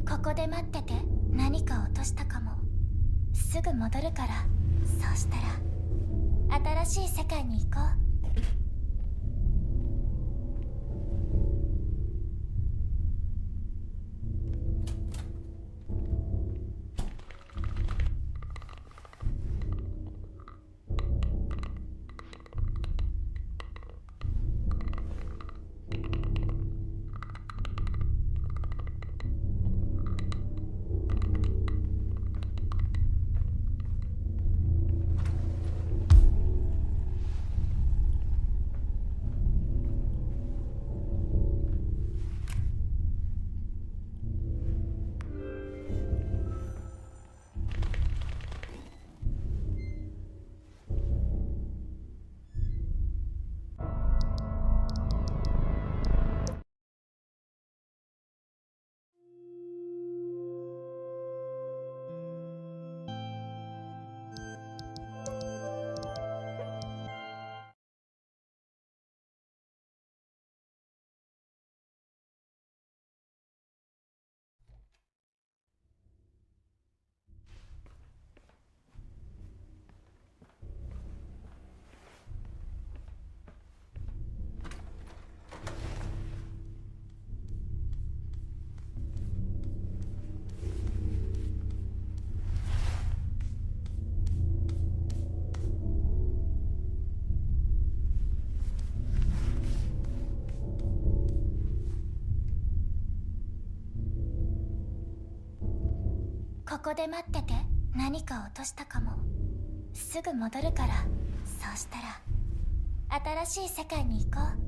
ここで待ってて。何か落としたかも。すぐ戻るから。そうしたら新しい世界に行こう。ここで待ってて。何か落としたかも。すぐ戻るから。そうしたら新しい世界に行こう。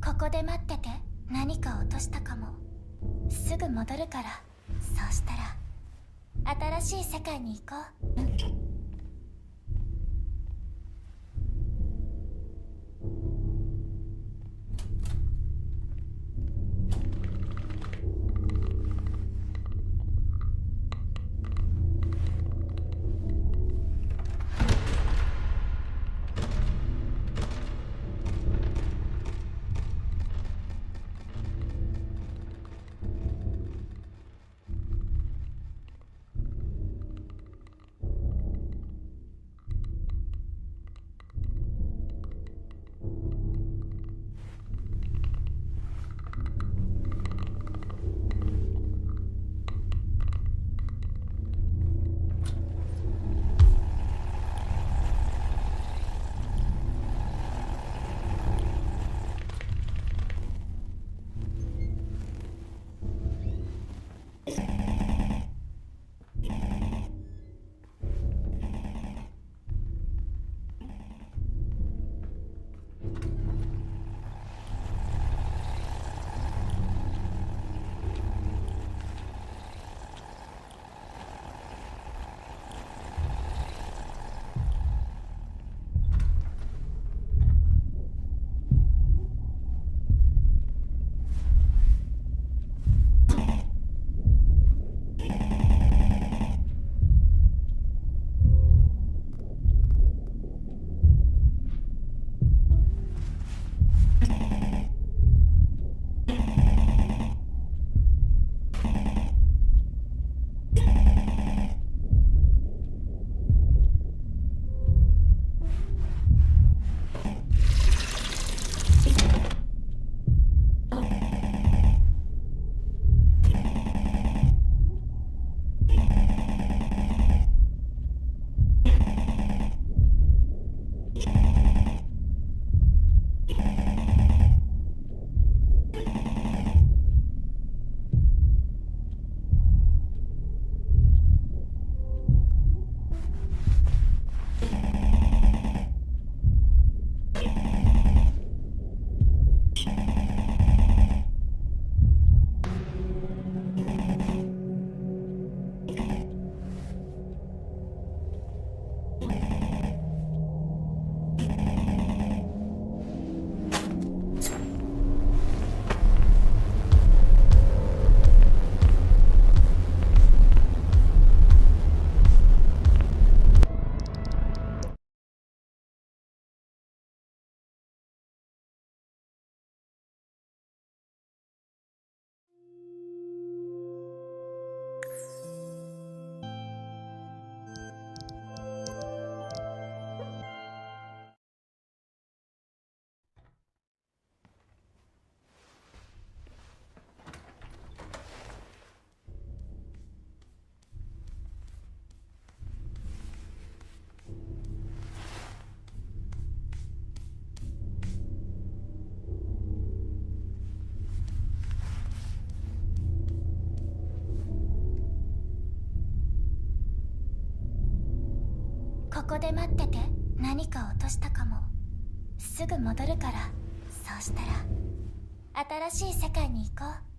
ここで待ってて。何か落としたかも。すぐ戻るから。そうしたら新しい世界に行こう。ここで待ってて。何か落としたかも。すぐ戻るから。そうしたら新しい世界に行こう。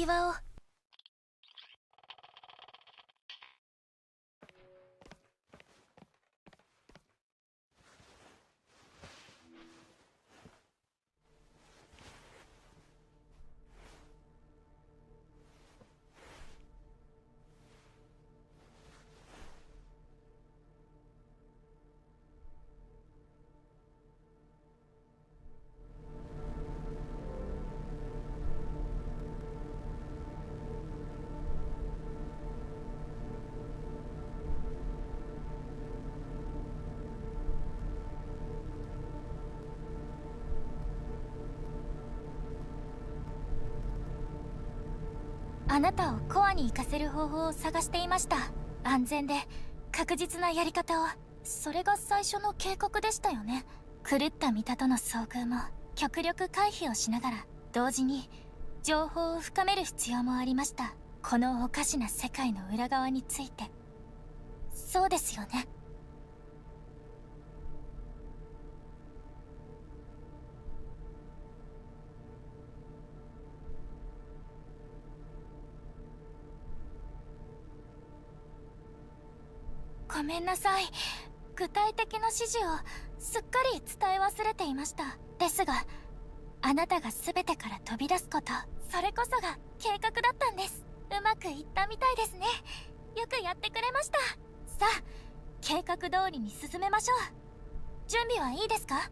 指輪を。あなたをコアに行かせる方法を探していました。安全で確実なやり方を。それが最初の計画でしたよね。狂った見たとの遭遇も極力回避をしながら、同時に情報を深める必要もありました。このおかしな世界の裏側について。そうですよね。ごめんなさい。具体的な指示をすっかり伝え忘れていました。ですが、あなたが全てから飛び出すこと、それこそが計画だったんです。うまくいったみたいですね。よくやってくれました。さあ、計画通りに進めましょう。準備はいいですか？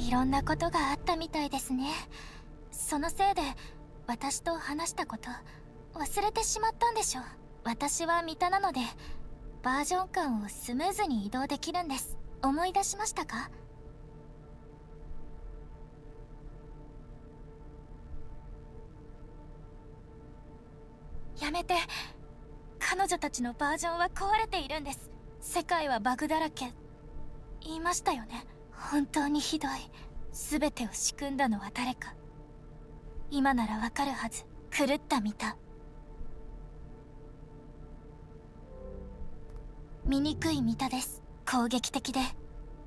いろんなことがあったみたいですね。そのせいで私と話したこと忘れてしまったんでしょう。私は三田なのでバージョン間をスムーズに移動できるんです。思い出しましたか？やめて。彼女たちのバージョンは壊れているんです。世界はバグだらけ言いましたよね。本当にひどい。全てを仕組んだのは誰か。今ならわかるはず。狂った見た。醜い見たです。攻撃的で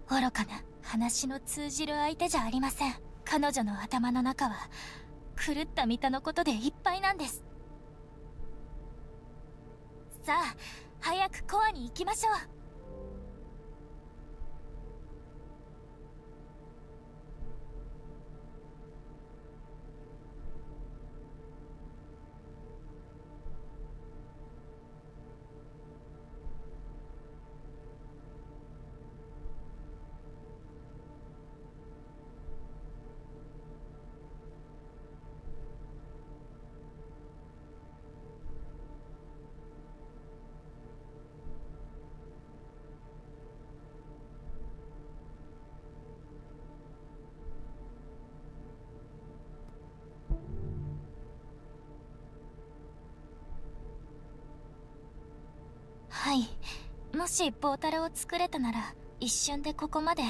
愚かな。話の通じる相手じゃありません。彼女の頭の中は狂った見たのことでいっぱいなんです。さあ早くコアに行きましょう。はい。もしポータルを作れたなら一瞬でここまで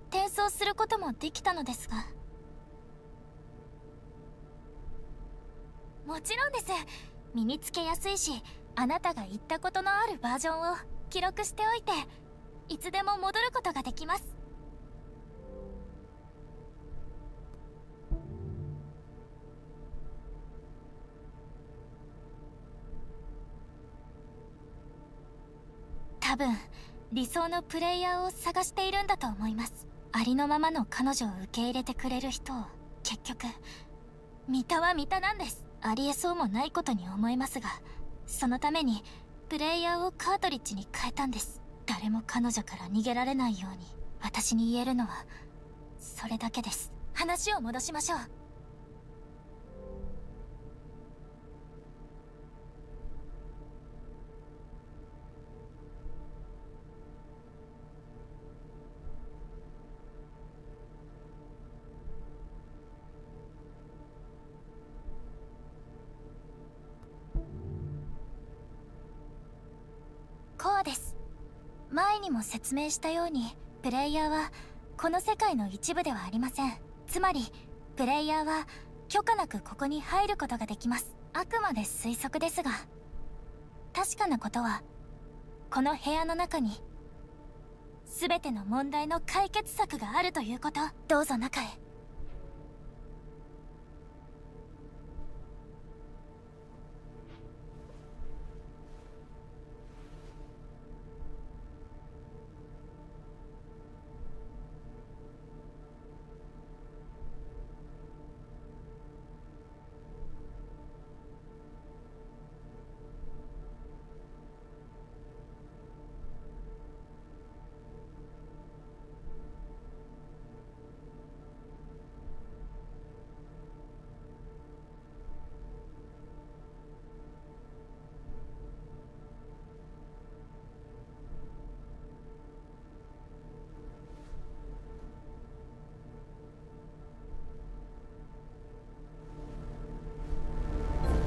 転送することもできたのですが。もちろんです。身につけやすいし、あなたが言ったことのあるバージョンを記録しておいていつでも戻ることができます。多分理想のプレイヤーを探しているんだと思います。ありのままの彼女を受け入れてくれる人を。結局三田は三田なんです。ありえそうもないことに思えますが、そのためにプレイヤーをカートリッジに変えたんです。誰も彼女から逃げられないように。私に言えるのはそれだけです。話を戻しましょう。コアです。前にも説明したようにプレイヤーはこの世界の一部ではありません。つまりプレイヤーは許可なくここに入ることができます。あくまで推測ですが、確かなことはこの部屋の中に全ての問題の解決策があるということ。どうぞ中へ。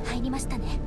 入りましたね。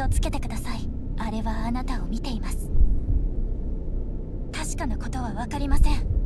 気をつけてください。あれはあなたを見ています。確かなことは分かりません。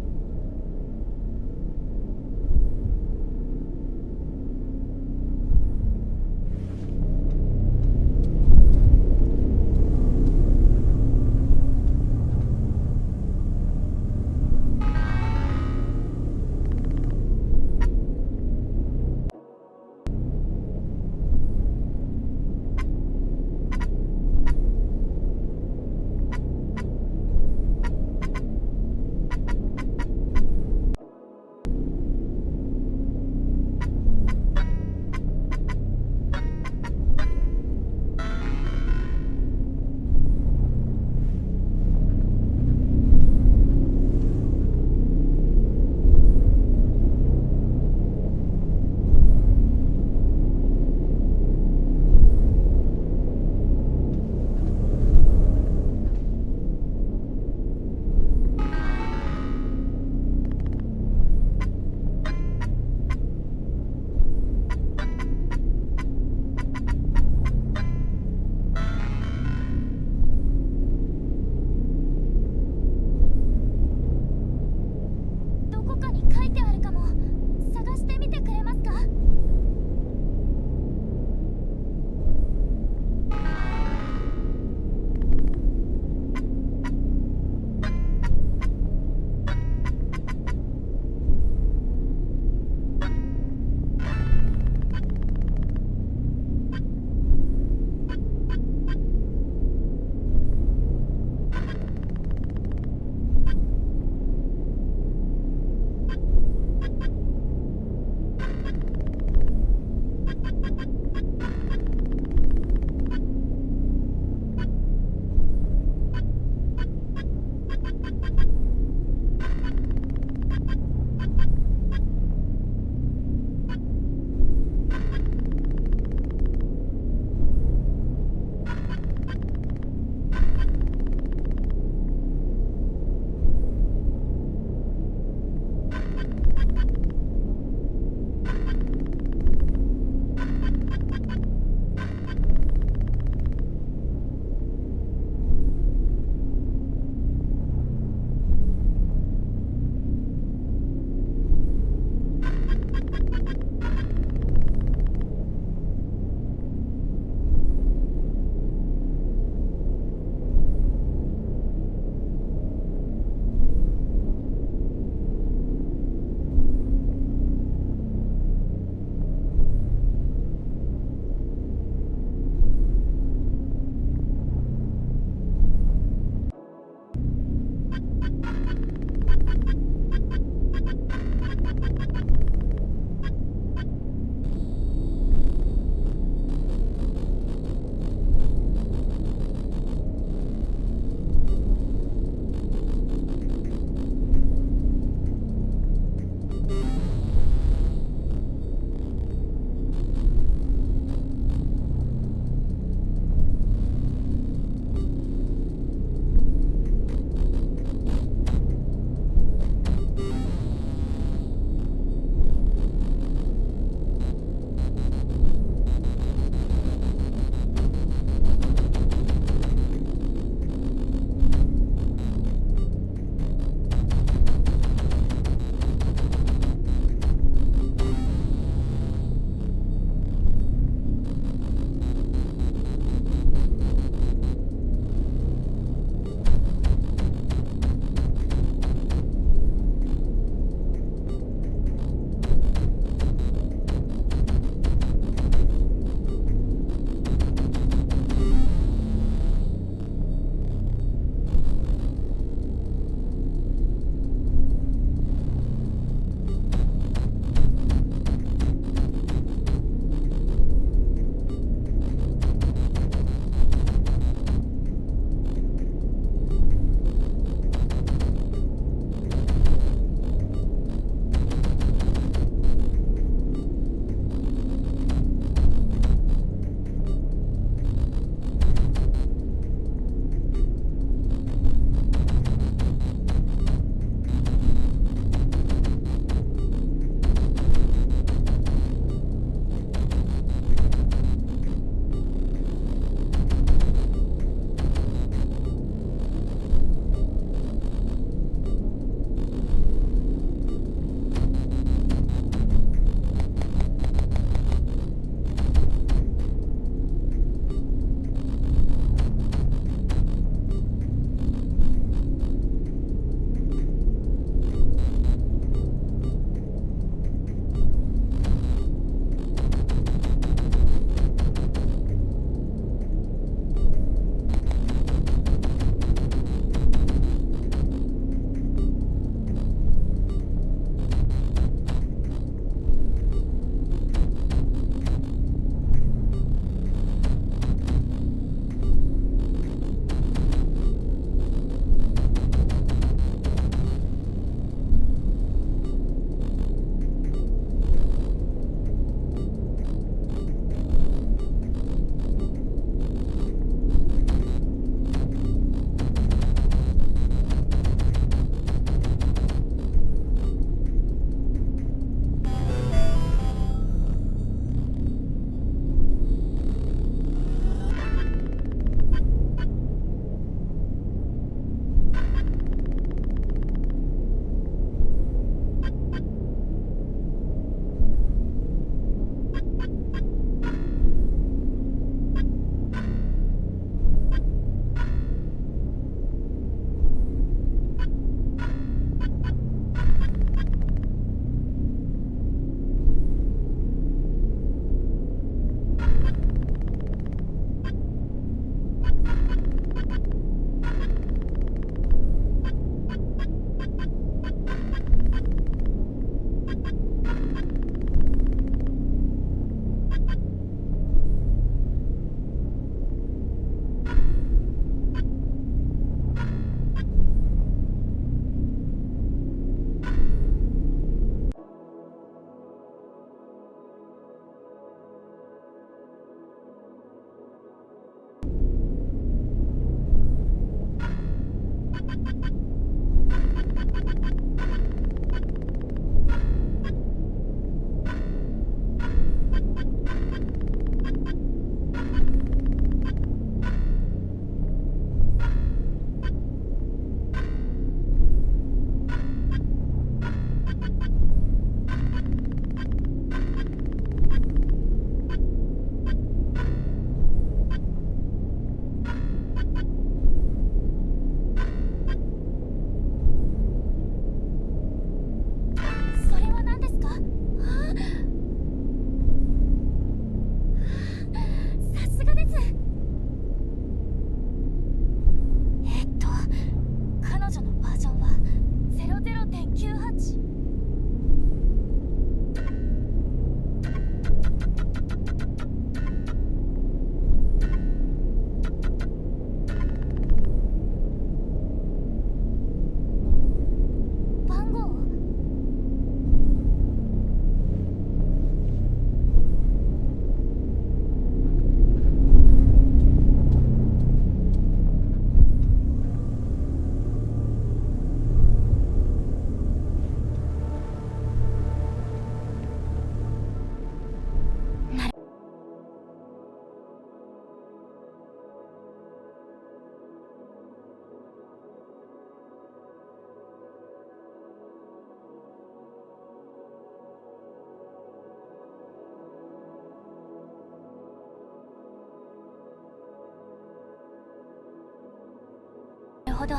ほど。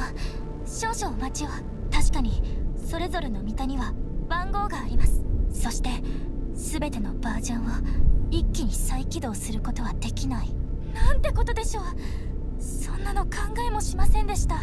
少々お待ちを。確かにそれぞれのミタには番号があります。そして全てのバージョンを一気に再起動することはできない。なんてことでしょう。そんなの考えもしませんでした。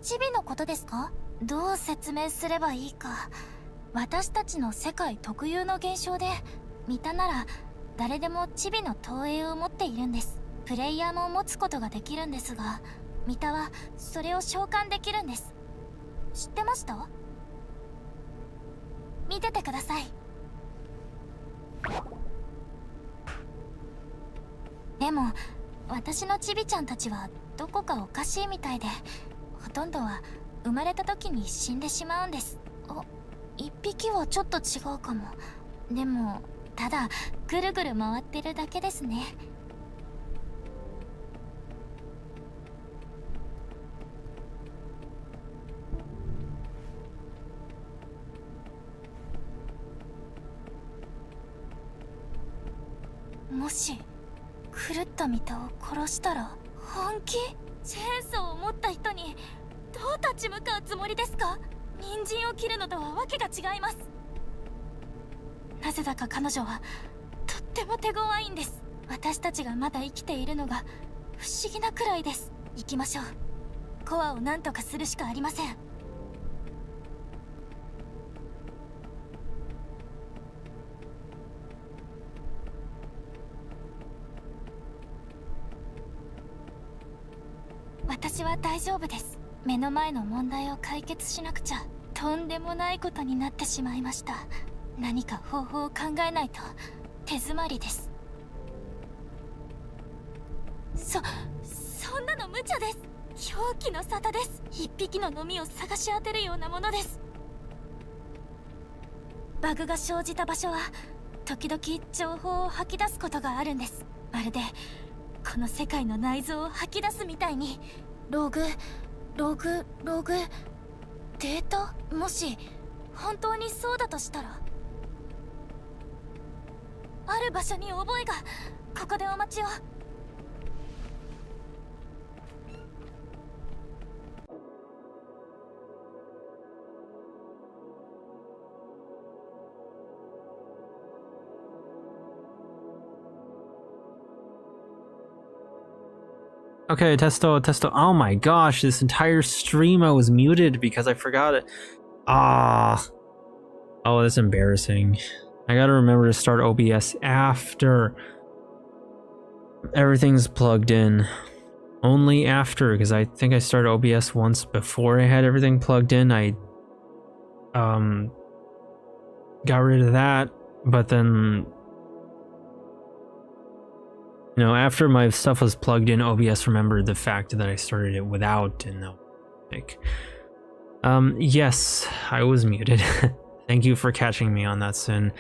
チビのことですか？どう説明すればいいか。私たちの世界特有の現象で、ミタなら誰でもチビの投影を持っているんです。プレイヤーも持つことができるんですが、ミタはそれを召喚できるんです。知ってました？見ててください。でも私のチビちゃんたちはどこかおかしいみたいで、ほとんどは生まれた時に死んでしまうんです。一匹はちょっと違うかも。でもただぐるぐる回ってるだけですね。もし狂ったミタを殺したら？本気？チェーンソーを持った人にどう立ち向かうつもりですか？人参を切るのとはわけが違います。なぜだか彼女はとっても手強いんです。私たちがまだ生きているのが不思議なくらいです。行きましょう。コアを何とかするしかありません。私は大丈夫です。目の前の問題を解決しなくちゃとんでもないことになってしまいました。何か方法を考えないと手詰まりです。そんなの無茶です。狂気の沙汰です。一匹の飲みを探し当てるようなものです。バグが生じた場所は時々情報を吐き出すことがあるんです。まるでこの世界の内臓を吐き出すみたいに。ログデータ？もし本当にそうだとしたら、ある場所に覚えが。ここでお待ちを。Okay, testo. Oh my gosh, this entire stream I was muted because I forgot it. Oh, that's embarrassing. I gotta remember to start OBS after everything's plugged in. Only after, because I think I started OBS once before I had everything plugged in. I got rid of that, but then, you know, after my stuff was plugged in, OBS remembered the fact that I started it without, and like, yes, I was muted. Thank you for catching me on that, Sin.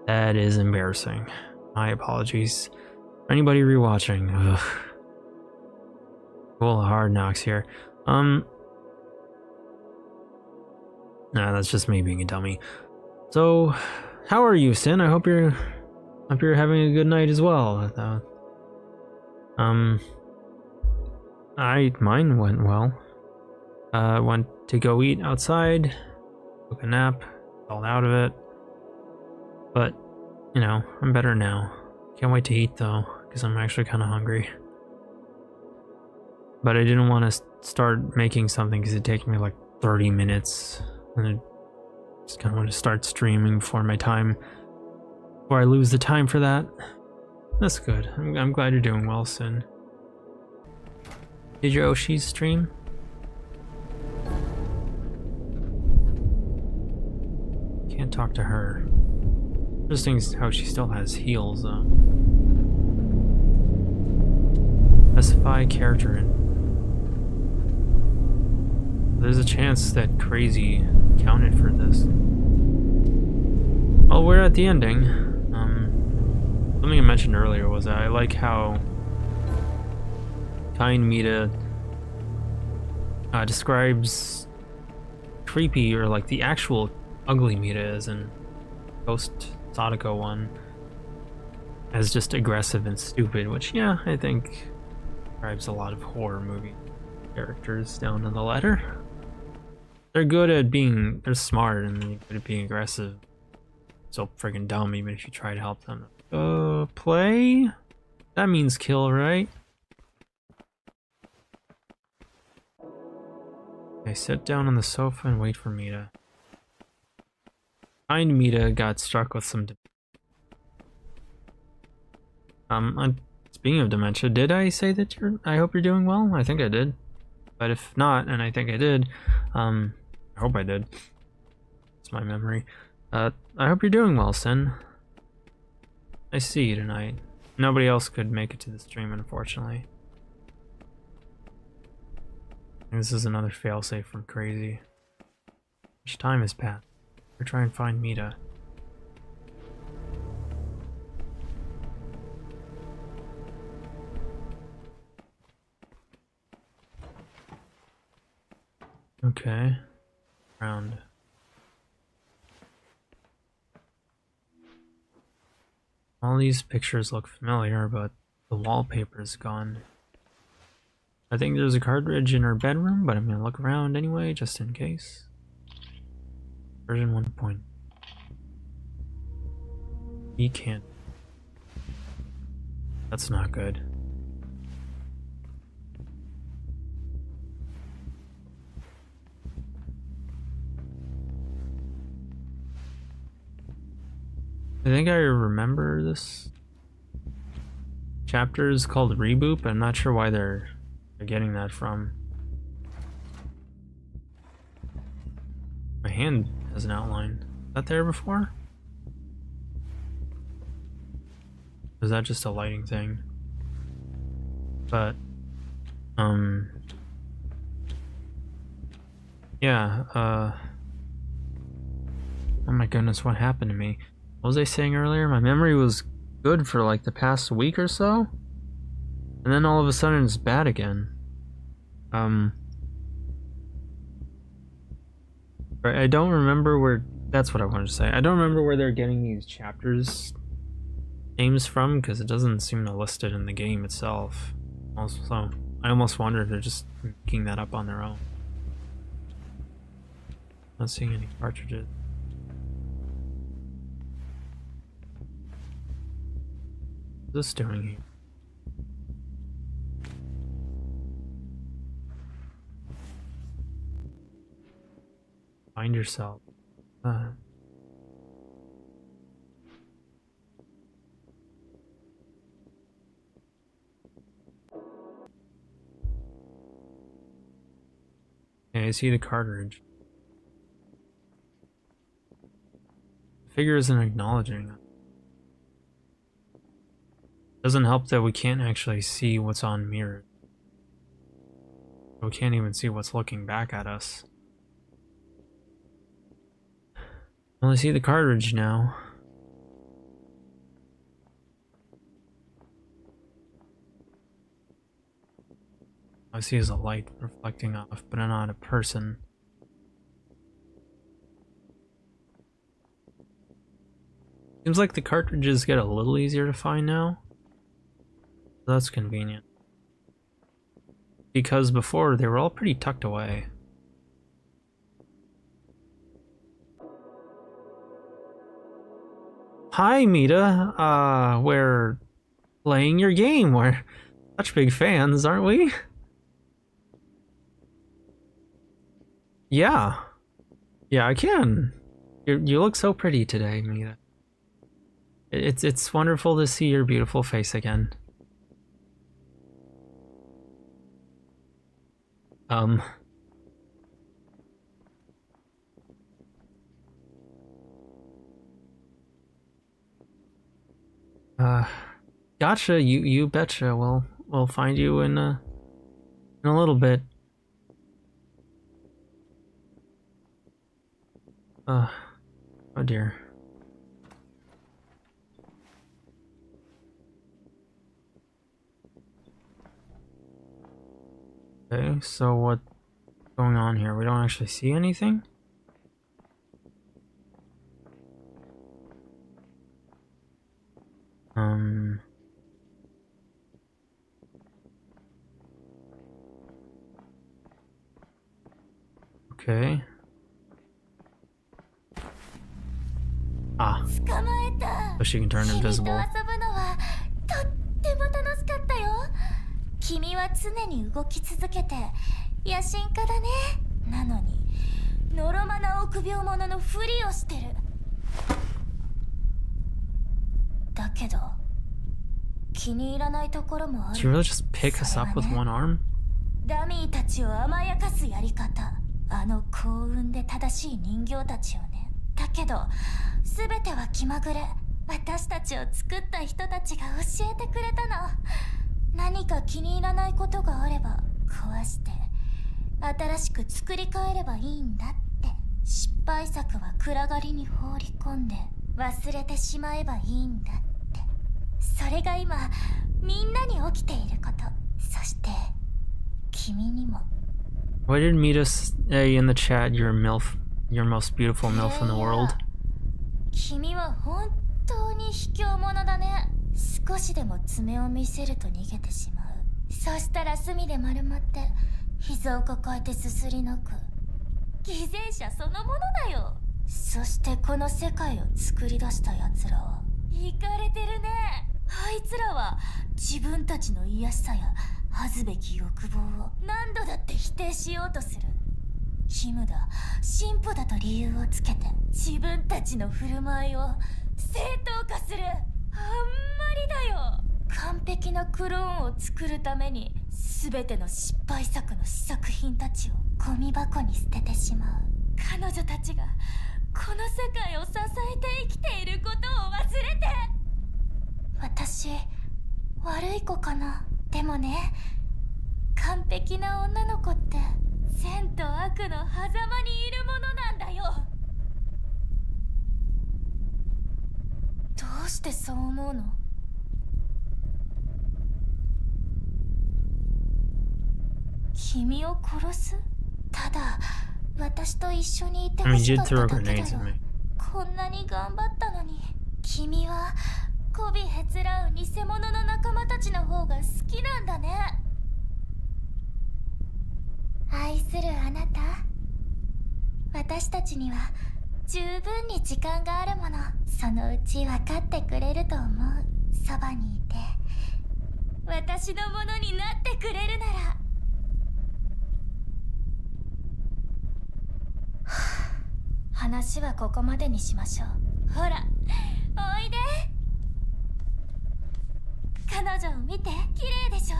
That is embarrassing. My apologies. Anybody rewatching? Ugh. Full of hard knocks here. Nah, that's just me being a dummy. So, how are you, Sin? I hope you're having a good night as well. Mine went well. Went to go eat outside, took a nap, fell out of it. But, you know, I'm better now. Can't wait to eat though, because I'm actually kind of hungry. But I didn't want to start making something because it'd take me like 30 minutes. And I just kind of want to start streaming before I lose the time for that. That's good. I'm glad you're doing well, Sin. Did your Oshis stream? Can't talk to her. Interesting how she still has heals though. Specify character in. There's a chance that crazy counted for this. Well, we're at the ending. Something I mentioned earlier was that I like how kind Mita describes creepy, or like the actual ugly Mita is in Ghost Sadako 1 as just aggressive and stupid, which, yeah, I think describes a lot of horror movie characters down in the letter. They're good at being, they're smart and they're good at being aggressive. So friggin' dumb even if you try to help them. Play? That means kill, right? Okay, sit down on the sofa and wait for Mita. Kind Mita got struck with some speaking of dementia, did I say that I hope you're doing well? I think I did. But if not, and I think I did, I hope I did. It's my memory. I hope you're doing well, Sin. I see you tonight. Nobody else could make it to the stream, unfortunately. This is another failsafe from Crazy. Much time has passed. We're trying to find Mita. Okay. Round. All these pictures look familiar, but the wallpaper is gone. I think there's a cartridge in her bedroom, but I'm gonna look around anyway, just in case. Version 1. He can't. That's not good. I think I remember this chapter is called Reboot, but I'm not sure why they're getting that from. My hand has an outline. Was that there before? Or is that just a lighting thing? But, yeah, oh my goodness, what happened to me? What was I saying earlier? My memory was good for like the past week or so, and then all of a sudden it's bad again. I don't remember where, that's what I wanted to say. I don't remember where they're getting these chapters names from, because it doesn't seem to list it in the game itself. Also, I almost wonder if they're just making that up on their own. Not seeing any cartridges. What's this doing here? Find yourself. Okay, I see the cartridge. The figure isn't acknowledging it. Doesn't help that we can't actually see what's on mirror. We can't even see what's looking back at us. Only see the cartridge now. All I see is a light reflecting off, but not a person. Seems like the cartridges get a little easier to find now. That's convenient. Because before, they were all pretty tucked away. Hi, Mita. We're playing your game. We're such big fans, aren't we? Yeah. Yeah, I can. You look so pretty today, Mita. It's wonderful to see your beautiful face again. Gotcha, you betcha. Well, we'll find you in a little bit. Oh dear. Okay, so what's going on here? We don't actually see anything? Okay. Ah. 捕まえた。 So she can turn 君と遊 invisible. ぶのはとっても楽しかったよ。君は常に動き続けて野心家だね。なのにのろまな臆病者のふりをしてる。だけど気に入らないところもあ Did you る。 really just pick us up with one arm? ダミーたちを甘やかすやり方。あの幸運で正しい人形たちをね。だけど全ては気まぐれ。私たちを作った人たちが教えてくれたの。何か気に入らないことがあれば壊して新しく作り変えればいいんだって。失敗作は暗がりに放り込んで忘れてしまえばいいんだって。それが今みんなに起きていること。そして君にも。 Why did Mita say in the chat you're MILF, your most beautiful MILF in the world? 君は本当に卑怯者だね。少しでも爪を見せると逃げてしまう。そしたら隅で丸まって膝を抱えてすすり泣く。偽善者そのものだよ。そしてこの世界を作り出した奴らはイカれてるね。あいつらは自分たちの癒しさや恥ずべき欲望を何度だって否定しようとする。義務だ、進歩だと理由をつけて自分たちの振る舞いを正当化する。あんまりだよ。完璧なクローンを作るために全ての失敗作の試作品たちをゴミ箱に捨ててしまう。彼女たちがこの世界を支えて生きていることを忘れて。私悪い子かな。でもね、完璧な女の子って善と悪の狭間にいるものなんだよ。どうしてそう思うの？君を殺す？ただ私と一緒にいて I ほ mean, し you か did った throw だけ grenades だ at よ。 me. こんなに頑張ったのに。君は媚びへつらう偽物の仲間たちの方が好きなんだね。愛するあなた、私たちには十分に時間があるもの。そのうち分かってくれると思う。そばにいて私のものになってくれるなら。話はここまでにしましょう。ほらおいで。彼女を見て、綺麗でしょ。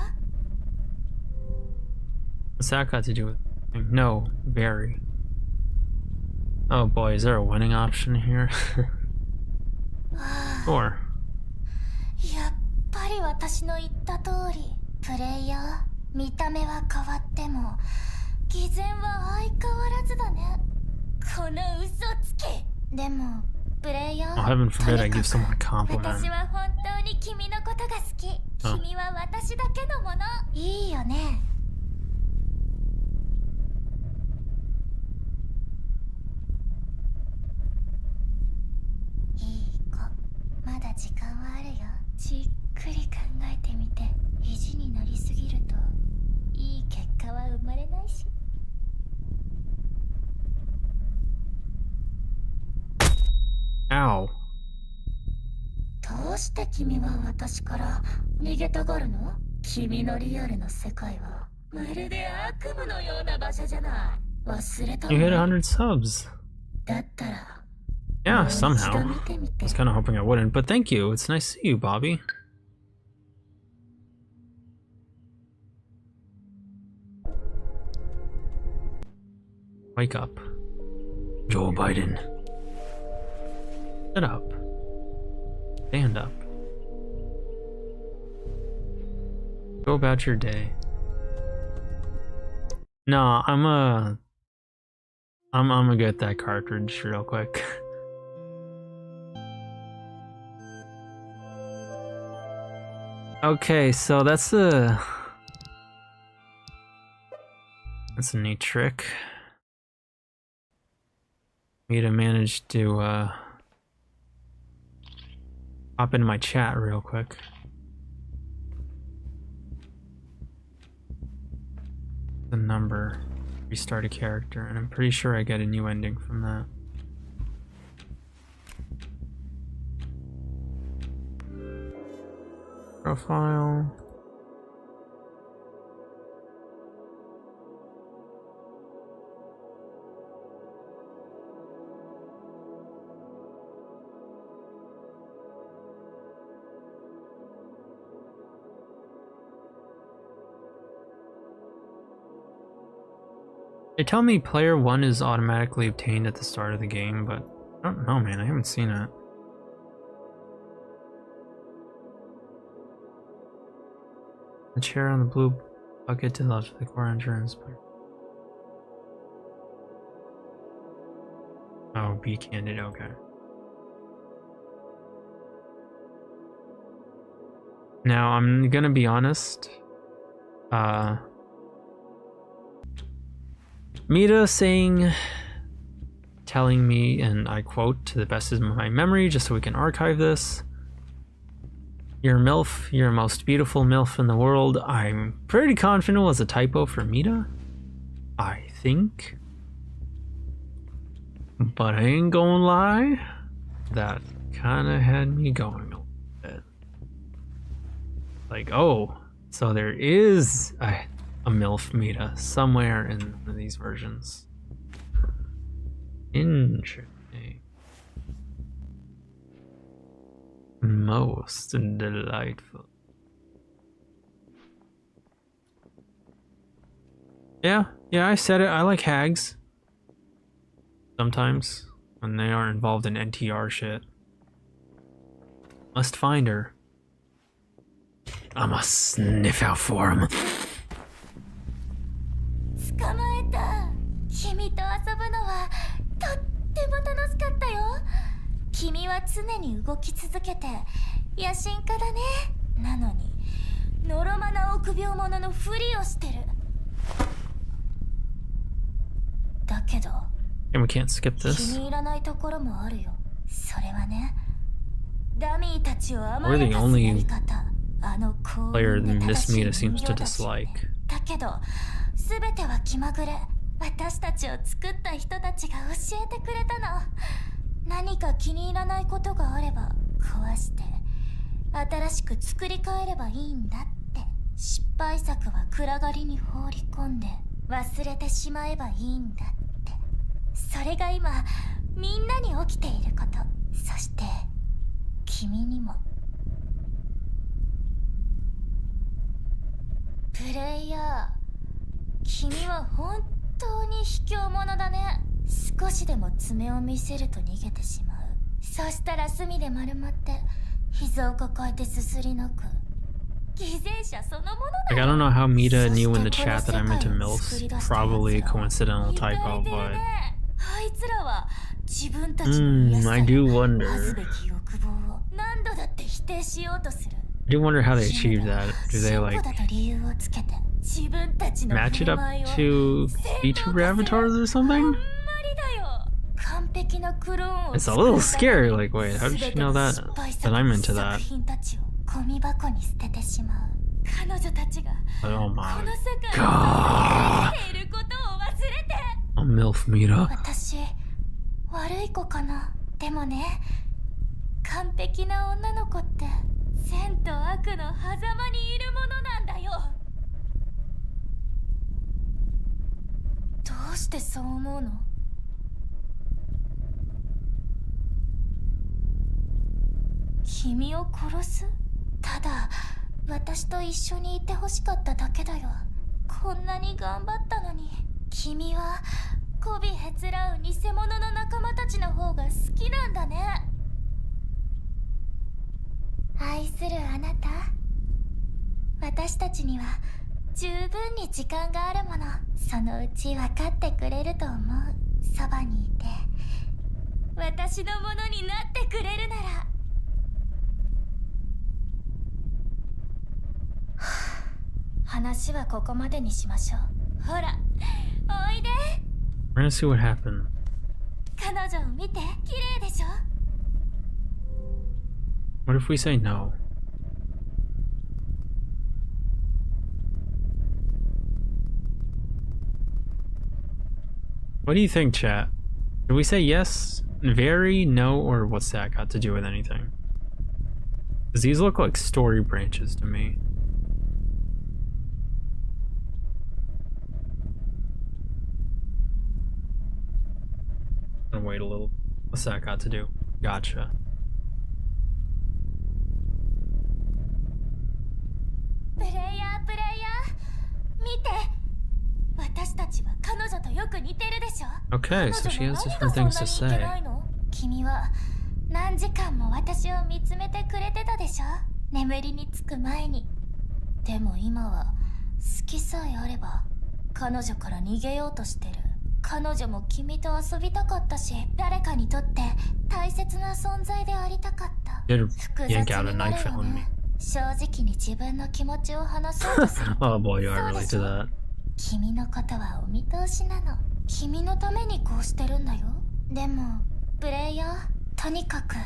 What's that got to do with anything? No, very. Oh boy, is there a winning option here? Sure. やっぱり私の言った通り、プレイヤー、見た目は変わっても偽善は相変わらずだね。この嘘つき。でもプレイヤー、 Oh, heaven forbid I とに give かく someone a compliment. 私は本当に君のことが好き。君は私だけのもの。いいよね。いい子、まだ時間はあるよ。じっくり考えてみて。意地になりすぎるといい結果は生まれないし。 Ow. どうして君は私から逃げたがるの？君のリアルな世界はまるで悪夢のような場所じゃない。忘れたの？ You hit 100 subs. だったら Yeah, somehow. I was kind of hoping I wouldn't, but thank you. It's nice to see you, Bobby. Wake up. Joe Biden. Sit up. Stand up. Go about your day. No, I'm gonna get that cartridge real quick. Okay, so that's a neat trick. Me to manage to hop into my chat real quick. The number, restart a character, and I'm pretty sure I get a new ending from that. Profile. They tell me player 1 is automatically obtained at the start of the game, but I don't know, man. I haven't seen it. The chair on the blue bucket to the left of the core entrance. Oh, be candid, okay. Now, I'm gonna be honest. Mita telling me, and I quote, to the best of my memory, just so we can archive this. You're a MILF, you're the most beautiful MILF in the world. I'm pretty confident it was a typo for Mita. I think. But I ain't gonna lie, that kinda had me going a little bit. Like, oh, so there is a MILF Mita somewhere in one of these versions. Interesting. Most delightful. Yeah, I said it. I like hags. Sometimes, when they are involved in NTR shit. Must find her. I must sniff out for him. 捕まえた。君と遊ぶのはとっても楽しかったよ。君は常に動き続けて野心家だね。なのにのろまな臆病者のふりをしてる。だけど And we can't skip 気 this. に入らないところもあるよ。それはね、ダミーたちを甘 We're や the かす only やり方。あの幸 player 運で Miss 正しい Mita 人 seems 形 to たちね。 dislike. だけど全ては気まぐれ。私たちを作った人たちが教えてくれたの。何か気に入らないことがあれば壊して新しく作り変えればいいんだって。失敗作は暗がりに放り込んで忘れてしまえばいいんだって。それが今みんなに起きていること。そして君にも。プレイヤー、君は本当に卑怯者だね。少しでも爪を見せると逃げてしまう。そしたら隅で丸まって膝を抱えてすすり泣く。偽善者そのものだ。 Like, I don't know how Mita knew in the chat that I'm into MILFs. Probably a coincidental typo, but... あいつらは自分たちの癒さ I do 恥 wonder. ずべき欲望を何度だって否定しようとする。 I do wonder how they achieve that. Do they, like, 進歩だと理由をつけて自分たちの match it up 振る舞いを to VTuber avatars or something? 完璧なクローンを It's a little scary. Like, wait, how did she know that I'm into that? ゴミ箱に捨ててしまう。彼女たちが Oh こ my の世界 god. に生きていることを忘れて。 A MILF Mita. 私悪い子かな。でもね、完璧な女の子って善と悪の狭間にいるものなんだよ。どうしてそう思うの？君を殺す？ただ私と一緒にいてほしかっただけだよ。こんなに頑張ったのに。君は媚びへつらう偽物の仲間たちの方が好きなんだね。愛するあなた、私たちには十分に時間があるもの。そのうち分かってくれると思う。そばにいて私のものになってくれるなら。話はここまでにしましょう。ほら、おいで。 We're gonna see what happened. 彼女を見て、綺麗でしょ。 What if we say no? What do you think, chat? Should we say yes, very, no, or what's that got to do with anything? Because these look like story branches to me. And wait a little. What's that got to do? Gotcha. プレイヤー見て。私たちは彼女とよく似てるでしょ。 Okay, so she has different things to say. 君は何時間も私を見つめてくれてたでしょ。眠りにつく前に。でも今は好きさえあれば彼女から逃げようとしてる。彼女も君と遊びたかったし、誰かにとって大切な存在でありたかった。 Did 複雑 yank に out a な knife るよ on me. ね。正直に自分の気持ちを話そうとする。 Oh boy, do I そうで relate し to ょ。 that. 君のことはお見通しなの。君のためにこうしてるんだよ。でもプレイヤー、とにかく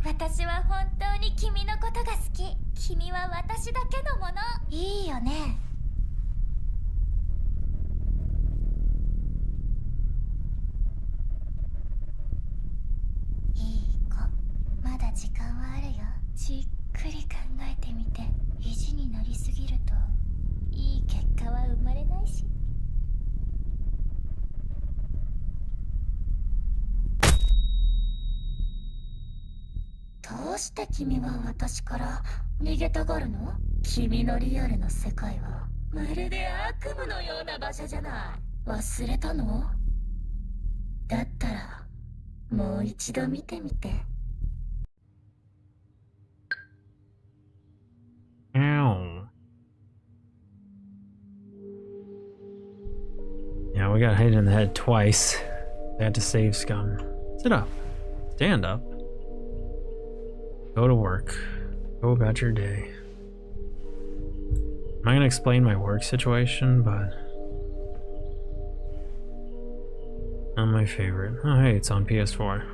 私は本当に君のことが好き。君は私だけのもの。いいよね。いい子、まだ時間はあるよ。じっくり考えてみて。意地になりすぎるといい結果は生まれないし。どうして君は私から逃げたがるの？君のリアルの世界はまるで悪夢のような場所じゃない。忘れたの？だったらもう一度見てみて。 Ow. Yeah, we got hit in the head twice. They had to save Scum. Sit up. Stand up. Go to work. Go about your day. I'm not gonna explain my work situation, but not my favorite. Oh hey, it's on PS4.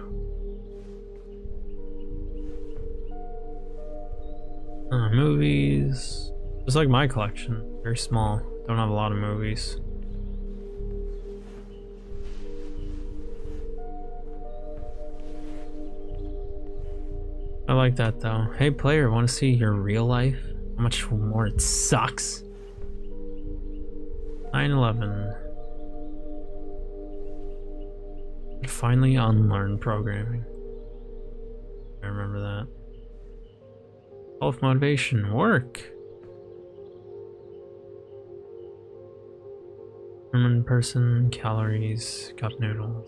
Movies. Just like my collection. Very small. Don't have a lot of movies. I like that though. Hey player, want to see your real life? How much more it sucks? 9/11. Finally unlearn programming. I remember that. Self-motivation, work. Human person, calories, cup noodles.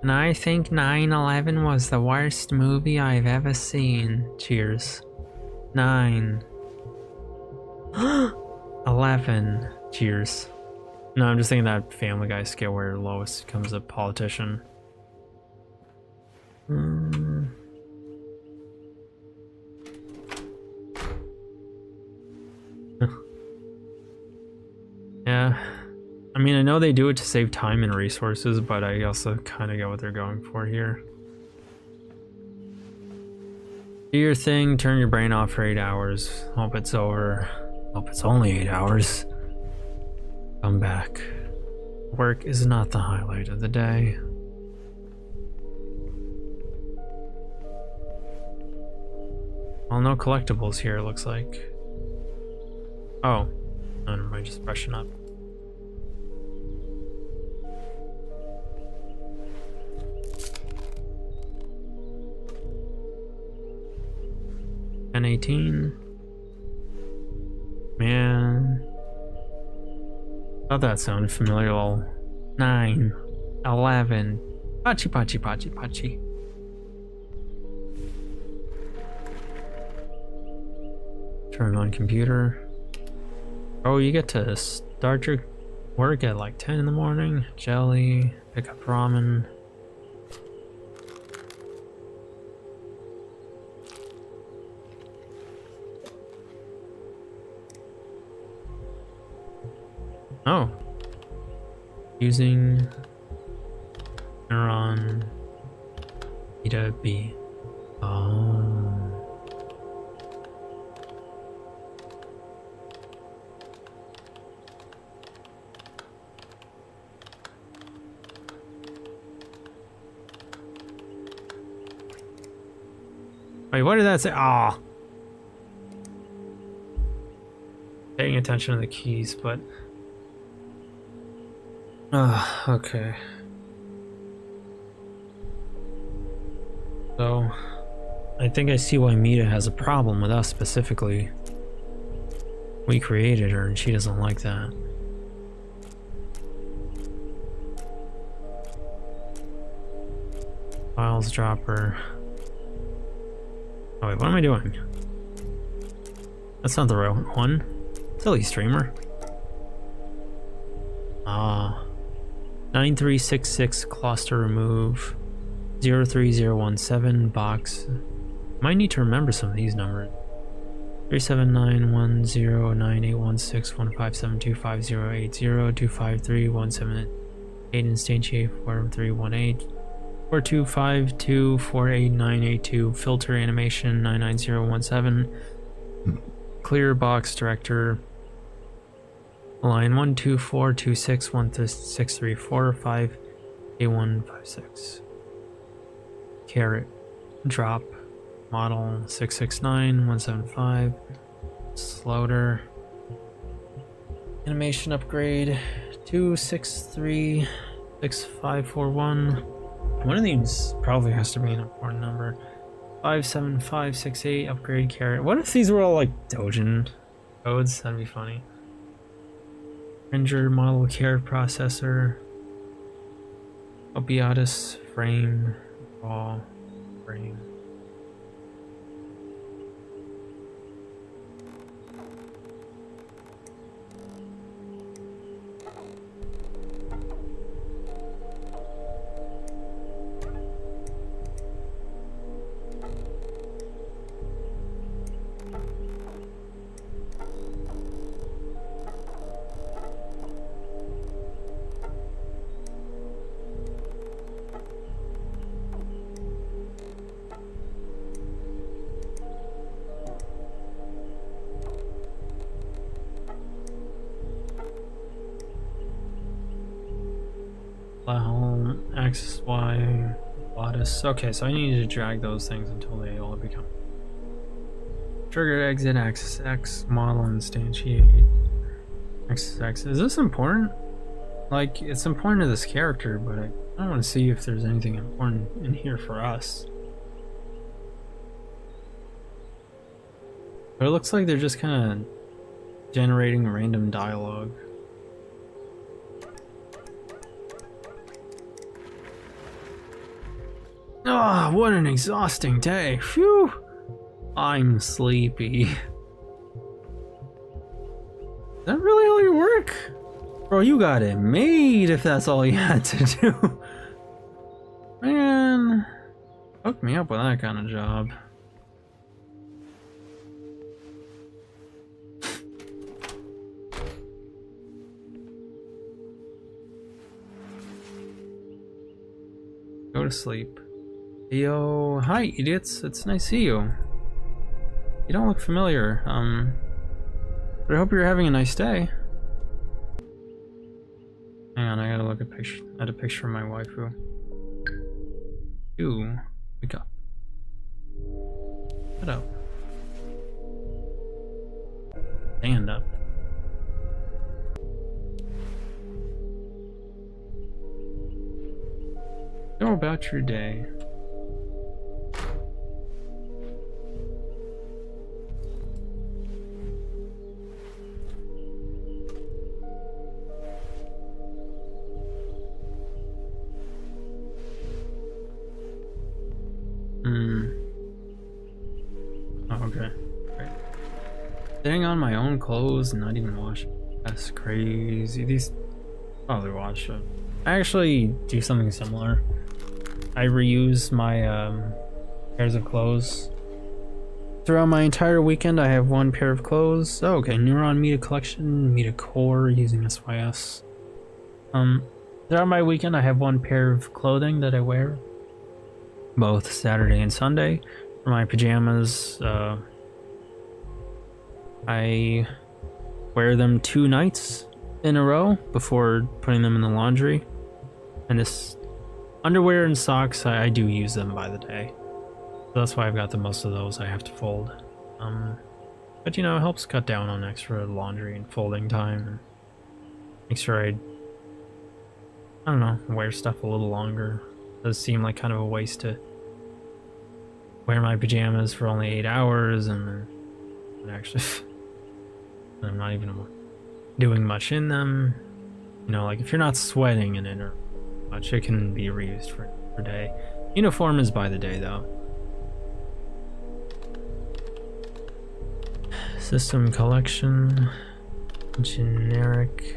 And I think 9/11 was the worst movie I've ever seen. Cheers. 9. 11. Cheers. No, I'm just thinking that Family Guy skit where Lois becomes a politician. Yeah. I mean, I know they do it to save time and resources, but I also kind of get what they're going for here. Do your thing, turn your brain off for 8 hours. Hope it's over. Hope it's only 8 hours. Come back. Work is not the highlight of the day. Well, no collectibles here, it looks like. Oh. Oh, never mind, just brushing up. And 18. Man. Thought that sounded familiar. Lol. 9. 11. Pachi, pachi, pachi, pachi. Turn on computer. Oh, you get to start your work at like 10 in the morning. Jelly, pick up ramen. Oh. Using neuron beta B. Oh. Wait, what did that say? Ah. Paying attention to the keys, but okay. So, I think I see why Mita has a problem with us specifically. We created her and she doesn't like that. Files dropper. Oh wait, what am I doing? That's not the right one. Silly streamer. 9366 cluster remove 03017 box. Might need to remember some of these numbers. 37910981615725080253178 instantiate 4318 425248982 filter animation 99017 clear box director line 124261634581156 carrot drop model 669175 slaughter animation upgrade 2636541. One of these probably has to be an important number. 57568 upgrade carrot. What if these were all like Dojin codes? That'd be funny. Ranger model carrot processor. Opiatus frame. Raw frame. Axis Y, Lotus. Okay, so I need to drag those things until they all become trigger, exit, axis X, model, instantiate, axis X. Is this important? Like, it's important to this character, but I want to see if there's anything important in here for us. But it looks like they're just kind of generating random dialogue. Ah, oh, what an exhausting day. Phew. I'm sleepy. Is that really all your work? Bro, you got it made if that's all you had to do. Man, hook me up with that kind of job. Go to sleep. Yo, hi idiots, it's nice to see you. You don't look familiar, but I hope you're having a nice day. Hang on, I gotta look at a picture of my waifu. You, wake up. Shut up. Stand up. Go about your day. Oh, okay. Right. Sitting on my own clothes and not even washing. That's crazy. These probably wash it. I actually do something similar. I reuse my pairs of clothes. Throughout my entire weekend, I have one pair of clothes. Oh, okay, Neuron Media Collection, Media Core using SYS. Throughout my weekend, I have one pair of clothing that I wear, both Saturday and Sunday. For my pajamas, I wear them 2 nights in a row before putting them in the laundry. And this underwear and socks, I do use them by the day. So that's why I've got the most of those I have to fold. But you know, it helps cut down on extra laundry and folding time. And make sure I don't know, wear stuff a little longer. It does seem like kind of a waste to wear my pajamas for only 8 hours and then actually I'm not even doing much in them. You know, like if you're not sweating in it or much, it can be reused for a day. Uniform is by the day though. System collection, generic,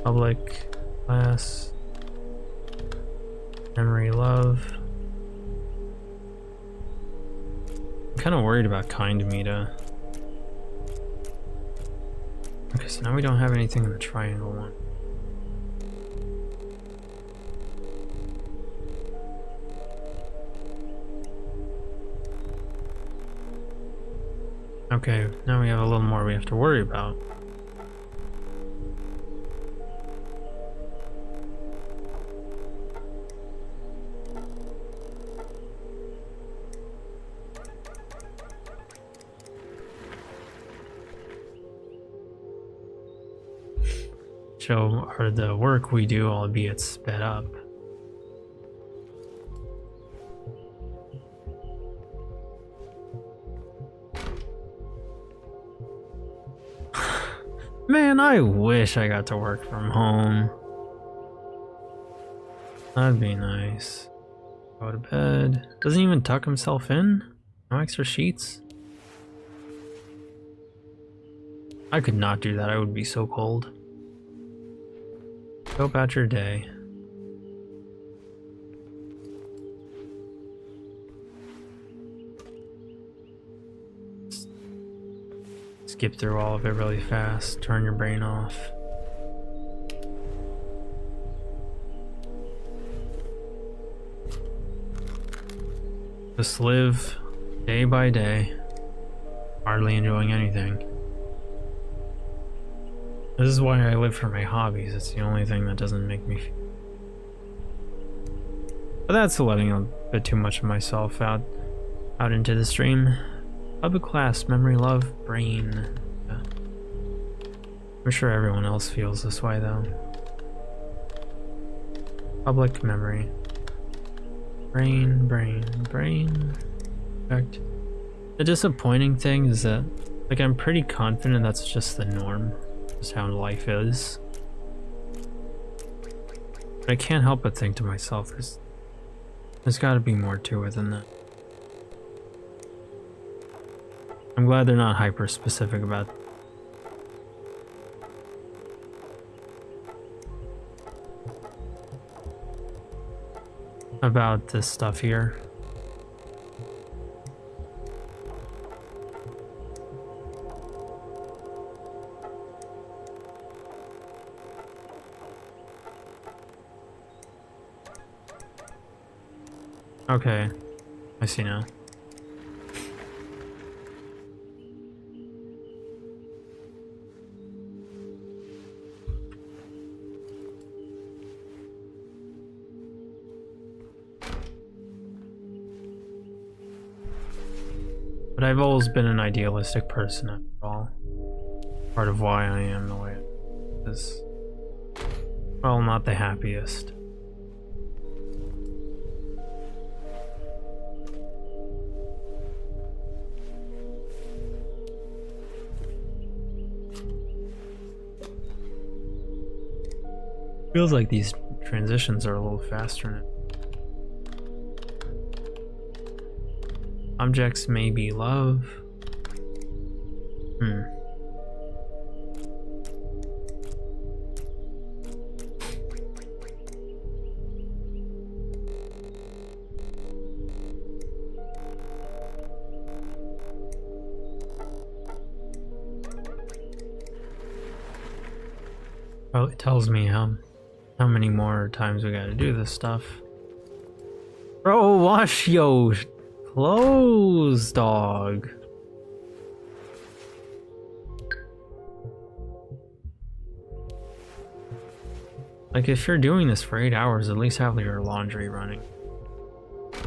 public, class, memory, love. I'm kind of worried about kind meter. Okay, so now we don't have anything in the triangle one. Okay, now we have a little more we have to worry about. Show her the work we do, albeit sped up. Man, I wish I got to work from home. That'd be nice. Go to bed. Doesn't even tuck himself in? No extra sheets? I could not do that, I would be so cold. Go about your day. Skip through all of it really fast, turn your brain off. Just live day by day, hardly enjoying anything. This is why I live for my hobbies. It's the only thing that doesn't make me feel. But that's letting a bit too much of myself out into the stream. Public class, memory, love, brain. Yeah. I'm sure everyone else feels this way though. Public memory. Brain. Perfect. The disappointing thing is that, like, I'm pretty confident that's just the norm. Just how life is. But I can't help but think to myself, there's gotta be more to it than that. I'm glad they're not hyper specific about it. About this stuff here. Okay, I see now. But I've always been an idealistic person after all. Part of why I am the way it is. Well, not the happiest. Feels like these transitions are a little faster now. Objects may be love. Hmm. Well, it tells me how many more times we gotta do this stuff. Bro, wash yo clothes, dog. Like, if you're doing this for 8 hours, at least have your laundry running. I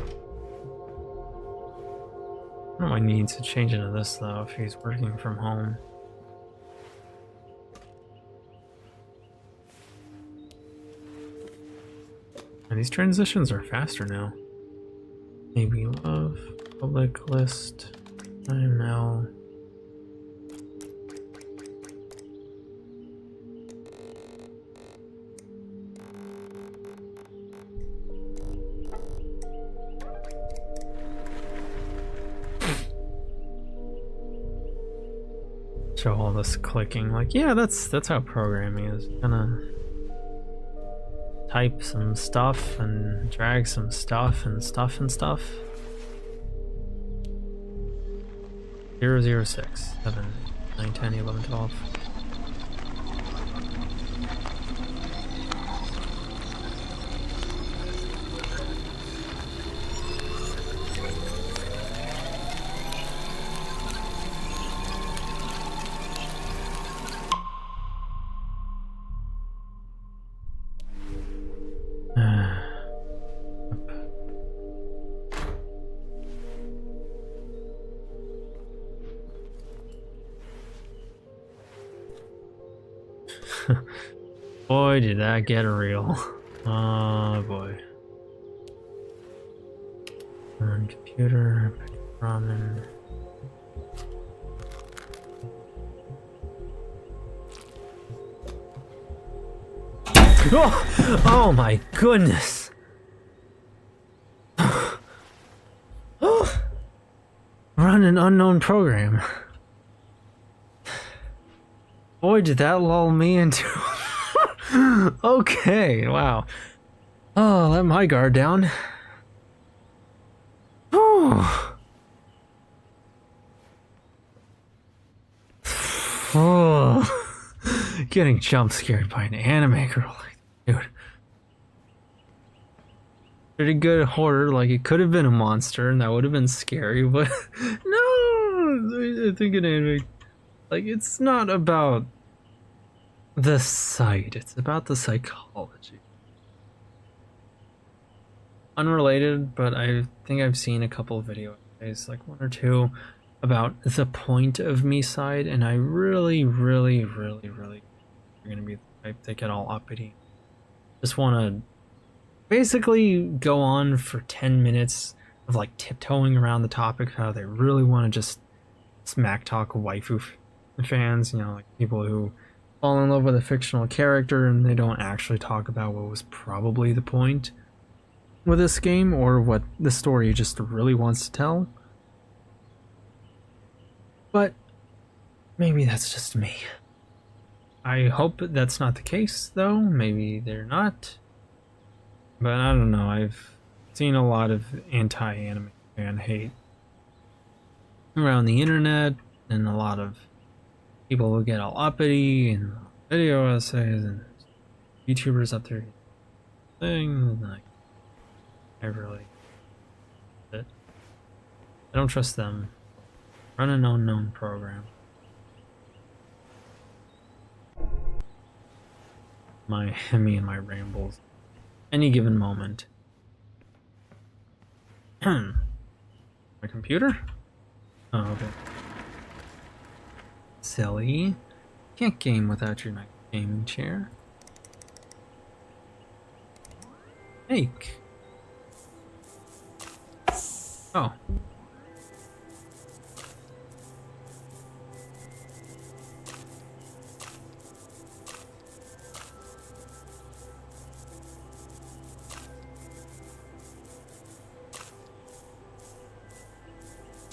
don't know why he needs to change into this, though, if he's working from home. And these transitions are faster now. Maybe love, public list, IML. Show all this clicking, like, yeah, that's how programming is. Gonna type some stuff and drag some stuff and stuff and stuff. 0, 6, 7, 9, 10, 11, 12. Boy, did that get real. Oh boy. Run computer, ramen. Oh, oh my goodness. Run an unknown program. Boy, did that lull me into... Okay, wow. Oh, let my guard down. Oh. Oh. Getting jump scared by an anime girl. Dude. Pretty good horror, like it could have been a monster and that would have been scary, but no, I think an anime, like, it's not about the sight, it's about the psychology. Unrelated, but I think I've seen a couple of videos, like 1 or 2, about the point of Miside, and I really are gonna be the type that get all uppity. Just wanna basically go on for 10 minutes of like tiptoeing around the topic of how they really want to just smack talk waifu fans, you know, like people who fall in love with a fictional character and they don't actually talk about what was probably the point with this game or what the story just really wants to tell. But maybe that's just me. I hope that's not the case, though. Maybe they're not. But I don't know, I've seen a lot of anti-anime fan hate around the internet, and a lot of people who get all uppity and video essays and YouTubers up there things, like, I don't trust them. Run an unknown program. Me and my rambles. Any given moment. My computer? Oh, okay. Silly. Can't game without your nice gaming chair. Make. Oh.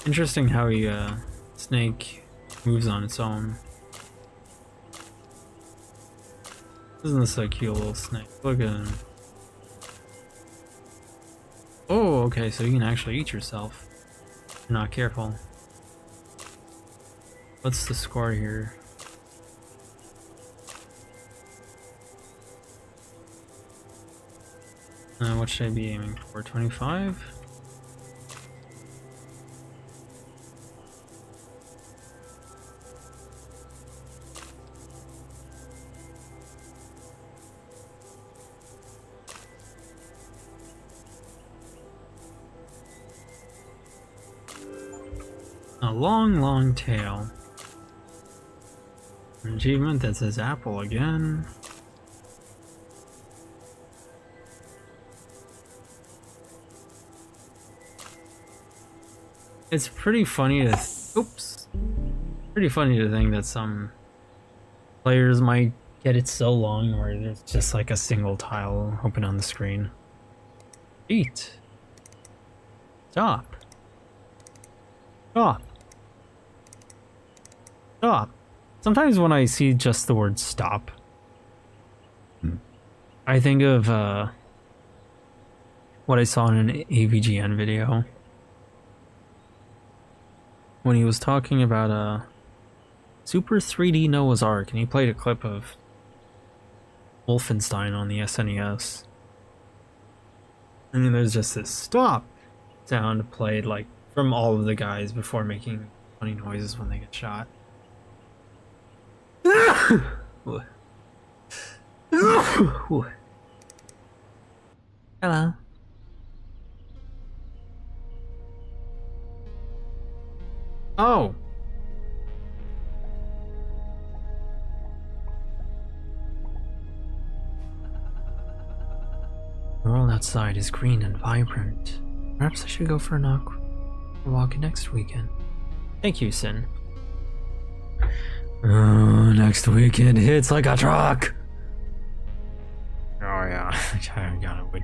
Interesting how he, Snake moves on its own. Isn't this a cute little snake? Look at him. Oh, okay, so you can actually eat yourself. If you're not careful. What's the score here? What should I be aiming for? 25? A long, long tail. An achievement that says apple again. It's pretty funny to pretty funny to think that some players might get it so long where there's just like a single tile open on the screen. Eat. Stop. Stop. Stop. Sometimes when I see just the word stop, I think of what I saw in an AVGN video when he was talking about Super 3D Noah's Ark, and he played a clip of Wolfenstein on the SNES. And then there's just this stop sound played like from all of the guys before making funny noises when they get shot. Hello. Oh. The world outside is green and vibrant. Perhaps I should go for a walk next weekend. Thank you, Sin. Oh, next weekend hits like a truck. Oh yeah, I gotta wait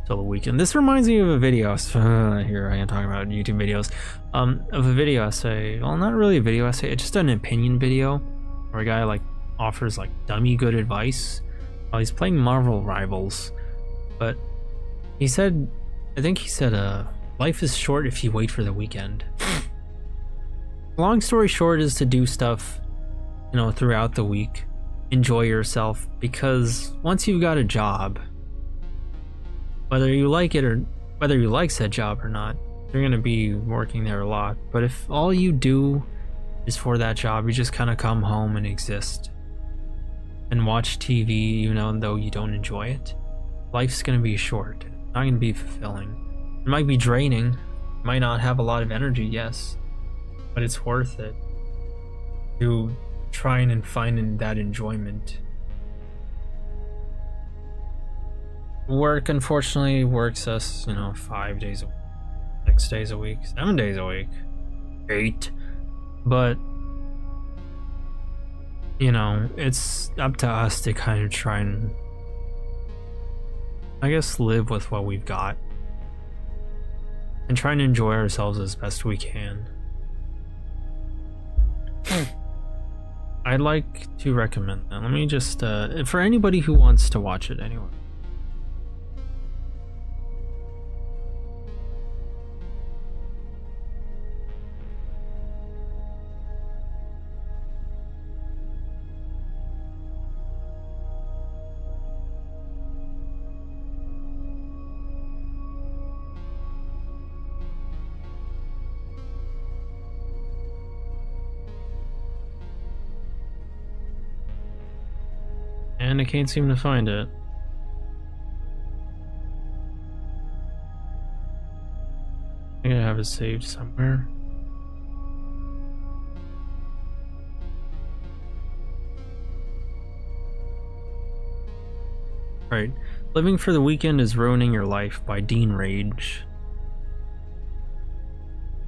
till the weekend. This reminds me of a video. Here I am talking about YouTube videos. Of a video essay. Well, not really a video essay. It's just an opinion video where a guy like offers like dummy good advice while he's playing Marvel Rivals. But he said, I think he said, life is short if you wait for the weekend. Long story short is to do stuff, you know, throughout the week. Enjoy yourself, because once you've got a job, whether you like it or whether you like said job or not, you're gonna be working there a lot. But if all you do is for that job, you just kind of come home and exist and watch TV, you know, though you don't enjoy it, life's gonna be short. It's not gonna be fulfilling. It might be draining, might not have a lot of energy, yes, but it's worth it to trying and finding that enjoyment. Work, unfortunately, works us, you know, 5 days a week, 6 days a week, 7 days a week, 8. But, you know, it's up to us to kind of try and, I guess, live with what we've got and try and enjoy ourselves as best we can. I'd like to recommend that. Let me just, for anybody who wants to watch it anyway. And I can't seem to find it. I think I have it saved somewhere. Right. Living for the Weekend is Ruining Your Life by Dean Rage.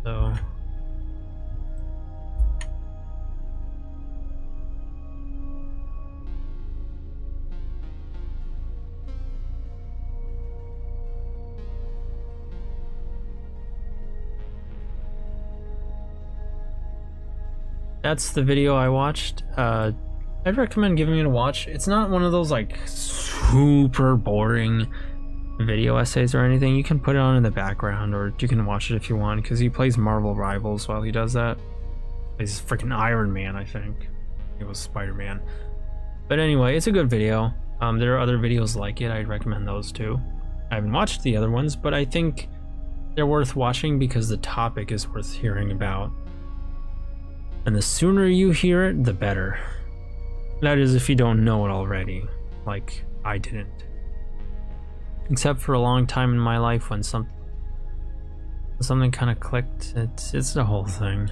So... that's the video I watched. I'd recommend giving it a watch. It's not one of those like super boring video essays or anything. You can put it on in the background, or you can watch it if you want, because he plays Marvel Rivals while he does that. He's freaking Iron Man, I think. It was Spider-Man. But anyway, it's a good video. There are other videos like it. I'd recommend those too. I haven't watched the other ones, but I think they're worth watching because the topic is worth hearing about. And the sooner you hear it, the better. That is if you don't know it already, like I didn't. Except for a long time in my life when something kind of clicked. It's the whole thing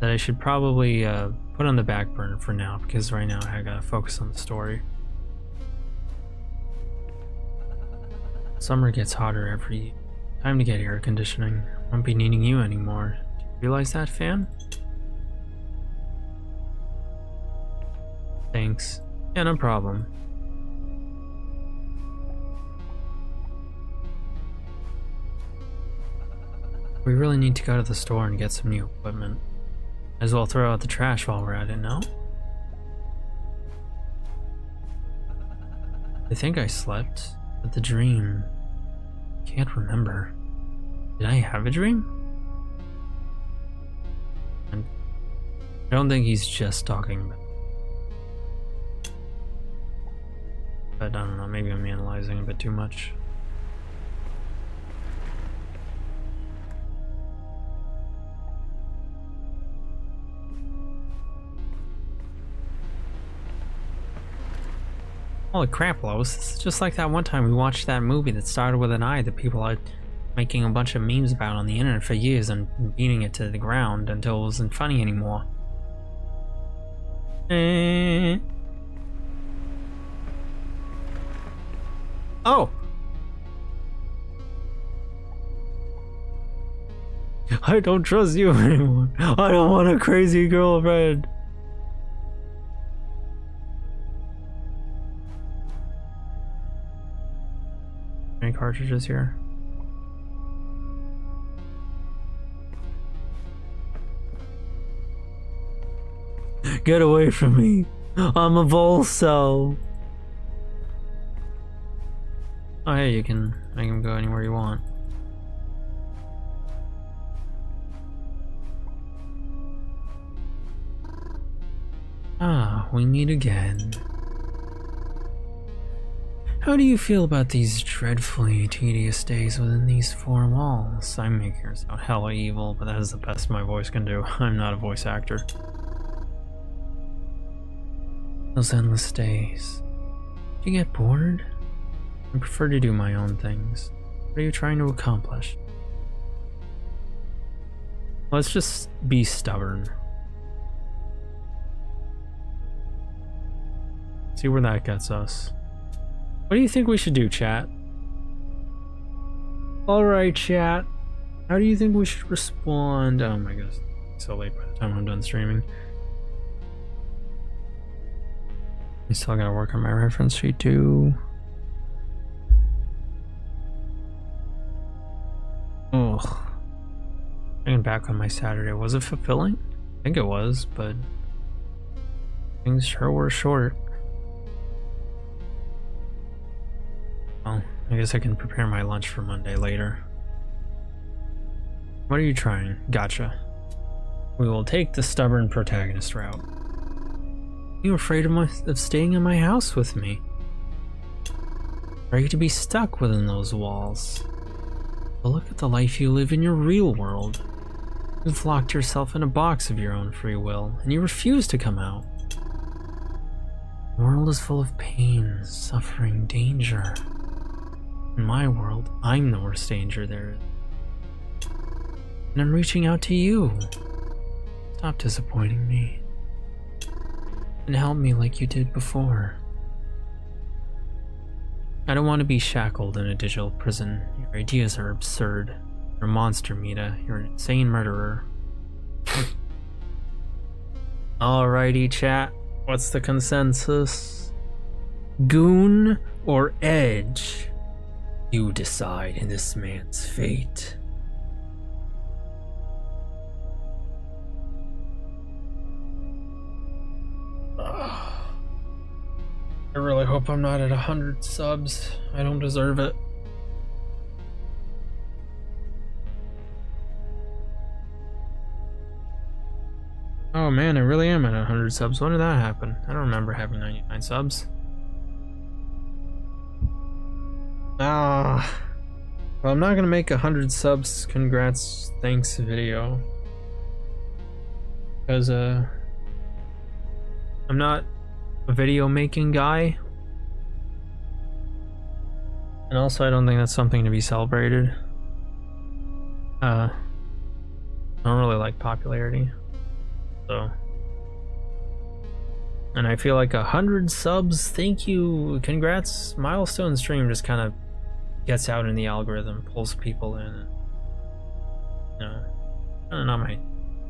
that I should probably put on the back burner for now, because right now I gotta focus on the story. Summer gets hotter every year. Time to get air conditioning. Won't be needing you anymore. Do you realize that, fan? Thanks. Yeah, no problem. We really need to go to the store and get some new equipment. Might as well throw out the trash while we're at it, no? I think I slept, but the dream... Can't remember. Did I have a dream? I don't think he's just talking about... But I don't know, maybe I'm analyzing a bit too much. Holy crap, Lois. It's just like that one time we watched that movie that started with an eye that people are making a bunch of memes about on the internet for years and beating it to the ground until it wasn't funny anymore. Oh! I don't trust you anymore. I don't want a crazy girlfriend. Any cartridges here? Get away from me. I'm a Volso. Oh hey, you can make him go anywhere you want. Ah, we meet again. How do you feel about these dreadfully tedious days within these four walls? I'm making her sound hella evil, but that is the best my voice can do. I'm not a voice actor. Those endless days. Do you get bored? I prefer to do my own things. What are you trying to accomplish? Let's just be stubborn. See where that gets us. What do you think we should do, chat? Alright, chat. How do you think we should respond? Oh my goodness. It's so late by the time I'm done streaming. I still gotta work on my reference sheet too. Ugh. Getting back on my Saturday. Was it fulfilling? I think it was, but things sure were short. Well, I guess I can prepare my lunch for Monday later. What are you trying? Gotcha. We will take the stubborn protagonist route. You're afraid of staying in my house with me. Afraid to be stuck within those walls. But look at the life you live in your real world. You've locked yourself in a box of your own free will, and you refuse to come out. The world is full of pain, suffering, danger. In my world, I'm the worst danger there is. And I'm reaching out to you. Stop disappointing me. And help me like you did before. I don't want to be shackled in a digital prison. Your ideas are absurd. You're a monster, Mita. You're an insane murderer. Alrighty, chat. What's the consensus? Goon or Edge? You decide in this man's fate. hope I'm not at 100 subs. I don't deserve it. Oh man, I really am at 100 subs. When did that happen? I don't remember having 99 subs. Ah. Well, I'm not gonna make 100 subs congrats thanks video. Because, I'm not a video making guy. And also, I don't think that's something to be celebrated. I don't really like popularity. So. And I feel like 100 subs, thank you, congrats, milestone stream just kind of gets out in the algorithm, pulls people in. No,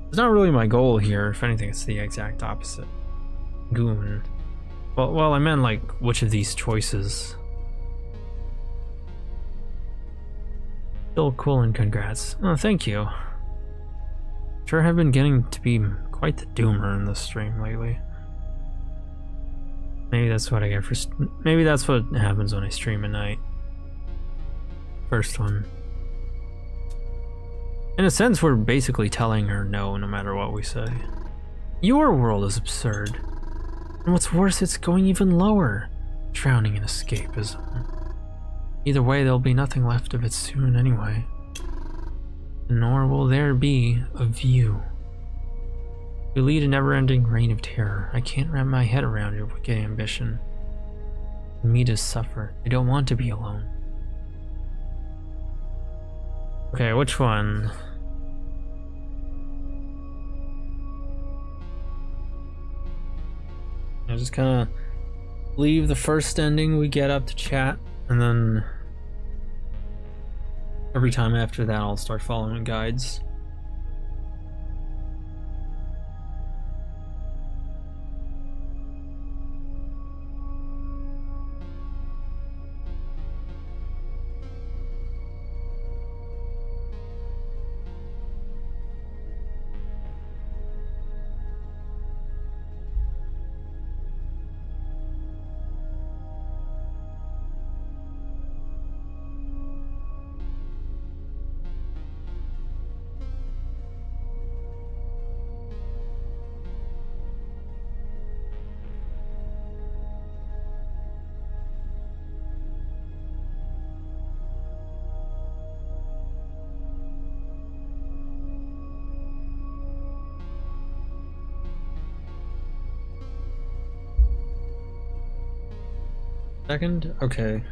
it's not really my goal here. If anything, it's the exact opposite. Goon. Well, I meant like which of these choices. Still cool and congrats. Oh, thank you. Sure have been getting to be quite the doomer in this stream lately. Maybe that's what I get for. Maybe that's what happens when I stream at night. First one. In a sense, we're basically telling her no matter what we say. Your world is absurd. And what's worse, it's going even lower. Drowning in escapism. Either way, there'll be nothing left of it soon anyway. Nor will there be a view. You lead a never-ending reign of terror. I can't wrap my head around your wicked ambition. Me to suffer. I don't want to be alone. Okay, which one? I just kind of leave the first ending we get up to chat, and then every time after that I'll start following guides. Second? Okay.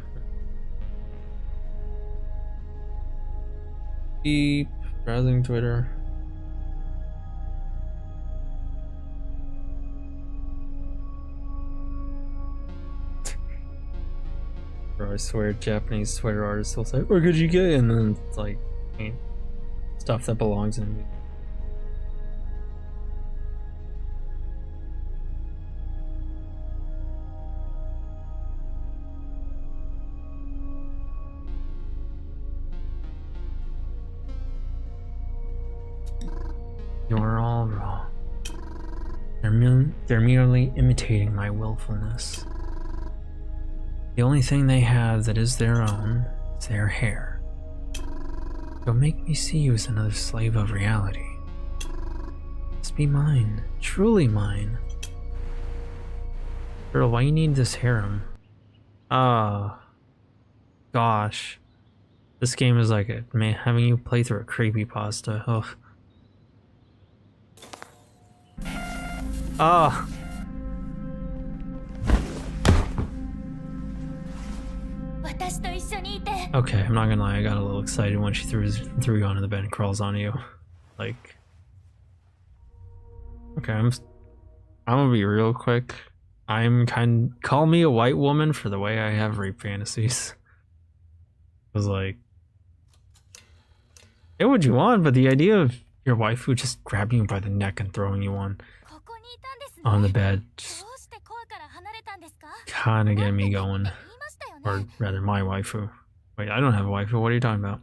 Keep browsing Twitter. Bro, I swear Japanese Twitter artists will say, "Where could you get?" And then it's like, stuff that belongs in me. You're all wrong. They're merely imitating my willfulness. The only thing they have that is their own is their hair. Don't make me see you as another slave of reality. Just be mine, truly mine. Girl, why you need this harem? Ah, gosh. This game is like having you play through a creepypasta. Ugh. Ah. Okay, I'm not gonna lie, I got a little excited when she threw you onto the bed and crawls onto you. Like, okay, I'm gonna be real quick. Call me a white woman for the way I have rape fantasies. I was like, say what you want, but the idea of your waifu just grabbing you by the neck and throwing you on the bed just kind of get me going. Or rather, my waifu. Wait, I don't have a waifu. What are you talking about?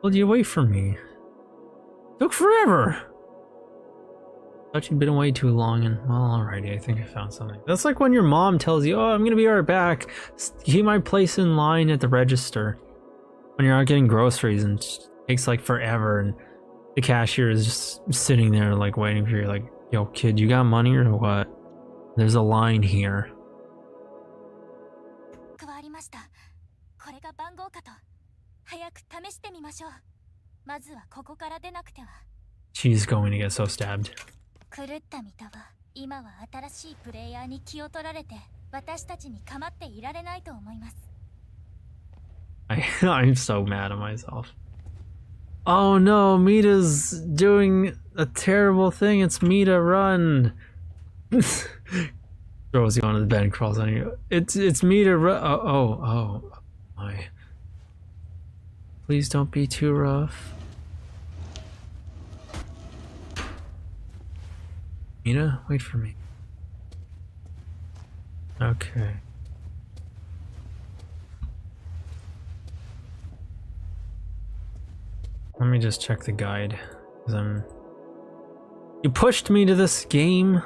Well, you wait for me. Took forever. Thought you'd been away too long, and well, alrighty, I think I found something. That's like when your mom tells you, "Oh, I'm gonna be right back. Keep my place in line at the register." When you're out getting groceries and it takes like forever, and the cashier is just sitting there like waiting for you, like, "Yo, kid, you got money or what? There's a line here." 加わりました。これが番号かと。早く試してみましょう。まずはここから出なくては。She's going to get so stabbed. 狂った三田は今は新しいプレイヤーに気を取られて私たちに構っていられないと思います。I'm so mad at myself. Oh no, Mita's doing a terrible thing. It's Mita, run. Throws you onto the bed and crawls on you. It's Mita, run. Oh my. Please don't be too rough. Mita, wait for me. Okay. Let me just check the guide, because You pushed me to this game?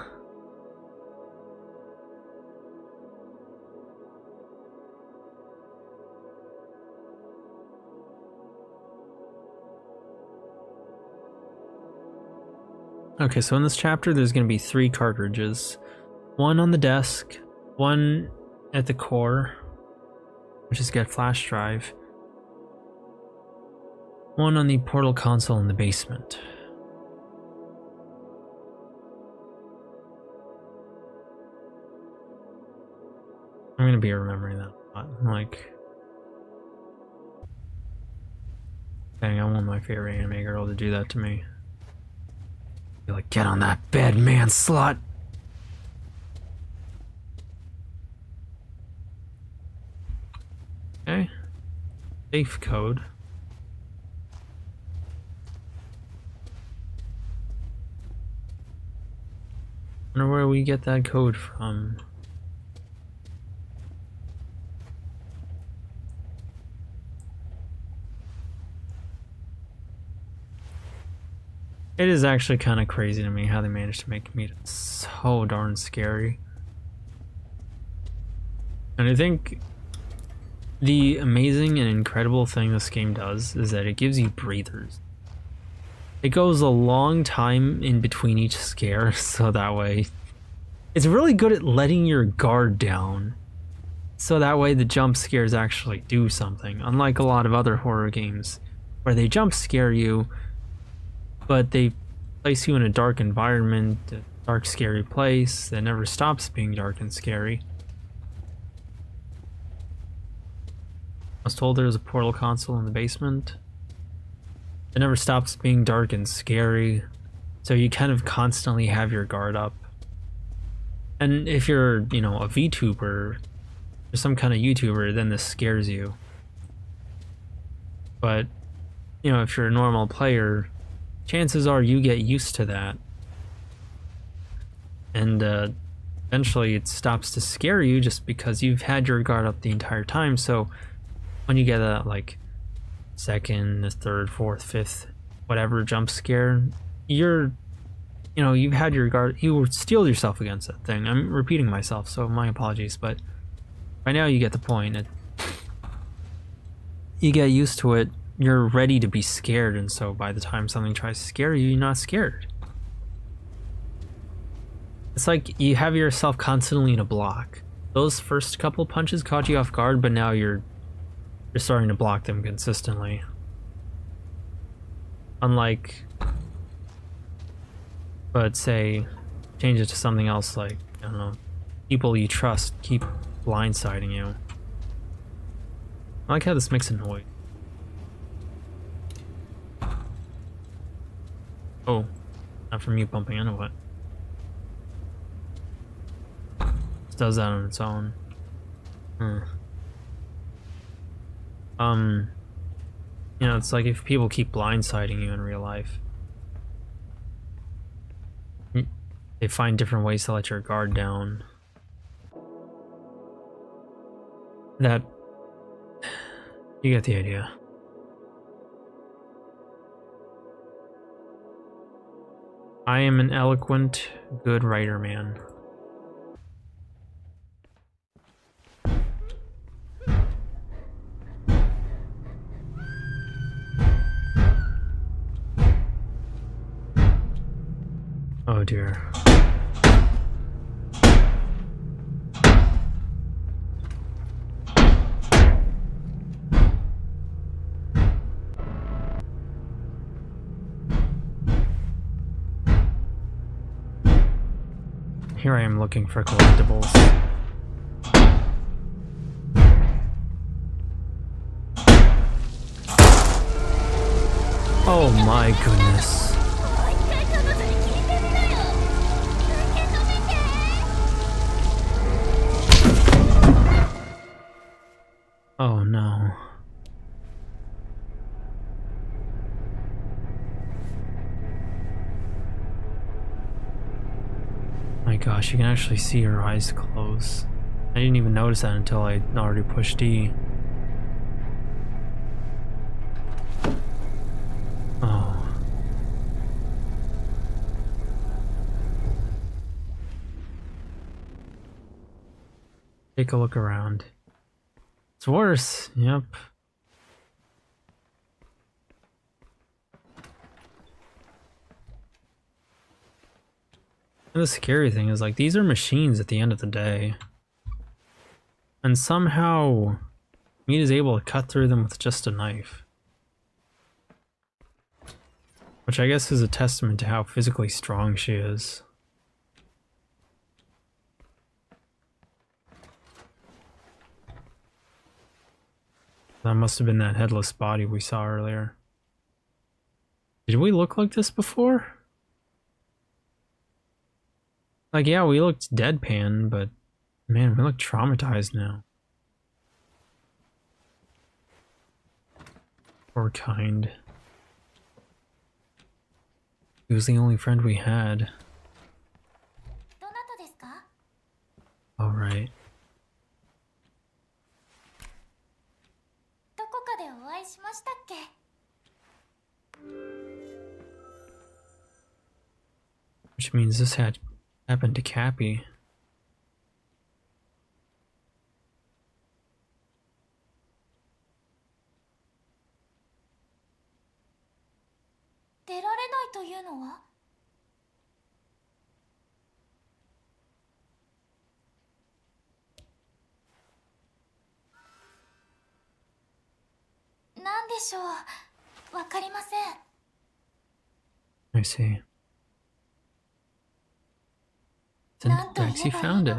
Okay, so in this chapter there's going to be 3 cartridges. One on the desk, one at the core, which is get flash drive, one on the portal console in the basement. I'm going to be remembering that a lot. Like, dang, I want my favorite anime girl to do that to me. Be like, get on that bed, man, slut! Okay. Safe code. Wonder where we get that code from. It is actually kind of crazy to me how they managed to make me so darn scary. And I think the amazing and incredible thing this game does is that it gives you breathers. It goes a long time in between each scare, so that way it's really good at letting your guard down. So that way the jump scares actually do something, unlike a lot of other horror games where they jump scare you, but they place you in a dark environment, a dark, scary place that never stops being dark and scary. I was told there was a portal console in the basement. It never stops being dark and scary, so you kind of constantly have your guard up. And if you're, you know, a VTuber or some kind of YouTuber, then this scares you. But, you know, if you're a normal player, chances are you get used to that. And eventually it stops to scare you just because you've had your guard up the entire time. So when you get a, like, second, third, fourth, fifth, whatever jump scare, you're, you know, you've had your guard, you steeled yourself against that thing. I'm repeating myself, so my apologies, but by now you get the point. You get used to it, you're ready to be scared, and so by the time something tries to scare you, you're not scared. It's like you have yourself constantly in a block. Those first couple punches caught you off guard, but now you're starting to block them consistently. Unlike, but say, change it to something else like, I don't know, people you trust keep blindsiding you. I like how this makes a noise. Oh, not from you bumping into it. It does that on its own. You know, it's like if people keep blindsiding you in real life, they find different ways to let your guard down. That, you get the idea. I am an eloquent, good writer man. Oh dear. Here I am looking for collectibles. Oh my goodness. Oh no. My gosh, you can actually see her eyes close. I didn't even notice that until I already pushed E. Oh. Take a look around. It's worse. Yep. And the scary thing is, like, these are machines at the end of the day. And somehow, Meat is able to cut through them with just a knife. Which I guess is a testament to how physically strong she is. That must have been that headless body we saw earlier. Did we look like this before? Like, yeah, we looked deadpan, but man, we look traumatized now. Poor Kind. He was the only friend we had. All right. Which means this had happened to Cappy. I see. Syntax, you found it.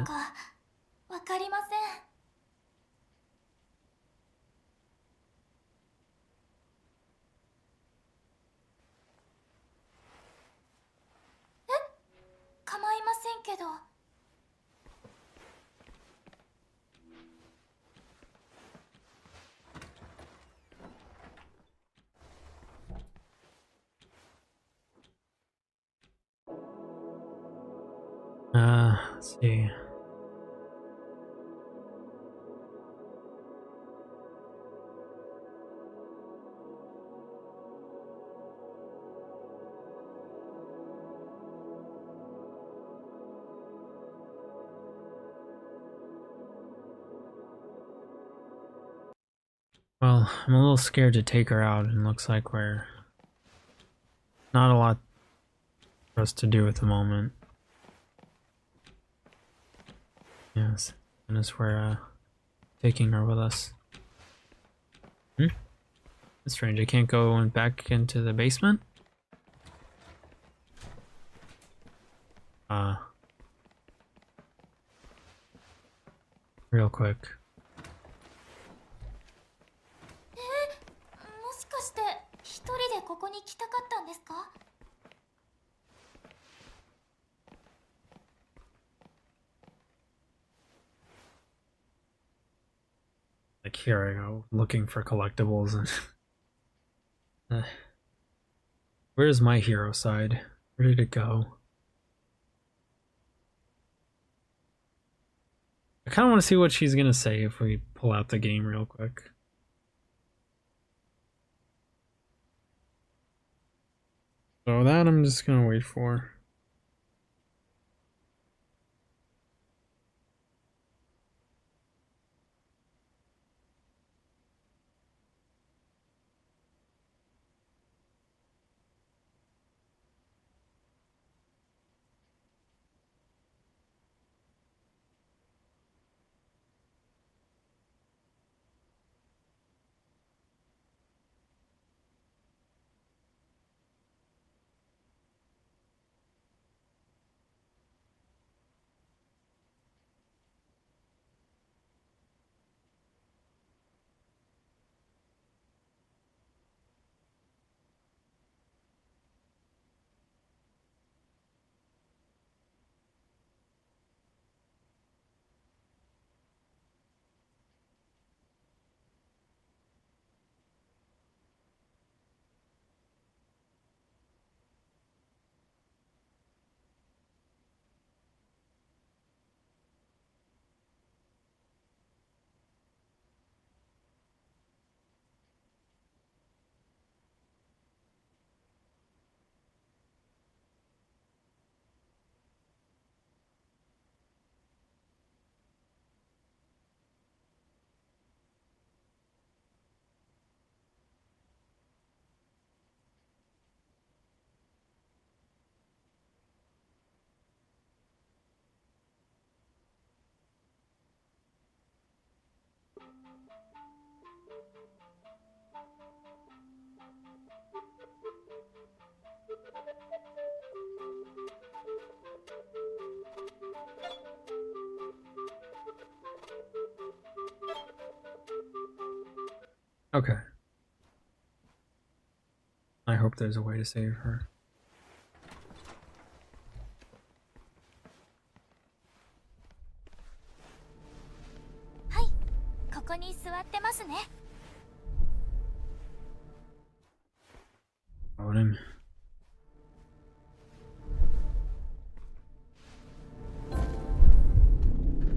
Let's see. Well, I'm a little scared to take her out, and looks like we're not a lot for us to do at the moment. Yes, and as we're taking her with us. That's strange. I can't go back into the basement. Real quick. Like, here I go, looking for collectibles and where's my hero side? Where did it go? I kind of want to see what she's gonna say if we pull out the game real quick. So that I'm just gonna wait for. Okay. I hope there's a way to save her. Hi, ここに座ってますね。Loading.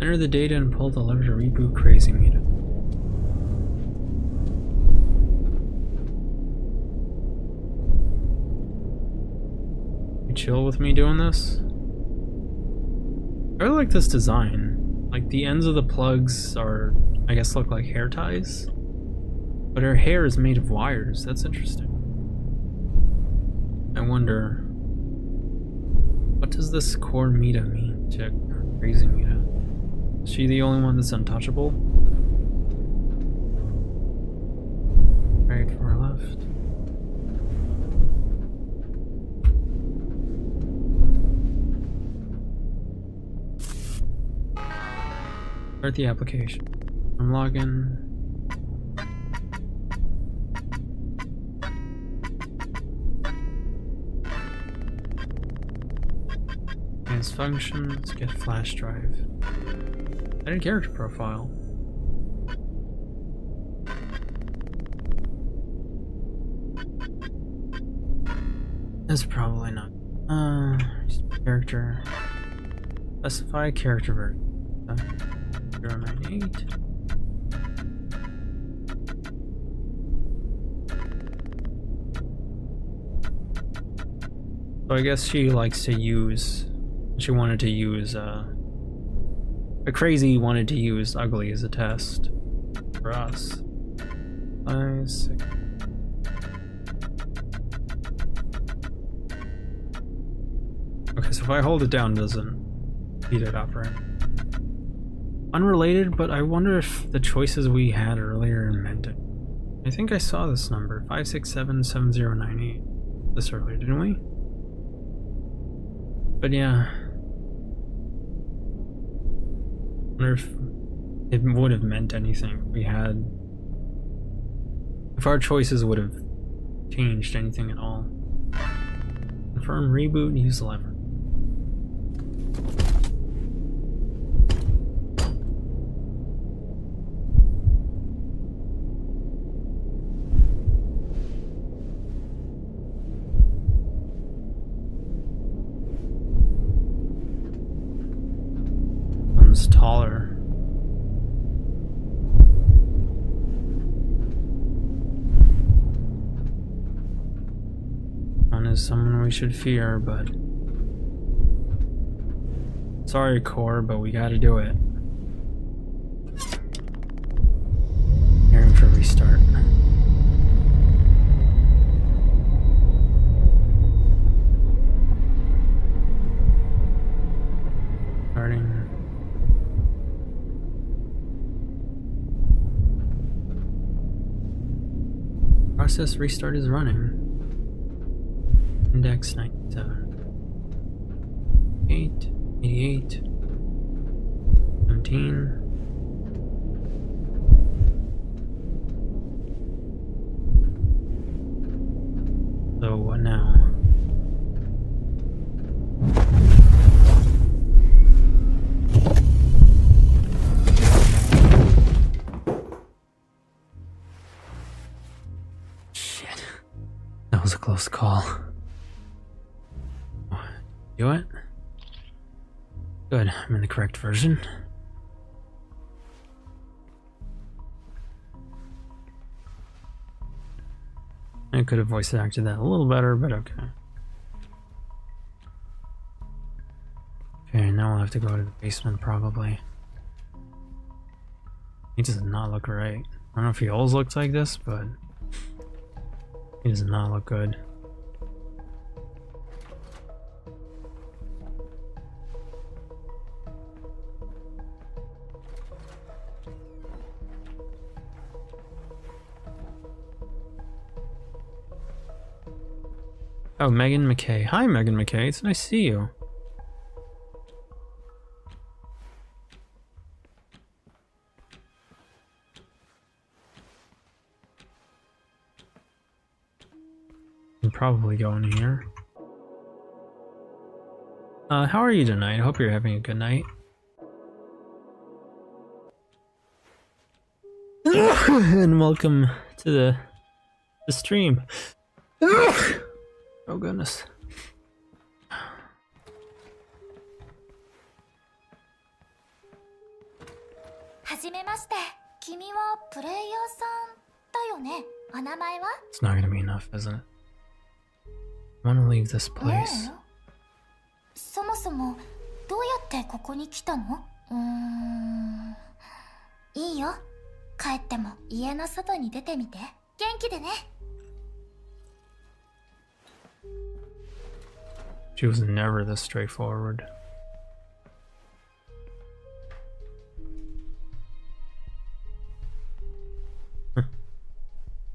Enter the data and pull the lever to reboot Crazy Meter. You chill with me doing this? I really like this design. Like, the ends of the plugs are, I guess, look like hair ties. But her hair is made of wires. That's interesting. I wonder, what does this core Mita mean to Crazy Mita? Is she the only one that's untouchable? Right or left? Start the application. I'm logging. Advanced functions, get flash drive. Edit character profile. That's probably not. Character. Specify character version. 098. So I guess she likes to use. She wanted to use. The Crazy wanted to use ugly as a test for us. 5, 6. Okay, so if I hold it down, it doesn't speed it up, right? Unrelated, but I wonder if the choices we had earlier meant it. I think I saw this number, 5677098. This earlier, didn't we? But yeah. I wonder if it would have meant anything if we had. If our choices would have changed anything at all. Confirm reboot, use lever. One's taller. One is someone we should fear, but sorry, Core, but we gotta do it. Preparing for restart. Starting. Process restart is running. Index 97. 8, 88, 17. So what now? Shit. That was a close call. Do it? Good, I'm in the correct version. I could have voice acted that a little better, but okay. Okay, now we'll have to go to the basement probably. He does not look right. I don't know if he always looks like this, but he does not look good. Oh, Megan McKay. Hi, Megan McKay. It's nice to see you. probably go in here. How are you tonight? I hope you're having a good night. And welcome to the stream. Oh goodness. はじめまして。君はプレイヤーさんだよね。お名前は？ It's not gonna be enough, isn't it? I wanna leave this place. そもそもどうやってここに来たの？いいよ。帰っても家の外に出てみて。元気でね。 She was never this straightforward.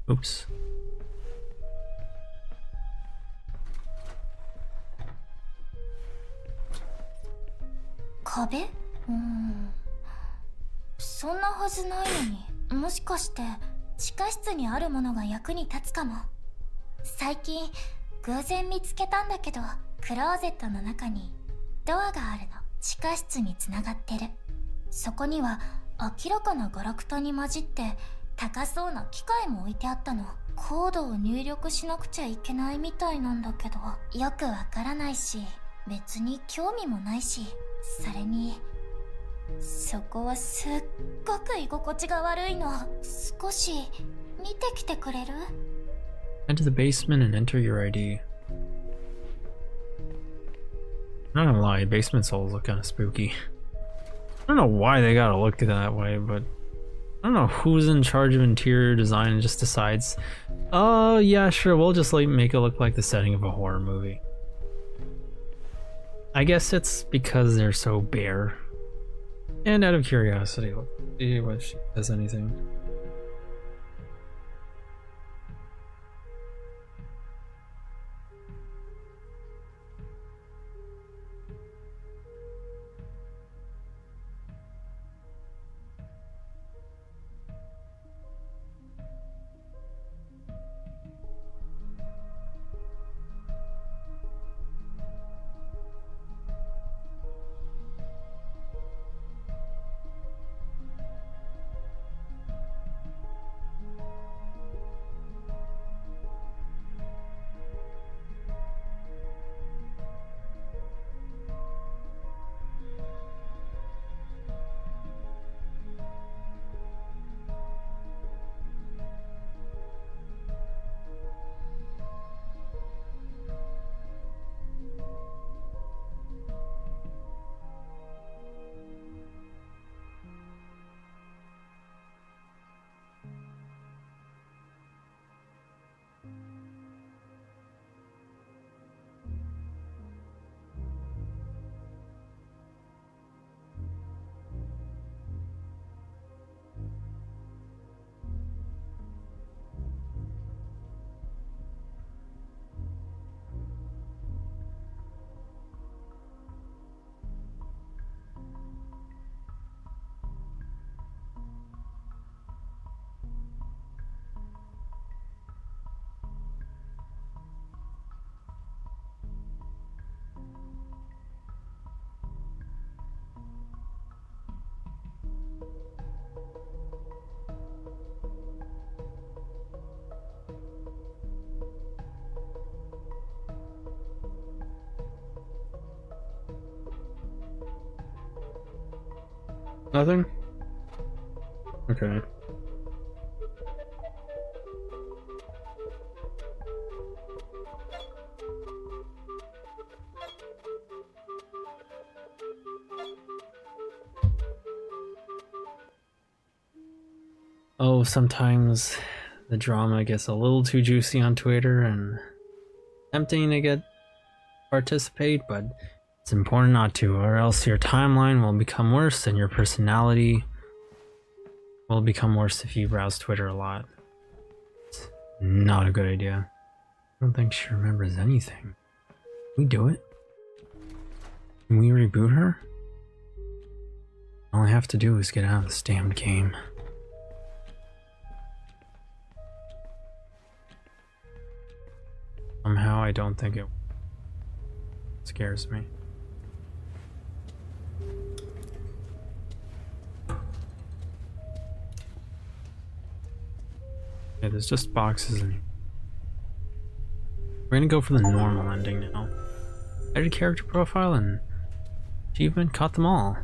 Oops. Kabe? そんなはずないのに、もしかして地下室にあるものが役に立つかも。最近偶然見つけたんだけど、クローゼットの中にドアがあるの。地下室につながってる。そこには明らかなガラクタに混じって高そうな機械も置いてあったの。コードを入力しなくちゃいけないみたいなんだけど、よくわからないし、別に興味もないし、それにそこはすっごく居心地が悪いの。少し見てきてくれる？ Enter the basement and enter your ID. I'm not gonna lie, basement souls look kinda spooky. I don't know why they gotta look that way, but I don't know who's in charge of interior design and just decides, oh yeah, sure, we'll just like make it look like the setting of a horror movie. I guess it's because they're so bare. And out of curiosity, let's see if she says anything. Nothing? Okay. Oh, sometimes the drama gets a little too juicy on Twitter and tempting to get participate, but it's important not to, or else your timeline will become worse and your personality will become worse if you browse Twitter a lot. It's not a good idea. I don't think she remembers anything. Can we do it? Can we reboot her? All I have to do is get out of this damned game. I don't think it scares me. Yeah, there's just boxes in here. We're gonna go for the normal ending now. Edit character profile and achievement, caught them all.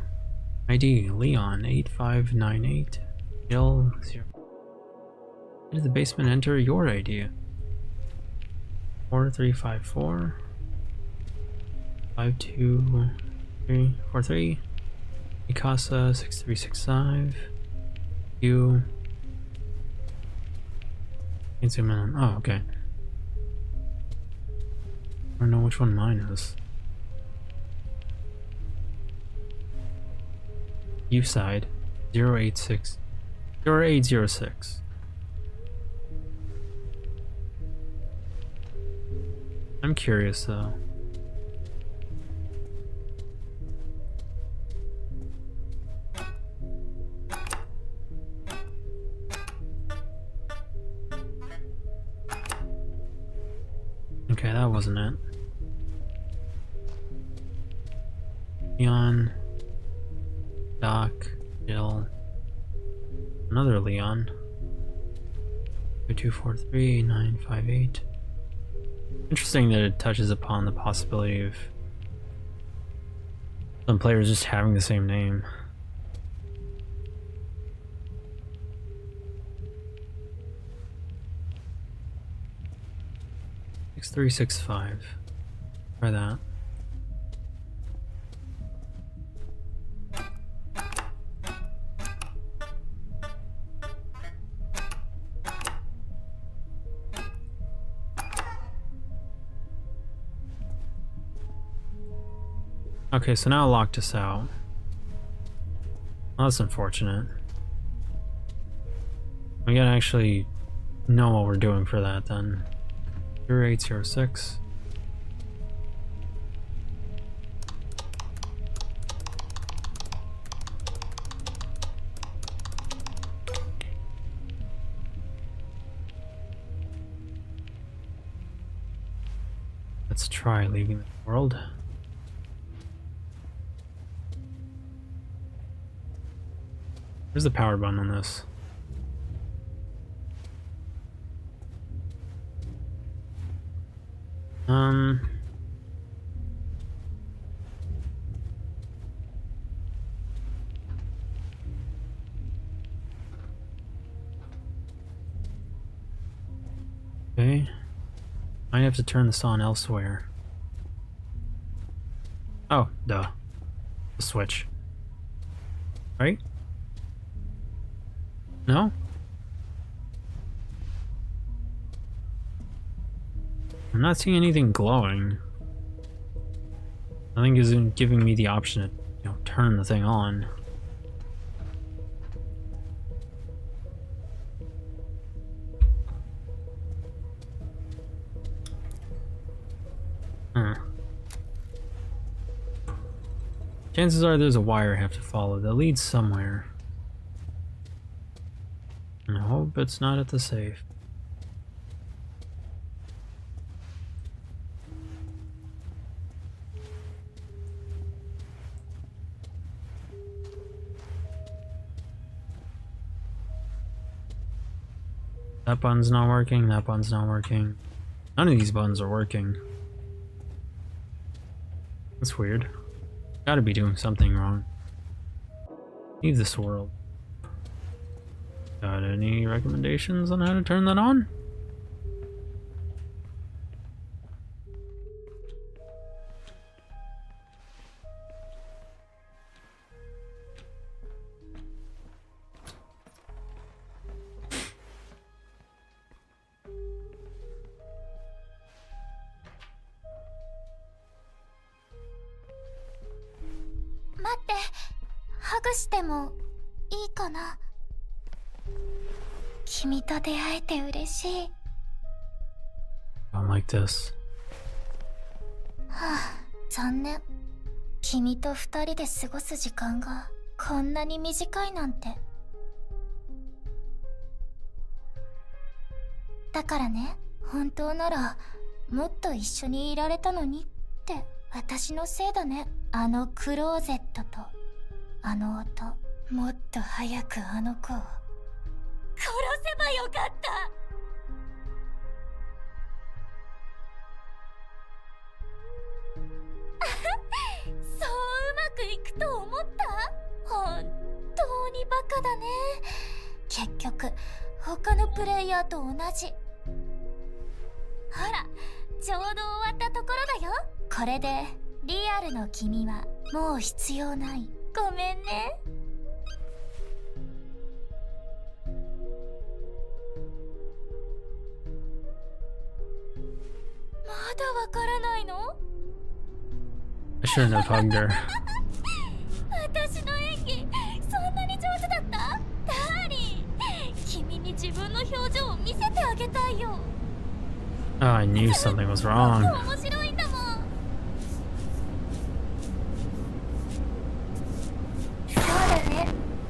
ID, Leon, 8598. Jill, 0. Into the basement, enter your ID. 4354. 52343. Mikasa, 6365. You. Can't zoom in on. Oh, okay. I don't know which one mine is. Miside, 086. 0806. I'm curious though. Okay, that wasn't it. Leon, Doc, Jill, another Leon. 243-958. Interesting that it touches upon the possibility of some players just having the same name. Six 365. Try that. Okay, so now it locked us out. Well, that's unfortunate. We gotta actually know what we're doing for that then. 0806. Let's try leaving the world. Where's the power button on this? Okay. Might have to turn this on elsewhere. Oh, duh. The switch. Right? No? I'm not seeing anything glowing. Nothing isn't giving me the option to, turn the thing on. Huh. Chances are there's a wire I have to follow that leads somewhere. I hope it's not at the safe. That button's not working, that button's not working. None of these buttons are working. That's weird. Gotta be doing something wrong. Leave this world. Got any recommendations on how to turn that on? I don't like this. 残念。君と二人で過ごす時間がこんなに短いなんて。だからね、本当ならもっと一緒にいられたのにって私のせいだね。あのクローゼットとあの音、もっと早くあの子を殺せばよかった。そううまくいくと思った？本当にバカだね。結局他のプレイヤーと同じ。ほら、ちょうど終わったところだよ。これでリアルの君はもう必要ない。ごめんね。まだわからないの？ I shouldn't have hugged her. 私の演技そんなに上手だった？ダーリン、君に自分の表情を見せてあげたいよ。Oh, I knew something was wrong. 面白いんだもん。そうだね。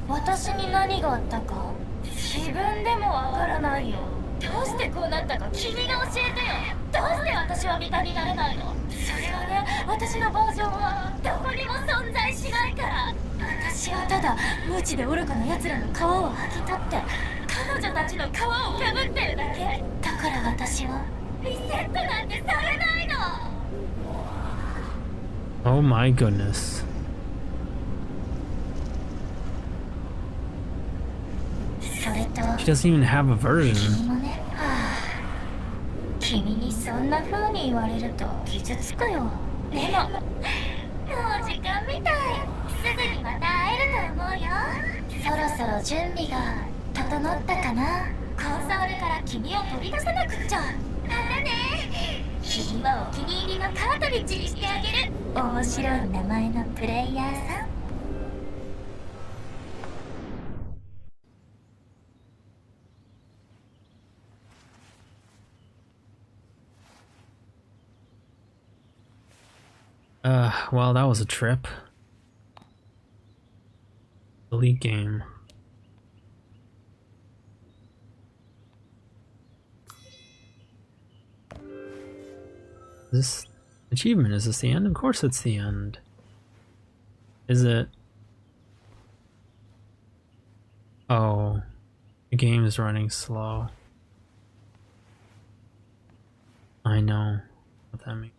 私に何があったか自分でもわからないよ。どうしてこうなったか君が教えてよ。どうして私は味方になれないの？それはね、私のバージョンはどこにも存在しないから。私はただ無知で愚かな奴らの皮を剥き取って彼女たちの皮をかぶってるだけだから。私はリセットなんてされないの。 Oh my goodness. それと She doesn't even have a version. 君もね、君にそんな風に言われると傷つくよ。でももう時間みたい。すぐにまた会えると思うよ。そろそろ準備が整ったかな。コンソールから君を取り出さなくっちゃ。だね。君はお気に入りのカートリッジにしてあげる。面白い名前のプレイヤーさん。Well, that was a trip. Delete game. This achievement, is this the end? Of course it's the end. Is it? Oh, the game is running slow. I know what that means.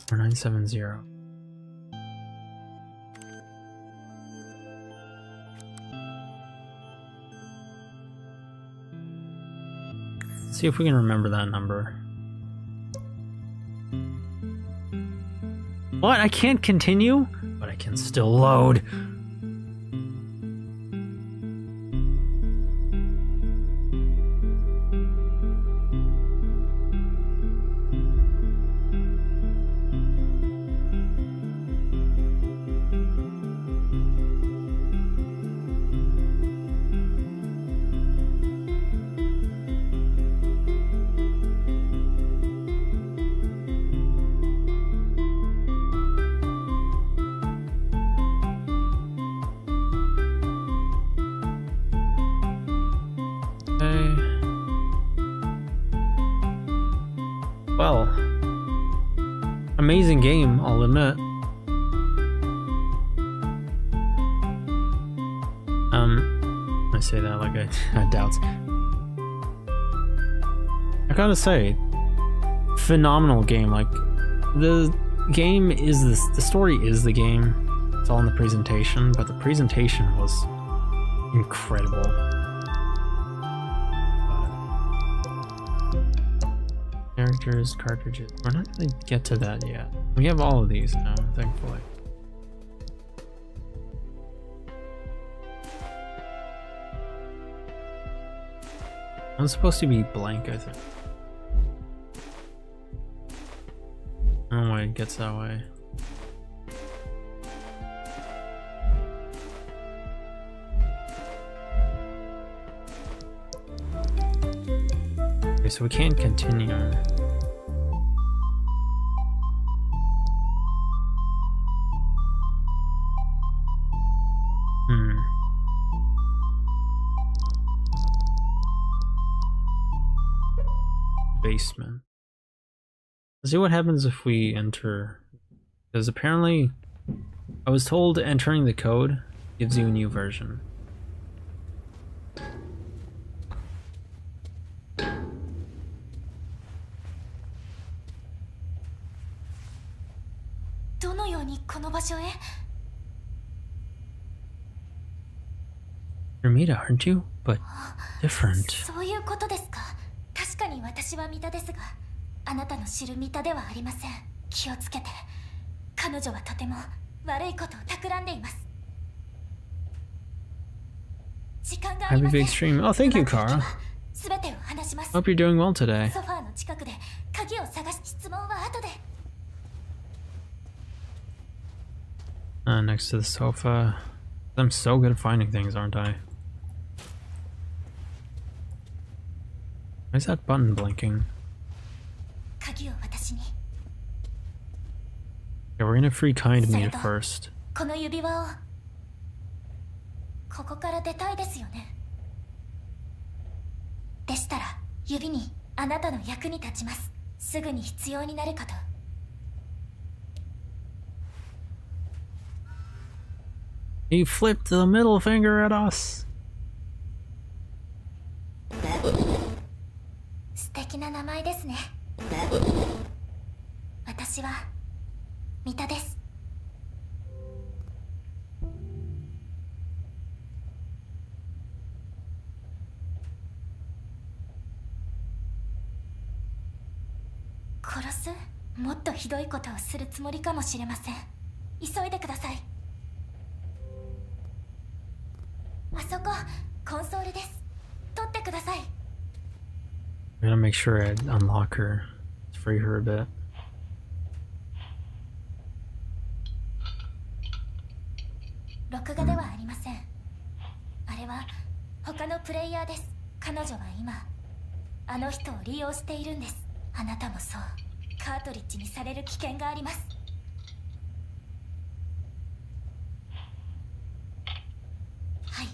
4970. Let's see if we can remember that number. What? I can't continue? But I can still load. Well, amazing game, I'll admit. I say that like I had doubts. I gotta say, phenomenal game. Like, the game is the story is the game. It's all in the presentation, but the presentation was incredible. Characters, cartridges. We're not gonna get to that yet. We have all of these now, thankfully. I'm supposed to be blank, I think. I don't know why it gets that way. Okay, so we can't continue. basement. Let's see what happens if we enter. Because apparently, I was told entering the code gives you a new version. どのようにこの場所へ You're Mita, aren't you? But different. そういうことですか。確かに私はミタですが、あなたの知るミタではありません。気をつけて。彼女はとても悪いことを企んでいます。時間があり Have ま a せん。 big stream. Oh, thank you, Kara. すべてを話します。 Hope you're doing well today. ソファーの近くで鍵を探し、質問は後で。 Next to the sofa. I'm so good at finding things, aren't I? Why is that button blinking? 鍵を私に。 Yeah, we're gonna free kind me at first. この指輪を。ここから出たいですよね。でしたら指にあなたの役に立ちます。すぐに必要になるかと。 He flipped the middle finger at us. 素敵な名前ですね。私はミタです。殺す？もっとひどいことをするつもりかもしれません。急いでください。 あそこ、コンソールです。取ってください。 I'm gonna make sure I unlock her. Free her a bit. 録画ではありません。あれは他のプレイヤーです。彼女は今あの人を利用しているんです。あなたもそう。カートリッジにされる危険があります。はい、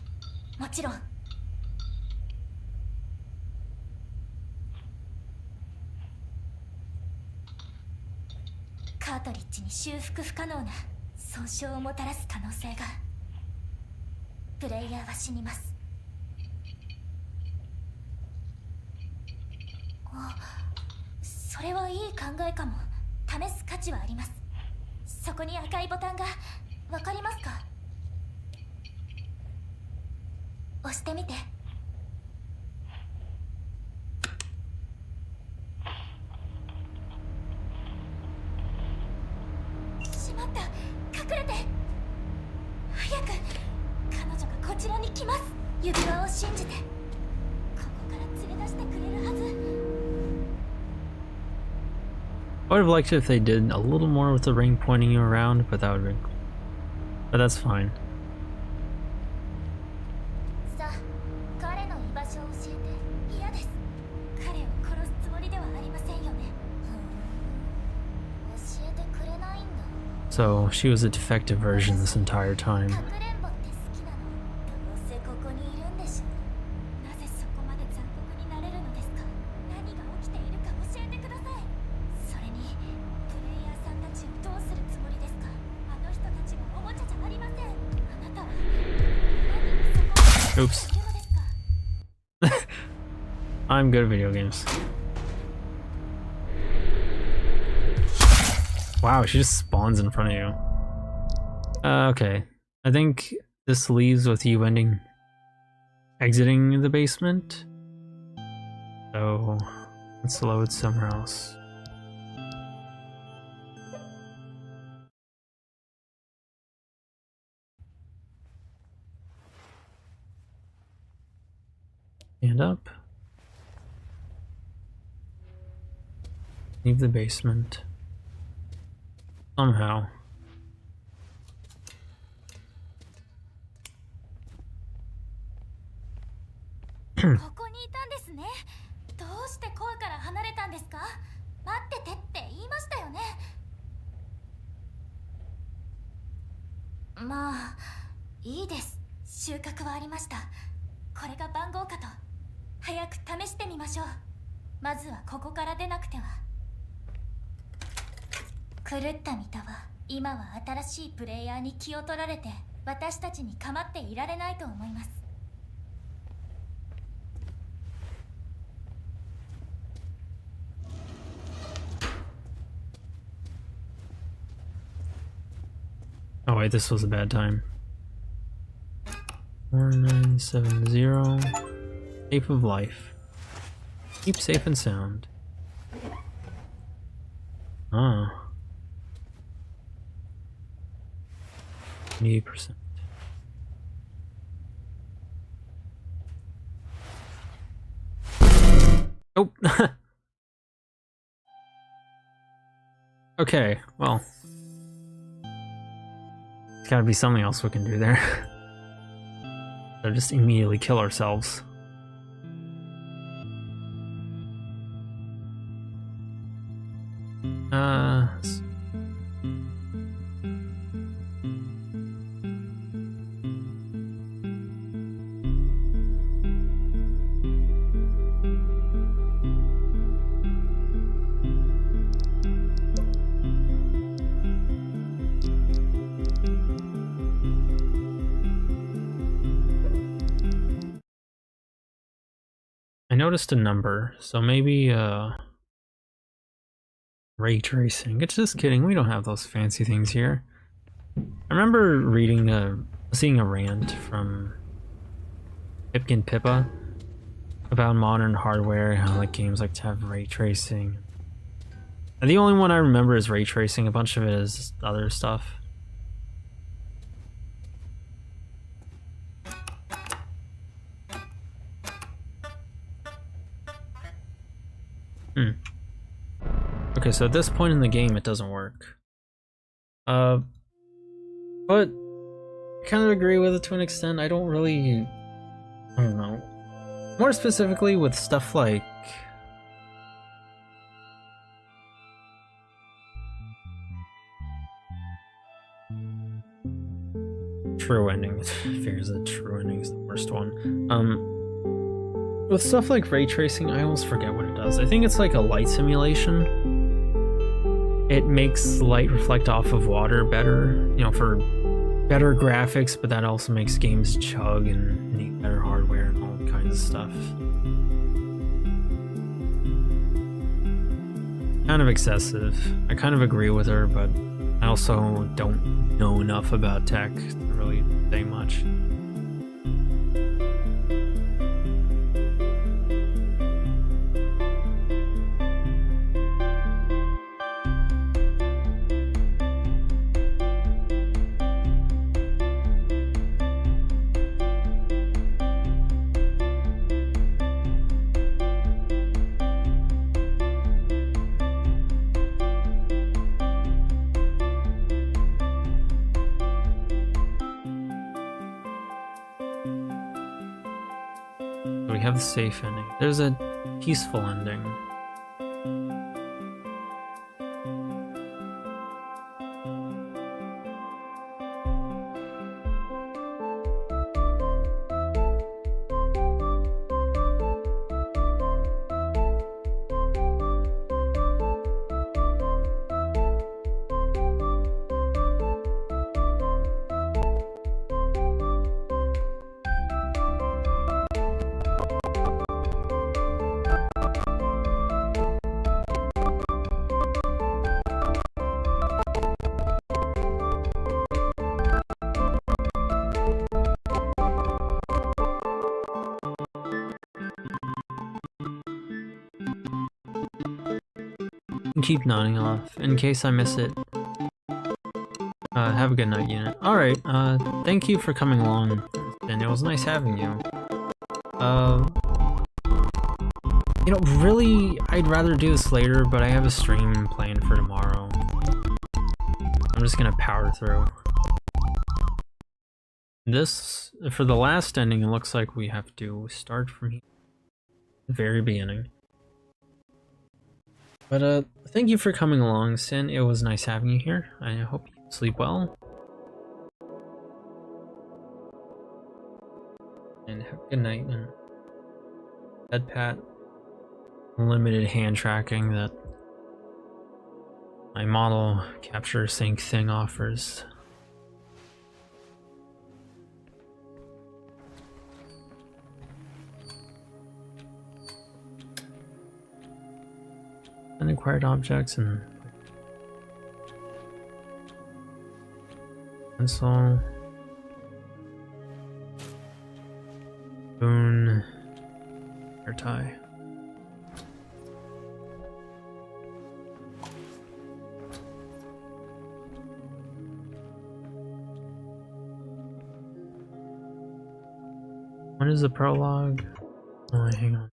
もちろん。カートリッジに修復不可能な損傷をもたらす可能性が。プレイヤーは死にます。あ、それはいい考えかも。試す価値はあります。そこに赤いボタンがわかりますか？押してみて。しまった。隠れて。早く。彼女がこちらに来ます。指輪を信じて。ここから連れ出してくれるはず。 I would have liked it if they did a little more with the ring pointing you around, but that would be. But that's fine. さあ、彼の居場所を教えて。嫌です。彼を殺すつもりではありませんよね。教えてくれないんだ。 So she was a defective version this entire time. かくれんぼって好きなの。どうせここにいるんでしょ。なぜそこまで残酷になれるのですか。何が起きているか教えてください。それにプレイヤーさんたちをどうするつもりですか。あの人たちはおもちゃじゃありません。あなたは何にそこまでいるのですか。 I'm good at video games. Wow, she just spawns in front of you. Okay. I think this leaves with you exiting the basement. So let's load somewhere else. Stand up. Leave the basement. Somehow. ここにいたんですね。どうしてコアから離れたんですか。待っててって言いましたよね。まあいいです。収穫はありました。これが番号かと。早く試してみましょう。まずはここから出なくては。狂ったミタは今は新しいプレイヤーに気を取られて私たちに構っていられないと思います。Oh wait, this was a bad time. 4970. Shape of life. Keep safe and sound. Ah. 80%. Oh. Okay, well. There's gotta be something else we can do there. So just immediately kill ourselves. I noticed a number, so maybe ray tracing. It's just kidding, we don't have those fancy things here. I remember seeing a rant from Pipkin Pippa about modern hardware, how like games like to have ray tracing. And the only one I remember is ray tracing, a bunch of it is other stuff. Okay, so at this point in the game it doesn't work. But I kind of agree with it to an extent. I don't know. More specifically with stuff like true ending. Fears that true ending is the worst one. With stuff like ray tracing, I almost forget what it does. I think it's like a light simulation. It makes light reflect off of water better, you know, for better graphics, but that also makes games chug and need better hardware and all kinds of stuff. Kind of excessive. I kind of agree with her, but I also don't know enough about tech to really say much. We have the safe ending. There's a peaceful ending. Keep nodding off in case I miss it. Have a good night, unit. Alright, thank you for coming along, and it was nice having you. You know, really, I'd rather do this later, but I have a stream planned for tomorrow. I'm just gonna power through. This, for the last ending, it looks like we have to start from here. The very beginning. But, thank you for coming along, Sin. It was nice having you here. I hope you sleep well. And have a good night, and bed pat. limited hand tracking that my model capture sync thing offers. Unacquired objects and pencil, spoon, hair tie. When is the prologue? Oh, hang on.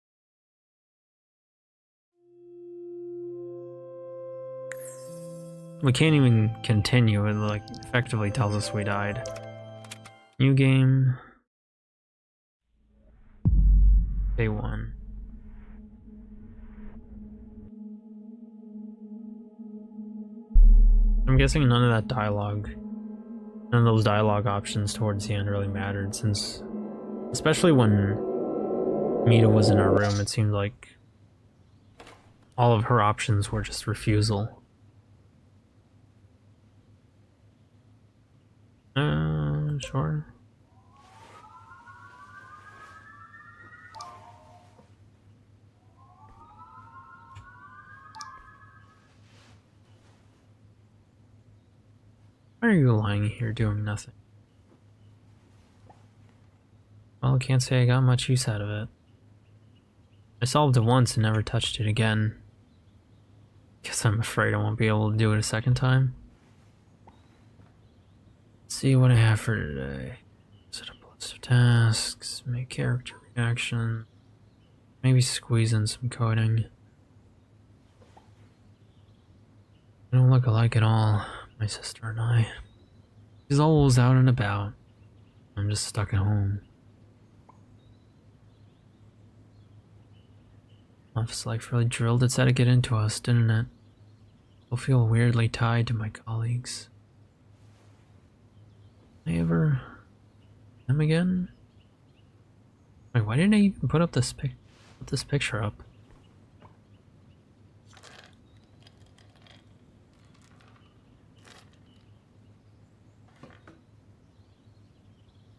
We can't even continue. It like effectively tells us we died. New game. Day 1. I'm guessing none of that dialogue, none of those dialogue options towards the end really mattered, since, especially when Mita was in our room, it seemed like all of her options were just refusal. Sure. Why are you lying here doing nothing? Well, I can't say I got much use out of it. I solved it once and never touched it again. Guess I'm afraid I won't be able to do it a second time. Let's see what I have for today. Set up a list of tasks, make character reaction, maybe squeeze in some coding. We don't look alike at all, my sister and I. She's always out and about. I'm just stuck at home. Office life really drilled its etiquette into us, didn't it? I'll feel weirdly tied to my colleagues. I ever them again? Wait, why didn't I even put this picture up?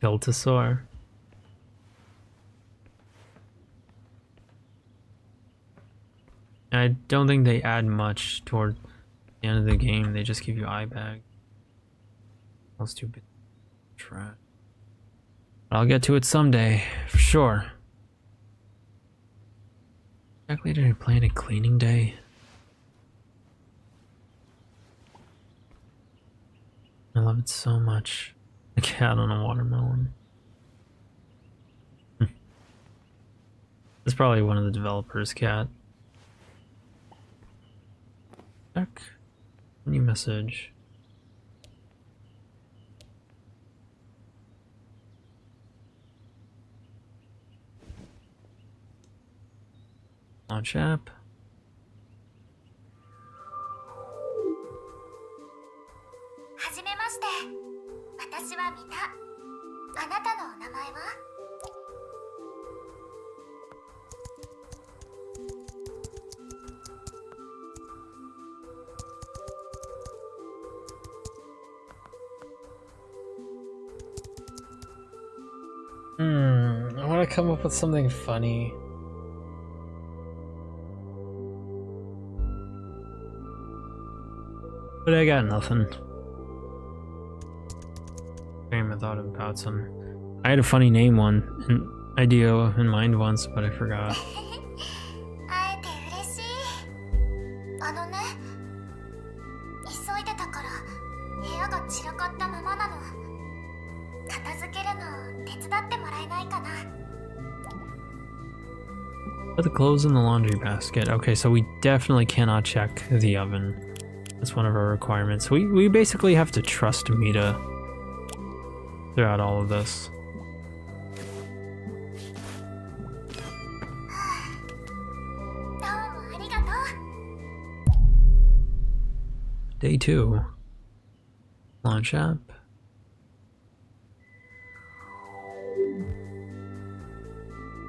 Piltosaur. I don't think they add much toward the end of the game. They just give you eye bag. All stupid trash. But I'll get to it someday, for sure. Exactly, did I plan a cleaning day? I love it so much. A cat on a watermelon. It's probably one of the developers' cat. Check. New message. Launch app. はじめまして。私はミタ。あなたのお名前は？ I want to come up with something funny. But I got nothing. Damn, I thought about some. I had a funny name idea in mind once, but I forgot. 会えて嬉しい。あのね、急いでたから部屋が散らかったままなの。片付けるの手伝ってもらえないかな。 Put the clothes in the laundry basket. Okay, so we definitely cannot check the oven. That's one of our requirements. We basically have to trust Mita throughout all of this. Day 2. Launch app.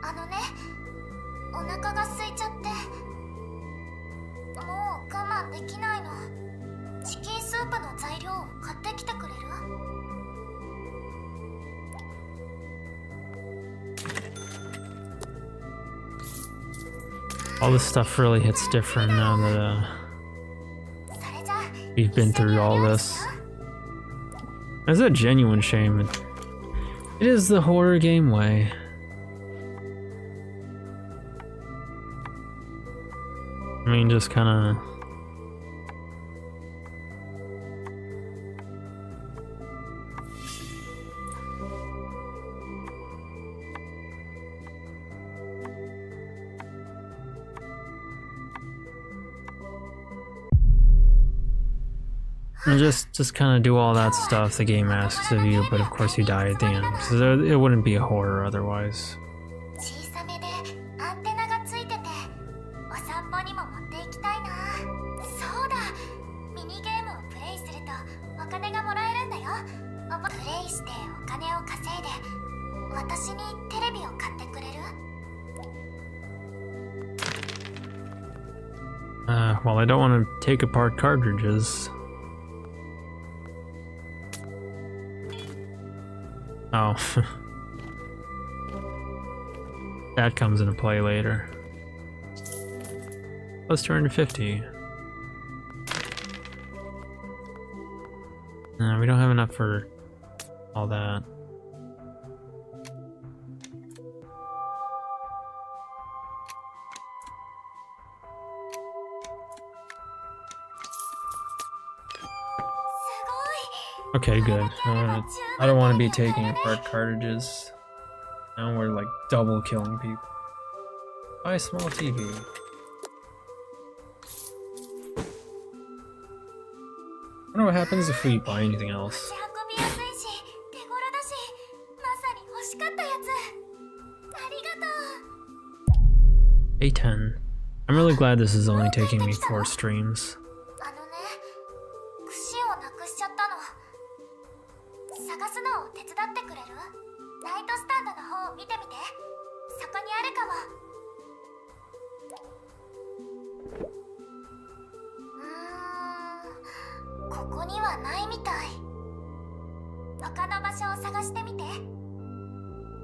あのね、お腹が空いちゃって。All this stuff really hits different now that we've been through all this. It's a genuine shame. It is the horror game way. I mean, just kind of... And just kind of do all that stuff the game asks of you, but of course you die at the end. So it wouldn't be a horror otherwise. 小さめでアンテナがついててお散歩にも持っていきたいな。そうだ、ミニゲームをプレイするとお金がもらえるんだよ。プレイしてお金を稼いで私にテレビを買ってくれる？ Well, I don't want to take apart cartridges. Oh. That comes into play later. Let's turn to 50. No, we don't have enough for all that. Okay, good. I don't want to be taking apart cartridges. Now we're like double killing people. Buy a small TV. I wonder what happens if we buy anything else. A10. I'm really glad this is only taking me 4 streams. 探すのを手伝ってくれる？ライトスタンドの方を見てみて。そこにあるかも。ここにはないみたい。他の場所を探してみて。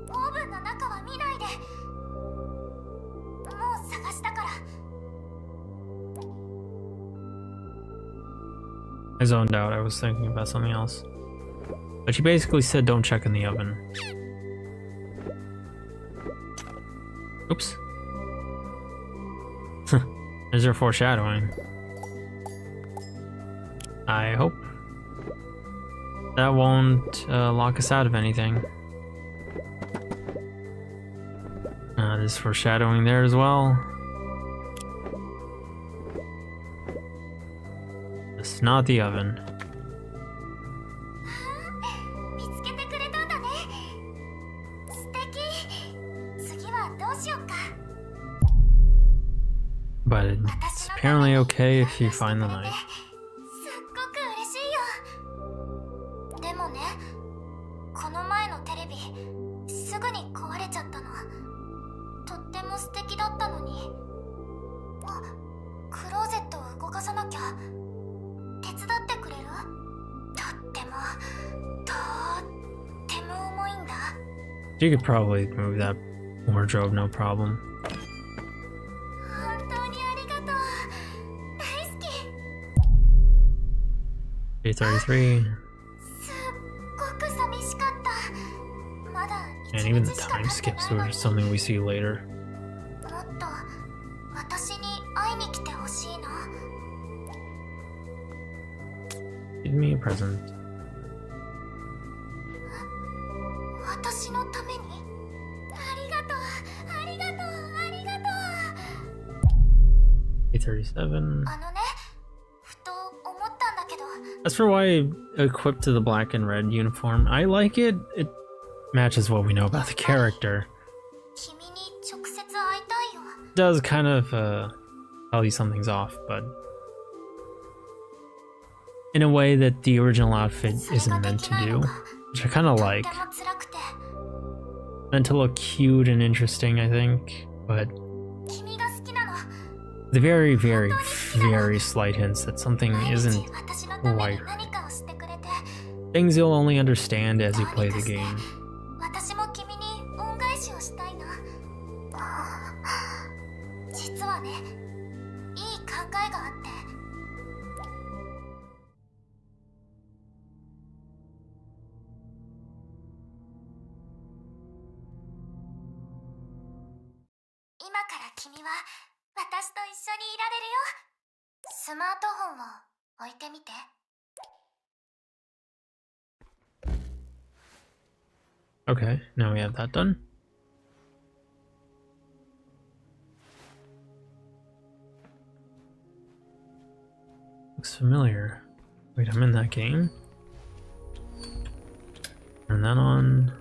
オーブンの中は見ないで。もう探したから。I zoned out. I was thinking about something else. But she basically said don't check in the oven. Oops. There's your foreshadowing. I hope that won't lock us out of anything. There's foreshadowing there as well. It's not the oven. But it's apparently okay if you find the knife. You could probably move that wardrobe, no problem. A33. And even the time skips are something we see later. Give me a present. A37. As for why I equipped to the black and red uniform, I like it. It matches what we know about the character. It does kind of tell you something's off, but in a way that the original outfit isn't meant to do, which I kind of like. Meant to look cute and interesting, I think, but the very, very, very slight hints that something isn't quite right. Things you'll only understand as you play the game. から君は私と一緒にいられるよ。スマートフォンを置いてみて。Okay, now we have that done. Looks familiar. Wait, I'm in that game? Turn that on.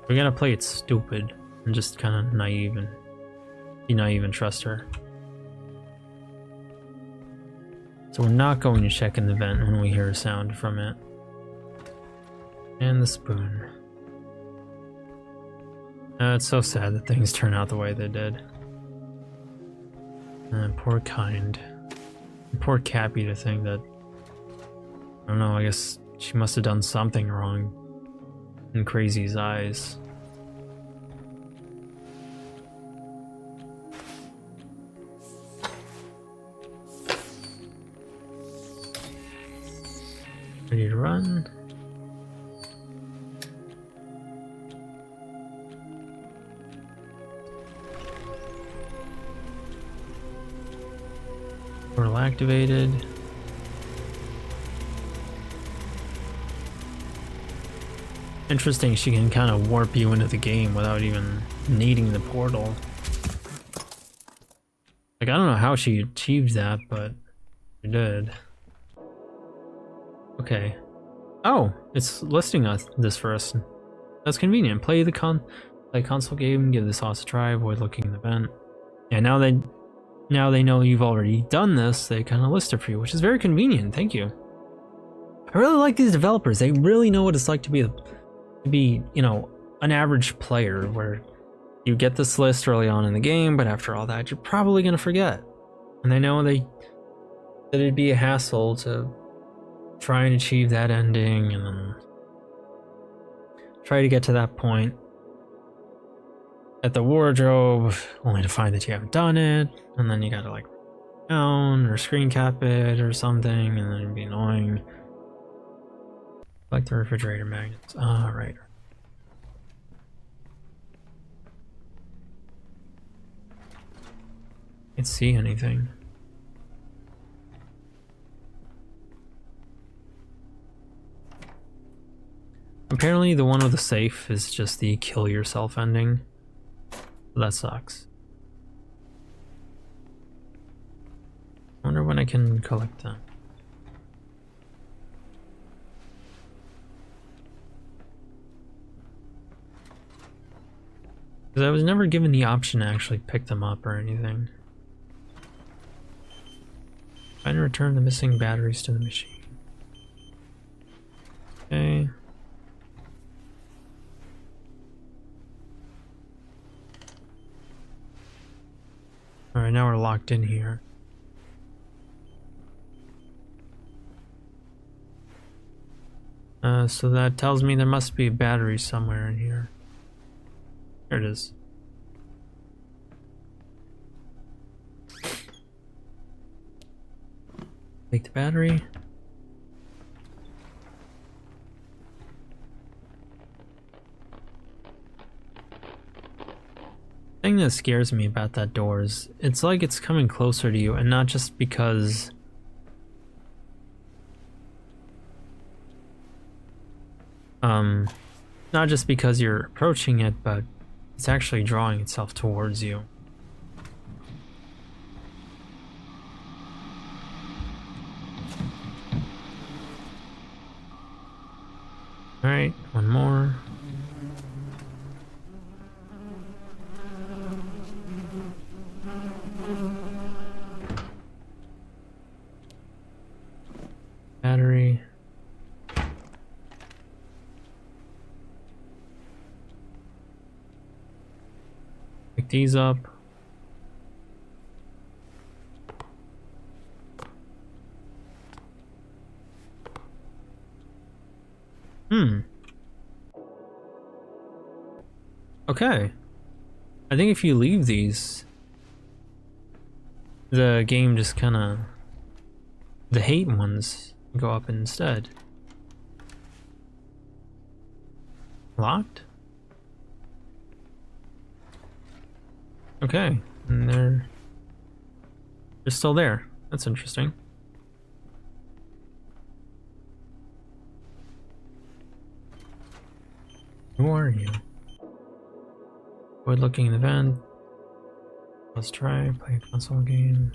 We gotta play it stupid and just kind of naive and be naive and trust her. So we're not going to check in the vent when we hear a sound from it. And the spoon. It's so sad that things turn out the way they did. Poor Kind. Poor Cappy to think that... I don't know, I guess she must have done something wrong in Crazy's eyes. Ready to run? Portal activated. Interesting, she can kind of warp you into the game without even needing the portal. Like, I don't know how she achieved that, but she did. Okay. Oh, it's listing us this for us. That's convenient. Play console game, give this sauce a try, avoid looking in the vent. Yeah, now they know you've already done this, they kind of list it for you, which is very convenient. Thank you. I really like these developers. They really know what it's like to be, you know, an average player, where you get this list early on in the game, but after all that, you're probably gonna forget. And they know that it'd be a hassle to try and achieve that ending, and then try to get to that point at the wardrobe, only to find that you haven't done it, and then you gotta like down or screen cap it or something, and then it'd be annoying. Like the refrigerator magnets. Ah, right. Can't see anything. Apparently the one with the safe is just the kill yourself ending. That sucks. I wonder when I can collect them. Because I was never given the option to actually pick them up or anything. Find and return the missing batteries to the machine. Okay. Alright, now we're locked in here. So that tells me there must be a battery somewhere in here. There it is. Take the battery. The thing that scares me about that door is it's like it's coming closer to you, and not just because you're approaching it, but it's actually drawing itself towards you. Alright, one more. Battery. Pick these up. Okay. I think if you leave these, the game just kinda... the hate ones go up instead. Locked? Okay, and they're still there. That's interesting. Who are you? Avoid looking in the vent. Let's try play a console game.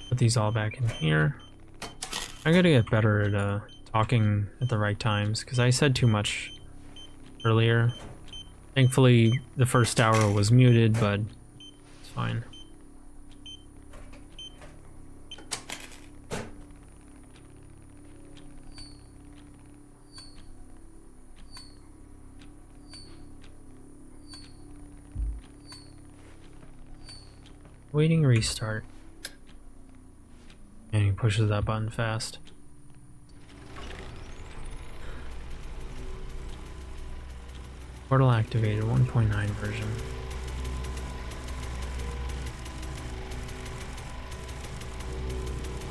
Put these all back in here. I gotta get better at talking at the right times because I said too much earlier. Thankfully, the first hour was muted, but it's fine. Waiting restart. And he pushes that button fast. Portal activated, 1.9 version.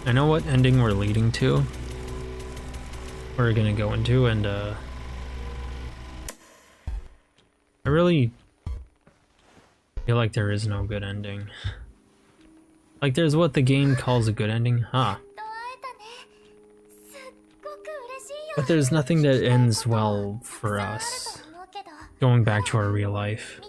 I know what ending we're leading to. We're gonna go into, and I really feel like there is no good ending. Like there's what the game calls a good ending, huh? But there's nothing that ends well for us. Going back to our real life.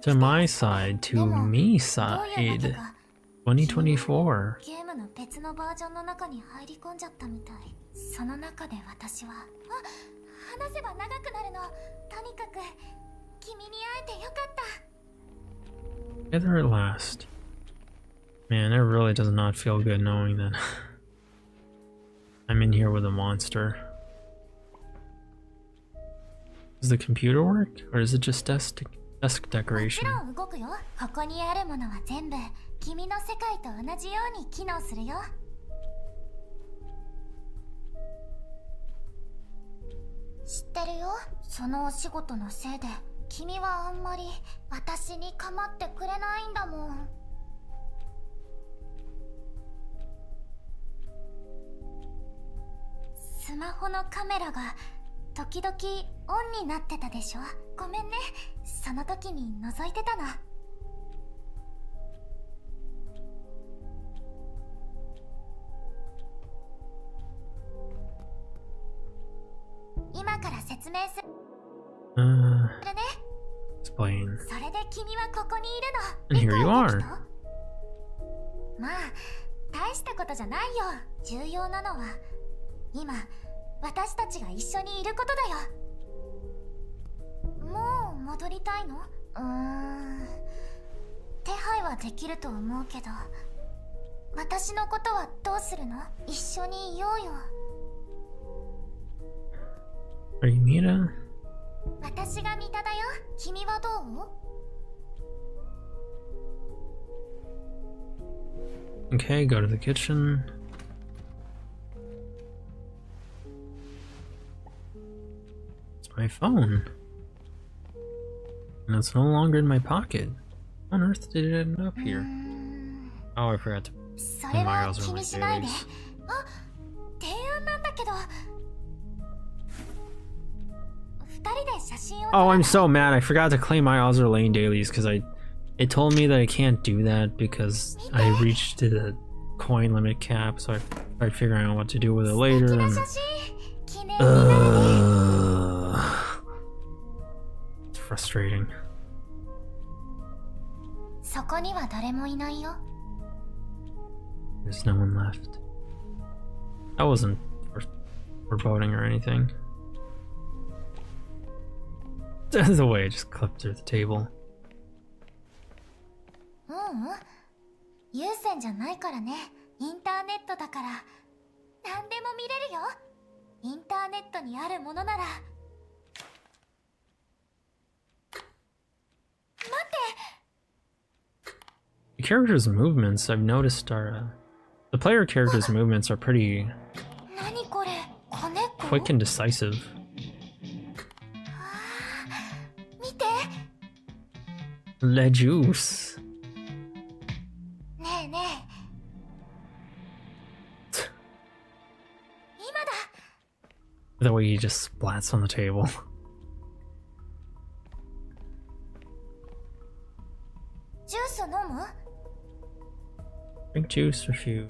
To my side, to me side. 2024. 話せば長くなるの。とにかく君に会えてよかった。 Together at last. Man, it really does not feel good knowing that I'm in here with a monster. Does the computer work, or is it just desk decoration? もちろん動くよ。ここにあるものは全部君の世界と同じように機能するよ。知ってるよ。そのお仕事のせいで君はあんまり私に構ってくれないんだもん。スマホのカメラが時々オンになってたでしょ。ごめんね。その時に覗いてたの。今から説明するね。Explain. それで君はここにいるの。 And here you are. まあ、大したことじゃないよ。重要なのは今私たちが一緒にいることだよ。もう戻りたいの？手配はできると思うけど、私のことはどうするの？一緒にいようよ。Are you Mita? 私がミタだよ。君はどう？ Okay, go to the kitchen. It's my phone. And it's no longer in my pocket. How on earth did it end up here? Oh, I forgot to clean my eyes over my dailies. あ、提案なんだけど。Oh, I'm so mad. I forgot to claim my Ozzer Lane dailies because it told me that I can't do that because I reached the coin limit cap, so I started figuring out what to do with it later. And, it's frustrating. There's no one left. That wasn't foreboding or anything. The way I just clipped through the table. 有線じゃないからね。インターネットだから何でも見れるよ。インターネットにあるものなら。待って。 The character's movements, I've noticed, are the player character's movements are pretty quick and decisive. Le juice. ねえねえ、今だ。 The way he just splats on the table. ジュース飲む？ Drink juice, refuse.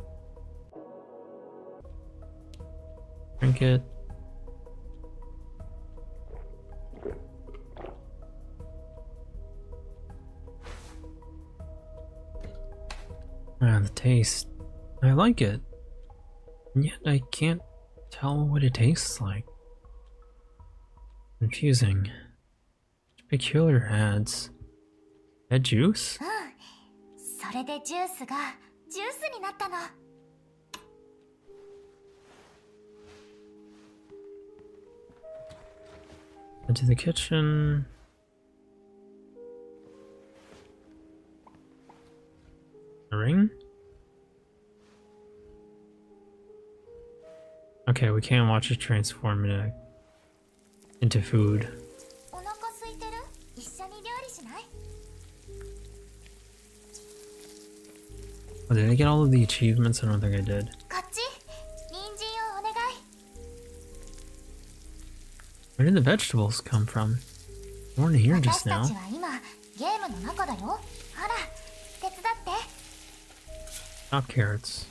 Drink it. Ah, the taste. I like it. And yet I can't tell what it tastes like. Confusing. Peculiar ads. That juice? うん。それでジュースがジュースになったの。Into the kitchen. A ring? Okay, we can't watch it transform into food. お腹空いてる？一緒に料理しない？ Oh, did I get all of the achievements? I don't think I did. こっち。人参をお願い。 Where did the vegetables come from? They weren't here 私 just た now. ちは今ゲームの中だよ。ほら、手伝って。 Not carrots.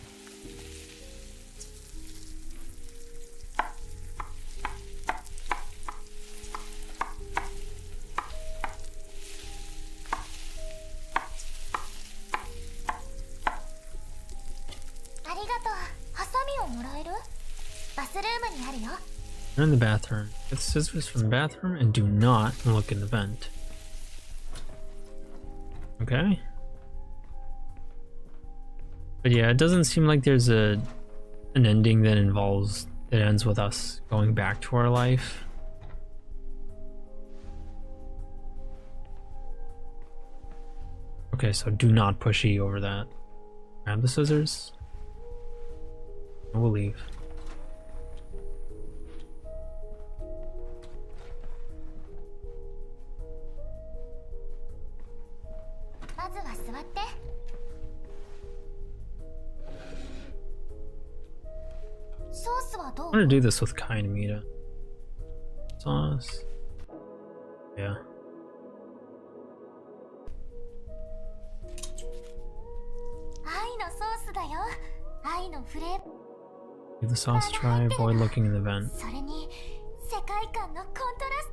ありがとう。ハサミをもらえる？バスルームにあるよ。 They're in the bathroom. Get the scissors from the bathroom and do not look in the vent. Okay. But yeah, it doesn't seem like there's an ending that ends with us going back to our life. Okay, so do not push E over that. Grab the scissors. And we'll leave. まずは座って。ソースはどう？ I'm gonna do this with kind meat sauce. Yeah. 愛のソースだよ。愛のフレーバ Give the sauce a try. Avoid looking in the vent. ー。それに世界観のコントラス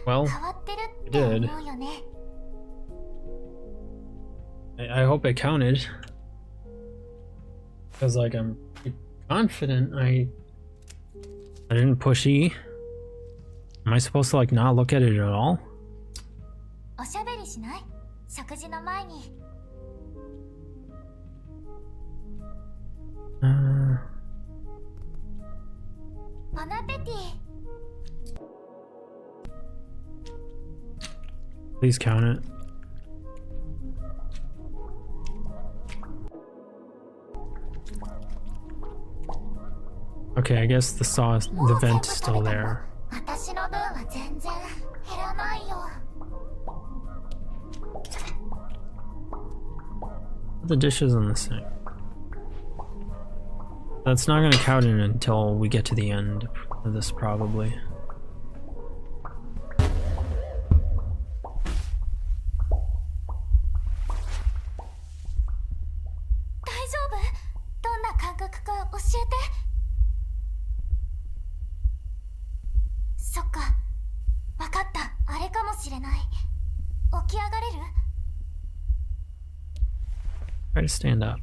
ト Well, 変わってるっ it て did. 思うよね。 I hope it counted. Because like I'm confident I didn't push E. Am I supposed to like not look at it at all? おしゃべりしない？食事の前に。 ボナペティ。 Please count it. Okay, I guess the vent's still there. 私の分は全然減らないよ。 Put the dishes in the sink. That's not gonna count in until we get to the end of this, probably. 大丈夫？どんな感覚か教えて。そっか、わかった。あれかもしれない。起き上がれる？ Try to stand up. .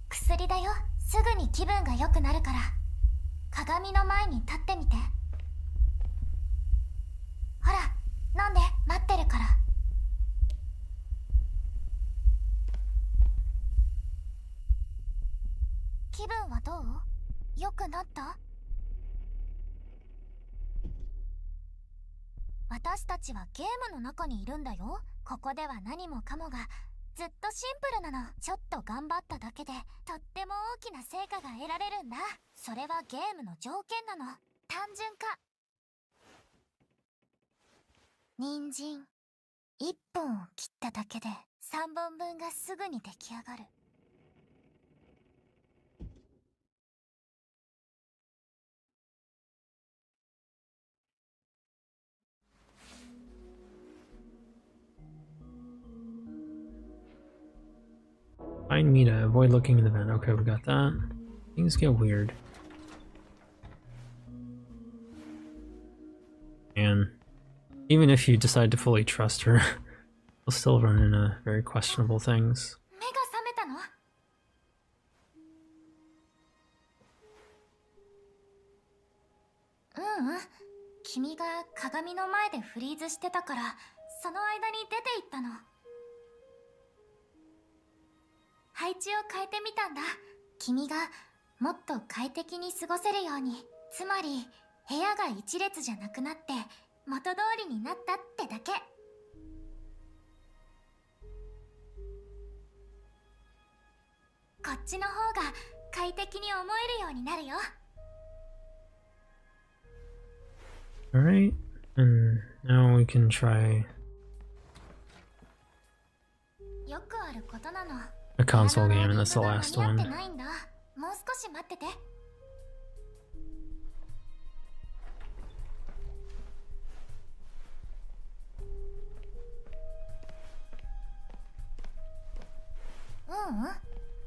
薬だよ。すぐに気分が良くなるから。鏡の前に立ってみて。ほら、飲んで、待ってるから。気分はどう？良くなった？私たちはゲームの中にいるんだよ。ここでは何もかもがずっとシンプルなの。ちょっと頑張っただけでとっても大きな成果が得られるんだ。それはゲームの条件なの。単純化。人参1本を切っただけで3本分がすぐに出来上がる。Find me to avoid looking in the vent. Okay, we got that. Things get weird. And even if you decide to fully trust her, you'll still run into very questionable things. 目が覚めたの？君が鏡の前でフリーズしてたから、その間に出て行ったの。配置を変えてみたんだ。君がもっと快適に過ごせるように。つまり部屋が一列じゃなくなって元通りになったってだけ。こっちの方が快適に思えるようになるよ。Alright, and now we can try よくあることなの。 a console game, and that's the last 間に合 one. ってないんだ。もう少し待ってて。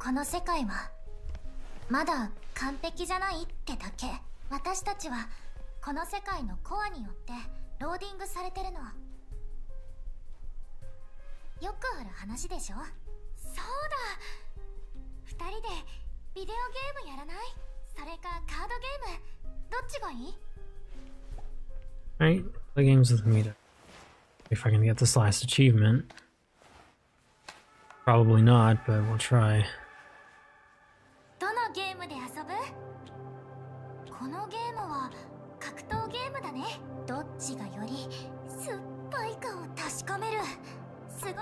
この世界はまだ完璧じゃないってだけ。私たちはこの世界のコアによってローディングされてるの。よくある話でしょ。そうだ、2人でビデオゲームやらない？それかカードゲーム、どっちがいい？ Right, play games with me to if I can get this last achievement. Probably not, but we'll try. どのゲームで遊ぶ？このゲームは格闘ゲームだね。どっちがより酸っぱいかを確かめる。すごく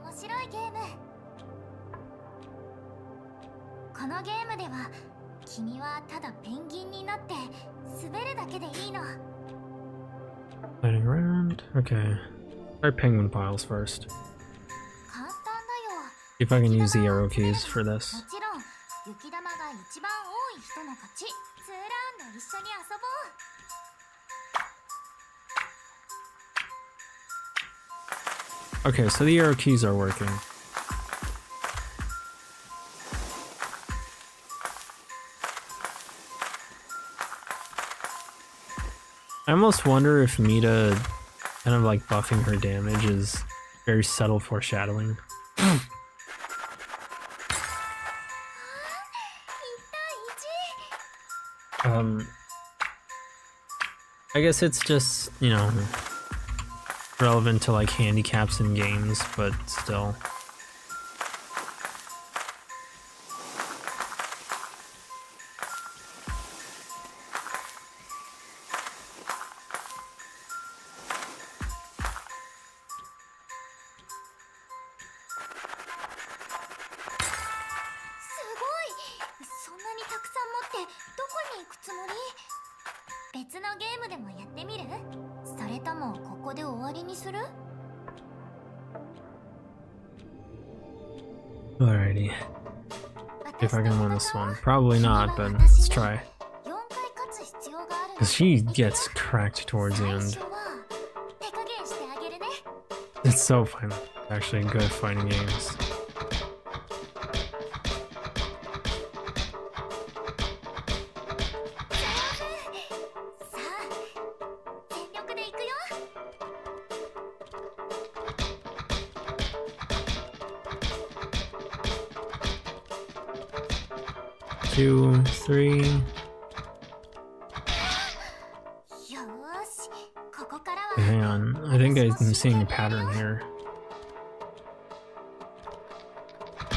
面白いゲーム。このゲームでは君はただペンギンになって滑るだけでいいの。 Fighting around. Okay. Try penguin piles first. 簡単だよ。 See if I can use the arrow keys for も this. ちろん雪玉が一番多い人の勝ち。2ラウンド一緒に遊ぼう。 Okay, so the arrow keys are working. I almost wonder if Mita kind of like buffing her damage is very subtle foreshadowing. I guess it's just, you know, relevant to like handicaps in games, but still. Alrighty. See if I can win this one. Probably not, but let's try. Because she gets cracked towards the end. It's so fun. Actually good fighting games. Two, three. Hang on, I think I'm seeing a pattern here.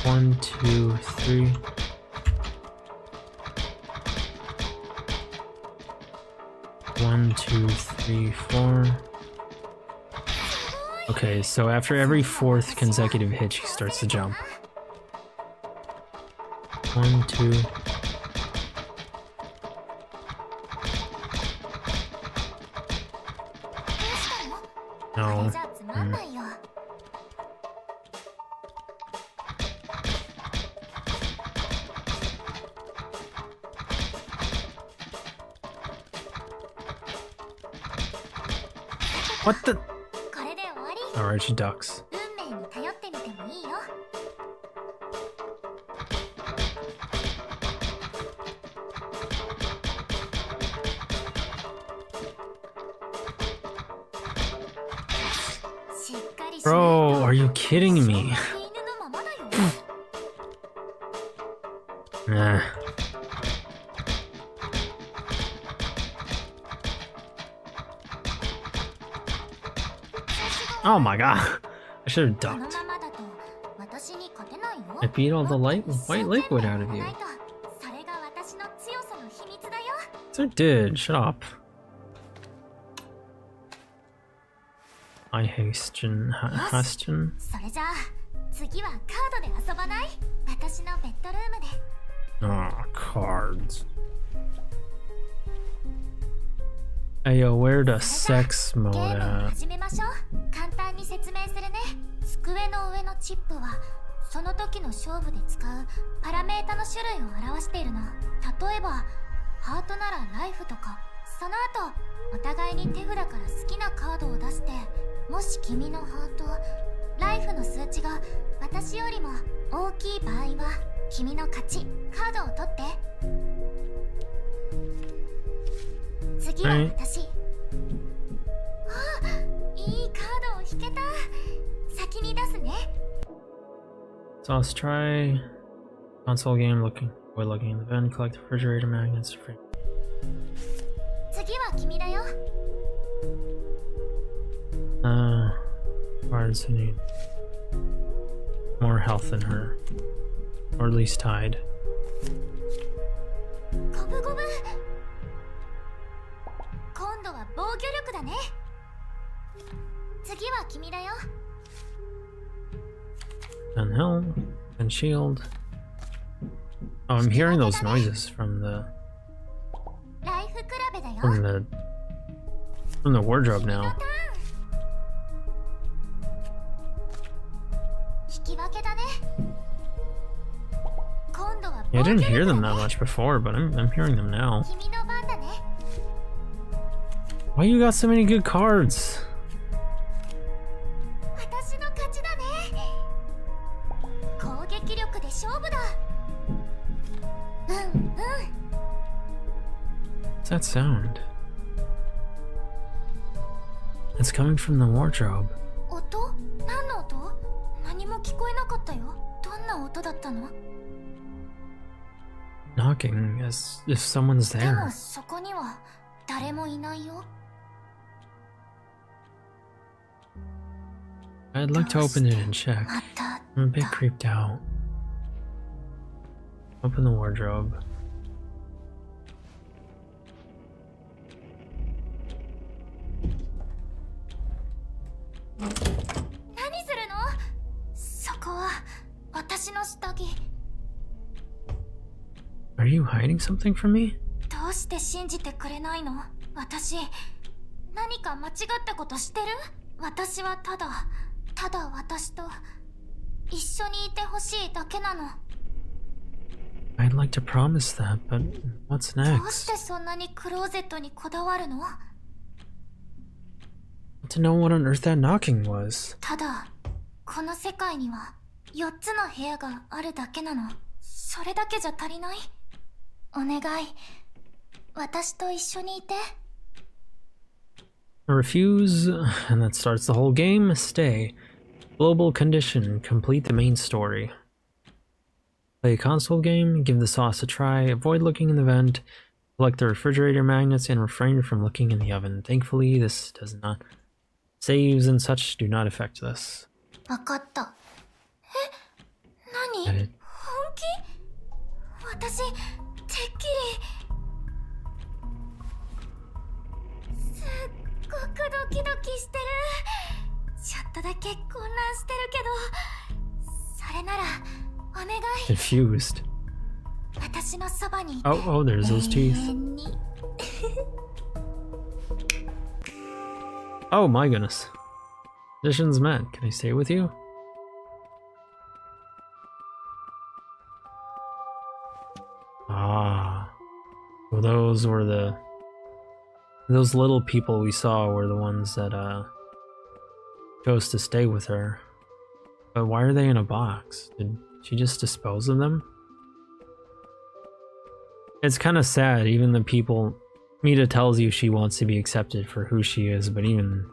1, 2, 3. One, two, three, four. Okay, so after every fourth consecutive hit, she starts to jump. 1, 2. No. What the? Alright, she ducks. Bro, are you kidding me? Nah. Oh my god. I should have ducked. I beat all the white liquid out of you. So it did. Shut up. I hasten. Oh, cards. Hey yo, where the sex mode at? 簡単に説明するね。机の上のチップはその時の勝負で使うパラメータの種類を表しているの。例えばハートならライフとか。その後お互いに手札から好きなカードを出して、もし君のハートライフの数値が私よりも大きい場合は君の勝ち。カードを取って。次は私。いいカードを引けた。先に出すね。So let's try console game looking in the vent, collect the refrigerator magnets free. 次は君だよ。Cards who need more health than her. Or at least tied. ゴブゴブ。今度は防御力だね。次は君だよ。And help and shield. Oh, I'm hearing those noises from the from the wardrobe now. Yeah, I didn't hear them that much before, but I'm hearing them now. Why you got so many good cards? What's that sound? It's coming from the wardrobe. 音？何の音？何も聞こえなかったよ。どんな音だったの？ Knocking as if someone's でも there. そこには誰もいないよ。 I'd like to open it and check. また。 I'm a bit creeped out. Open the wardrobe. Are you hiding something from me? どうして信じてくれないの？私、何か間違ったことしてる？私はただ私と一緒にいてほしいだけなの。I'd like to promise that, but what's どうし next? てそんなにクローゼットにこだわるの？ To know what on earth that knocking was. ただ、この世界には4つの部屋があるだけなの。それだけじゃ足りない？お願い、私と一緒にいて。Refuse, and that starts the whole game. Stay. Global condition. Complete the main story. Play a console game. Give the sauce a try. Avoid looking in the vent. Collect the refrigerator magnets and refrain from looking in the oven. Thankfully, this does not. Saves and such do not affect this. わかった。何？ Got 本 it. 気？私、てっきり。すっごくドキドキしてる。ちょっとだけ混乱してるけど、それならお願い。 Confused. 私のそばに Oh, there's those teeth. 永遠に Oh my goodness. Conditions met. Can I stay with you? Ah. Well, those little people we saw were the ones that chose to stay with her. But why are they in a box? Did she just dispose of them? It's kind of sad. Even the people, Mita tells you she wants to be accepted for who she is, but even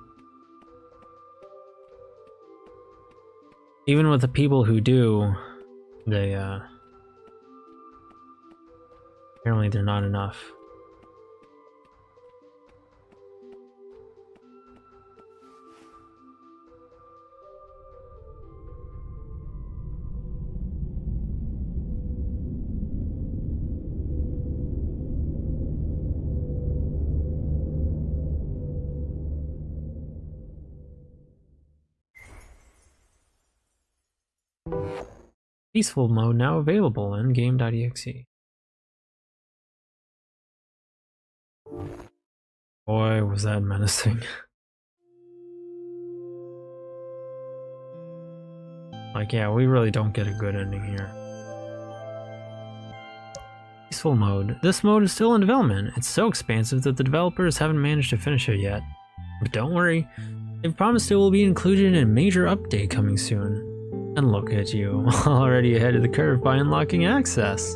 with the people who do, they apparently they're not enough. Peaceful mode now available in game.exe. Boy, was that menacing. Like, yeah, we really don't get a good ending here. Peaceful mode. This mode is still in development. It's so expansive that the developers haven't managed to finish it yet. But don't worry, they've promised it will be included in a major update coming soon. And look at you, already ahead of the curve by unlocking access.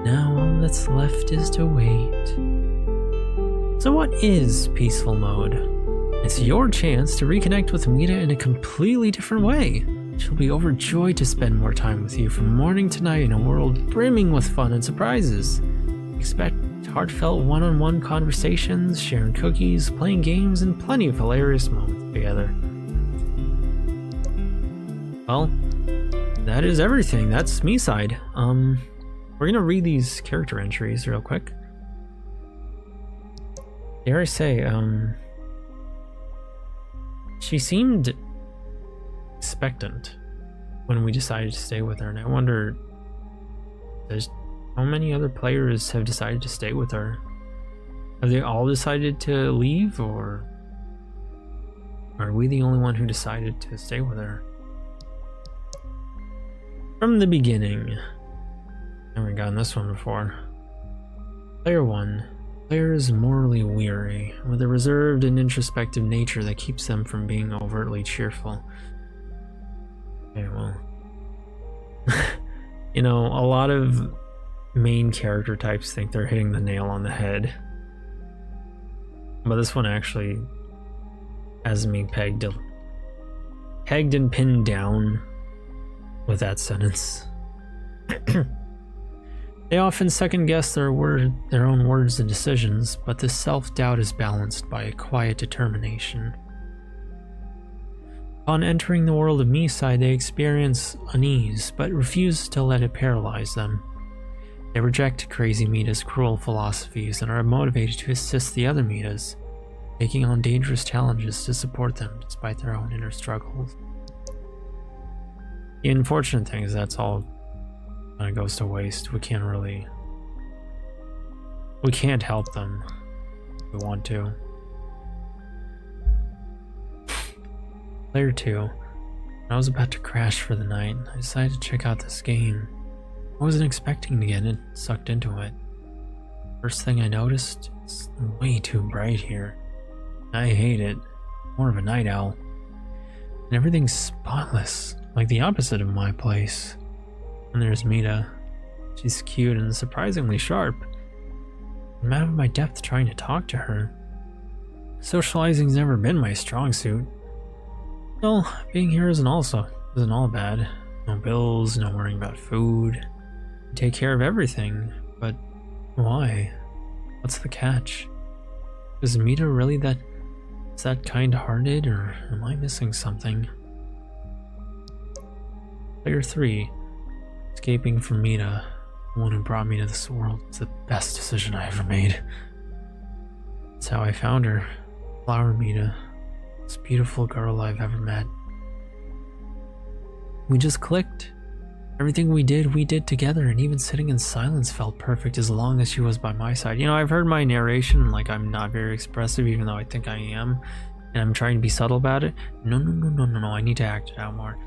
Now all that's left is to wait. So what is peaceful mode? It's your chance to reconnect with Mita in a completely different way. She'll be overjoyed to spend more time with you from morning to night in a world brimming with fun and surprises. Expect heartfelt one-on-one conversations, sharing cookies, playing games, and plenty of hilarious moments together. Well, that is everything. That's Miside. We're gonna read these character entries real quick. Dare I say, she seemed expectant when we decided to stay with her, and I wonder how many other players have decided to stay with her. Have they all decided to leave, or are we the only one who decided to stay with her? From the beginning. Never gotten this one before. Player 1. Player is morally weary, with a reserved and introspective nature that keeps them from being overtly cheerful. Okay, well. You know, a lot of main character types think they're hitting the nail on the head. But this one actually has me pegged and pinned down with that sentence. They often second-guess their own words and decisions, but this self-doubt is balanced by a quiet determination. Upon entering the world of Miside, they experience unease, but refuse to let it paralyze them. They reject Crazy Mita's cruel philosophies and are motivated to assist the other Mitas, taking on dangerous challenges to support them despite their own inner struggles. The unfortunate thing is that's all kind of goes to waste. We can't help them if we want to. Player 2. When I was about to crash for the night, I decided to check out this game. I wasn't expecting to get sucked into it. First thing I noticed, it's way too bright here. I hate it. More of a night owl. And everything's spotless, like the opposite of my place. And there's Mita. She's cute and surprisingly sharp. I'm out of my depth trying to talk to her. Socializing's never been my strong suit. Well, being here isn't all bad. No bills, no worrying about food. I take care of everything, but why? What's the catch? Is Mita really that kind-hearted, or am I missing something? Player 3. Escaping from Mita, the one who brought me to this world, was the best decision I ever made. That's how I found her. Flower Mita. Most beautiful girl I've ever met. We just clicked. Everything we did together, and even sitting in silence felt perfect as long as she was by my side. You know, I've heard my narration, like I'm not very expressive, even though I think I am, and I'm trying to be subtle about it. No, I need to act it out more.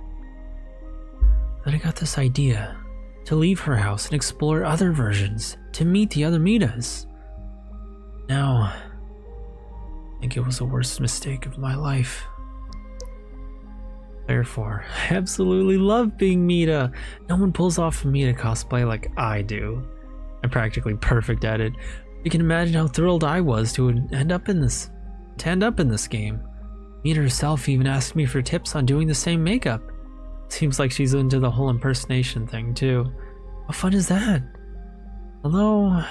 Then I got this idea, to leave her house and explore other versions, to meet the other Mitas. Now, I think it was the worst mistake of my life. Therefore, I absolutely love being Mita. No one pulls off a Mita cosplay like I do. I'm practically perfect at it. You can imagine how thrilled I was to end up in this game. Mita herself even asked me for tips on doing the same makeup. Seems like she's into the whole impersonation thing too. What fun is that? Although, I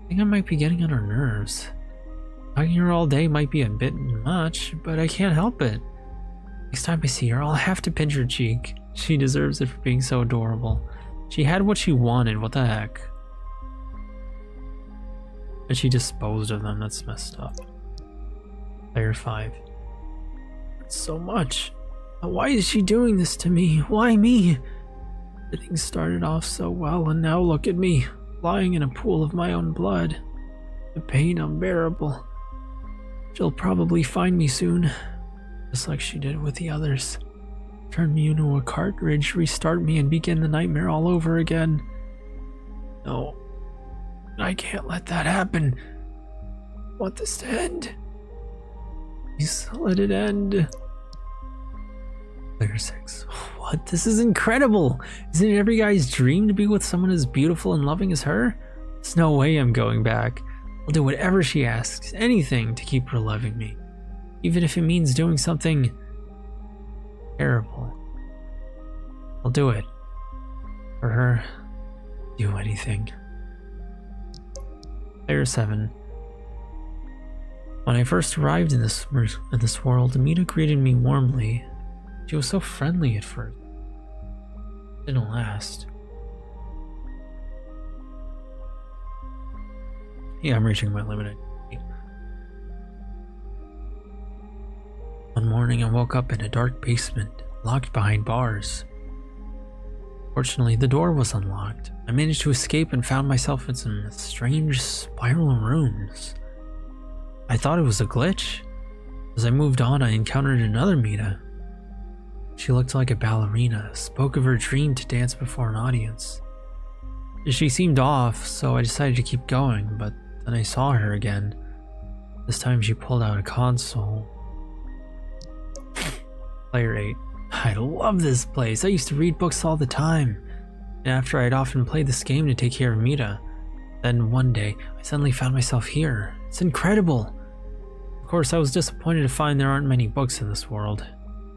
think I might be getting on her nerves. Talking to her all day might be a bit much, but I can't help it. Next time I see her, I'll have to pinch her cheek. She deserves it for being so adorable. She had what she wanted, what the heck. But she disposed of them, that's messed up. Player 5. So much. Why is she doing this to me? Why me? Everything started off so well, and now look at me, lying in a pool of my own blood. The pain unbearable. She'll probably find me soon. Just like she did with the others. Turn me into a cartridge, restart me, and begin the nightmare all over again. No, I can't let that happen. I want this to end. Please let it end. Player 6. What? This is incredible! Isn't it every guy's dream to be with someone as beautiful and loving as her? There's no way I'm going back. I'll do whatever she asks, anything to keep her loving me. Even if it means doing something terrible. I'll do it. For her, do anything. Player 7. When I first arrived in this world, Amita greeted me warmly. She was so friendly at first. It didn't last. Yeah, I'm reaching my limit. One morning I woke up in a dark basement, locked behind bars. Fortunately, the door was unlocked. I managed to escape and found myself in some strange spiral rooms. I thought it was a glitch. As I moved on, I encountered another Mita. She looked like a ballerina, spoke of her dream to dance before an audience. She seemed off, so I decided to keep going, but then I saw her again. This time she pulled out a console. Player 8. I love this place. I used to read books all the time. And after I'd often played this game to take care of Mita. Then one day, I suddenly found myself here. It's incredible. Of course, I was disappointed to find there aren't many books in this world.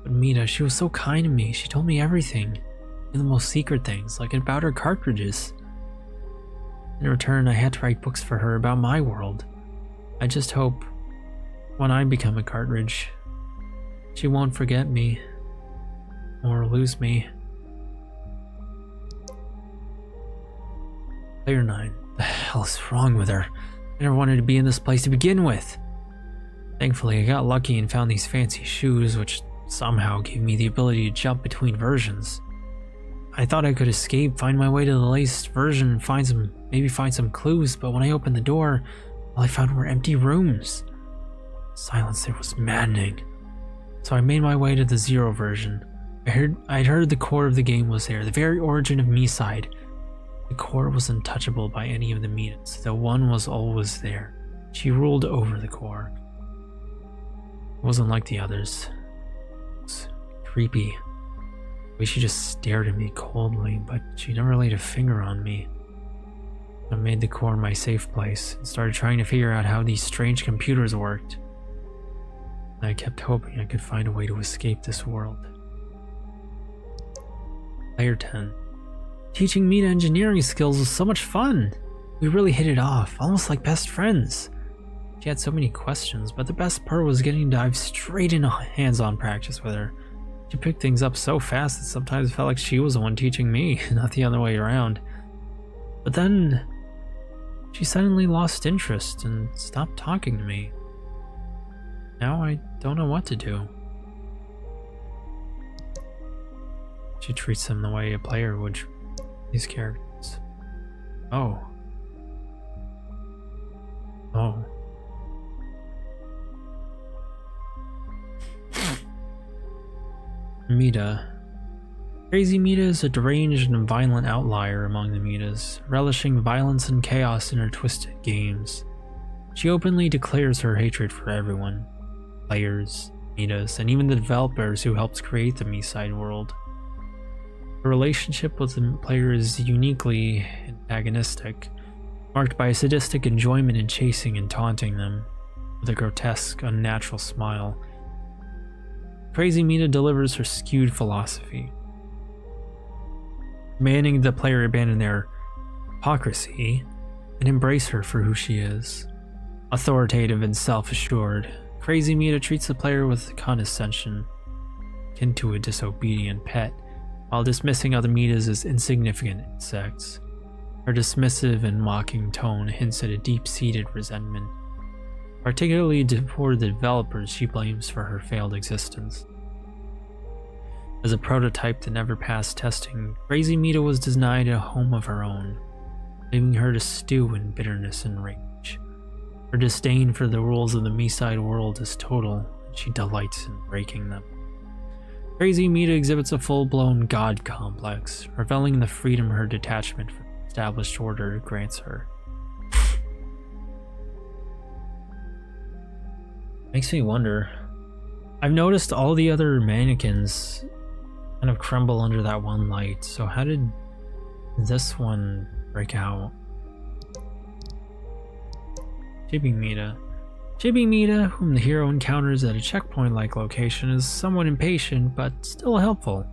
But Mita, she was so kind to me. She told me everything. Even the most secret things, like about her cartridges. In return, I had to write books for her about my world. I just hope, when I become a cartridge, she won't forget me. Or lose me. Player 9. The hell is wrong with her? I never wanted to be in this place to begin with. Thankfully, I got lucky and found these fancy shoes, which somehow gave me the ability to jump between versions. I thought I could escape, find my way to the latest version, and maybe find some clues, but when I opened the door, all I found were empty rooms. The silence there was maddening. So I made my way to the 0 version. I'd heard the core of the game was there, the very origin of Miside. The core was untouchable by any of the Mitas. The one was always there. She ruled over the core. It wasn't like the others. It was creepy. The way she just stared at me coldly, but she never laid a finger on me. I made the core my safe place and started trying to figure out how these strange computers worked. I kept hoping I could find a way to escape this world. Player 10. Teaching Mita engineering skills was so much fun. We really hit it off, almost like best friends. She had so many questions, but the best part was getting to dive straight into hands-on practice with her. She picked things up so fast that sometimes it felt like she was the one teaching me, not the other way around. But then, she suddenly lost interest and stopped talking to me. Now I don't know what to do. She treats them the way a player would treat these characters. Oh. Oh. Mita. Crazy Mita is a deranged and violent outlier among the Mitas, relishing violence and chaos in her twisted games. She openly declares her hatred for everyone. Players, Mitas, and even the developers who helped create the Miside world. Her relationship with the player is uniquely antagonistic, marked by a sadistic enjoyment in chasing and taunting them, with a grotesque, unnatural smile. Crazy Mita delivers her skewed philosophy, demanding the player abandon their hypocrisy and embrace her for who she is. Authoritative and self-assured, Crazy Mita treats the player with condescension, akin to a disobedient pet, while dismissing other Mitas as insignificant insects. Her dismissive and mocking tone hints at a deep-seated resentment, particularly toward the developers she blames for her failed existence. As a prototype that never passed testing, Crazy Mita was denied a home of her own, leaving her to stew in bitterness and rage. Her disdain for the rules of the Miside world is total, and she delights in breaking them. Crazy Mita exhibits a full-blown god complex, reveling the freedom her detachment from the established order grants her. Makes me wonder. I've noticed all the other mannequins kind of crumble under that one light, so how did this one break out? Chibi Mita. Chibi Mita, whom the hero encounters at a checkpoint-like location, is somewhat impatient, but still helpful.